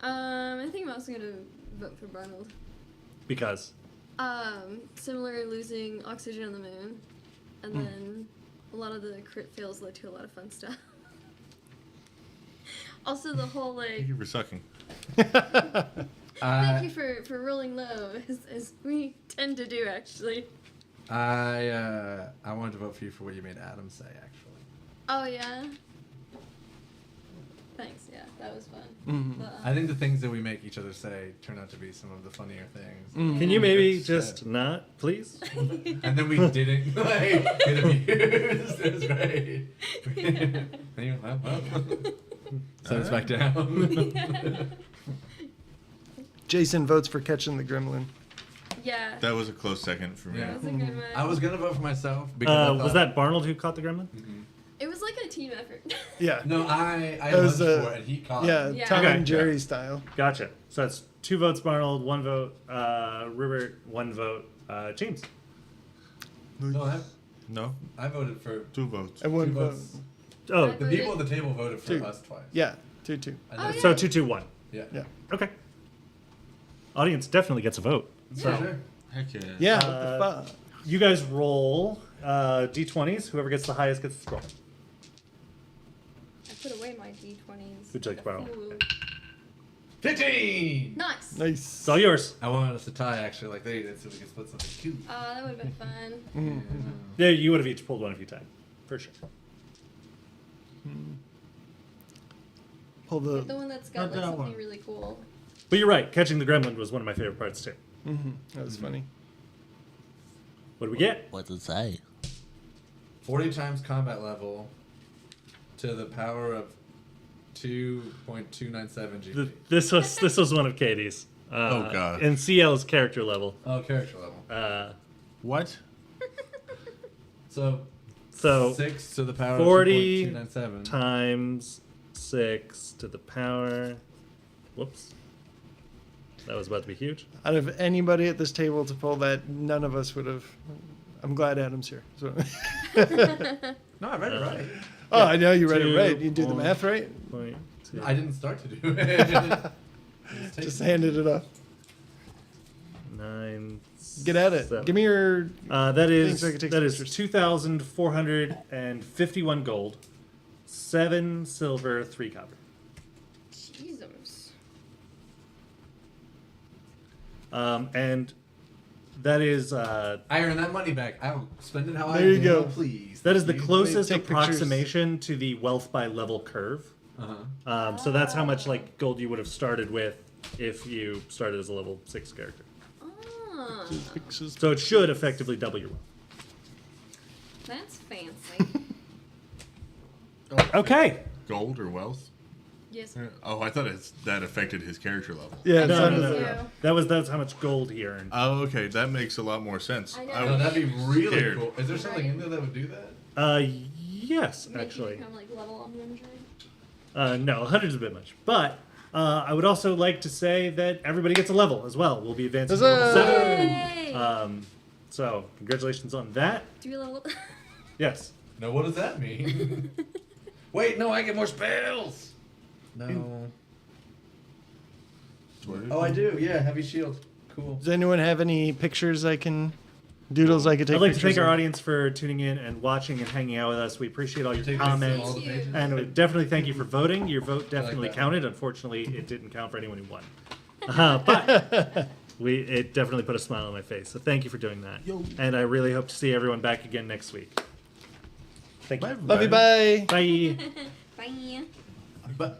I think I'm also gonna vote for Barnold. Because. Similar losing oxygen on the moon, and then a lot of the crit fails led to a lot of fun stuff. Also, the whole like Thank you for sucking. thank you for rolling low, as we tend to do actually. I wanted to vote for you for what you made Adam say, actually. Oh yeah. Thanks. Yeah, that was fun. Mhm. But, I think the things that we make each other say turn out to be some of the funnier things. Can you maybe It's just not, please? And then we didn't like get abused. It was great. And you went, well. Set us back down. Jason votes for catching the gremlin. yeah. That was a close second for me. Yeah. That was a good one. I was gonna vote for myself because I Was thought- that Barnold who caught the gremlin? It was like a team effort. Yeah. No, I It was, lunged for it and he caught. Yeah, Yeah. Tom Okay. and Jerry style. Gotcha. So that's 2 votes Barnold, 1 vote Ribbert, 1 vote James. No, No, I voted for 2 votes. I won two vote. votes. Oh, The people at the table voted for Two. us twice. Yeah, 2-2. And Oh, then- yeah. so 2-2-1. yeah. Yeah. Okay. Audience definitely gets a vote. So Sure. Heck yeah. Yeah. Uh, what the fuck? you guys roll d20s. Whoever gets the highest gets the scroll. I put away my d20s. Would you like to borrow? Ooh. 15! Nice. Nice. It's all yours. I wanted us to tie actually like they did so we could split something cute. That would have been fun. Yeah, you would have each pulled one if you tied. For sure. Pull The the. one that's got Not like that something one. really cool. But you're right. Catching the gremlin was one of my favorite parts too. That was funny. What do we get? What's it say? 40 times combat level to the power of 2.297 GP. This was one of Katie's. Oh, God. And CL's character level. Oh, character level. What? So So 6 to the power 40 of 2.297. times 6 to the power. Whoops. That was about to be huge. Out of anybody at this table to pull that, none of us would have. I'm glad Adam's here. So. No, I read it right. Oh, I know you read it Two, right. You did the one. math right. Point two. I didn't start to do it. Just handed it off. 9. Get at it. 7. Give me your. That thing is so I can take that some is pictures. 2,451 gold, 7 silver, 3 copper. Jesus. And that is I earn that money back. I'll spend it how There I you will, go. please. that is the Thank you. closest take pictures. approximation to the wealth by level curve. Uh-huh. So that's how much like gold you would have started with if you started as a level 6 character. Ah, So it should effectively double your wealth. that's fancy. Okay. Gold or wealth? Yes. Oh, I thought that affected his character level. Yeah, No, it's no, under no, the- no. That's how much gold he earned. Oh, okay. That makes a lot more sense. I know. No, that'd be really Scared. cool. Is there something in there that would do that? Yes, Make actually. you become like level 100. No, 100's a bit much. But I would also like to say that everybody gets a level as well. We'll be advancing to level Huzzah! 7. Yay! So congratulations on that. Do you level? Yes. No, what does that mean? Wait, no, I get more spells. No. Oh, I do. Yeah, heavy shield. Cool. Does anyone have any pictures I can. Doodles I could take I'd like to pictures thank our of? audience for tuning in and watching and hanging out with us. We appreciate all your Take pictures of comments. all the Thank you. pages. And we definitely thank you for voting. Your vote definitely that. counted. Unfortunately, it didn't count for anyone who won. But it definitely put a smile on my face. So thank you for doing that. And I really hope to see everyone back again next week. Thank you. Love you, bye. Bye. Bye. Bye.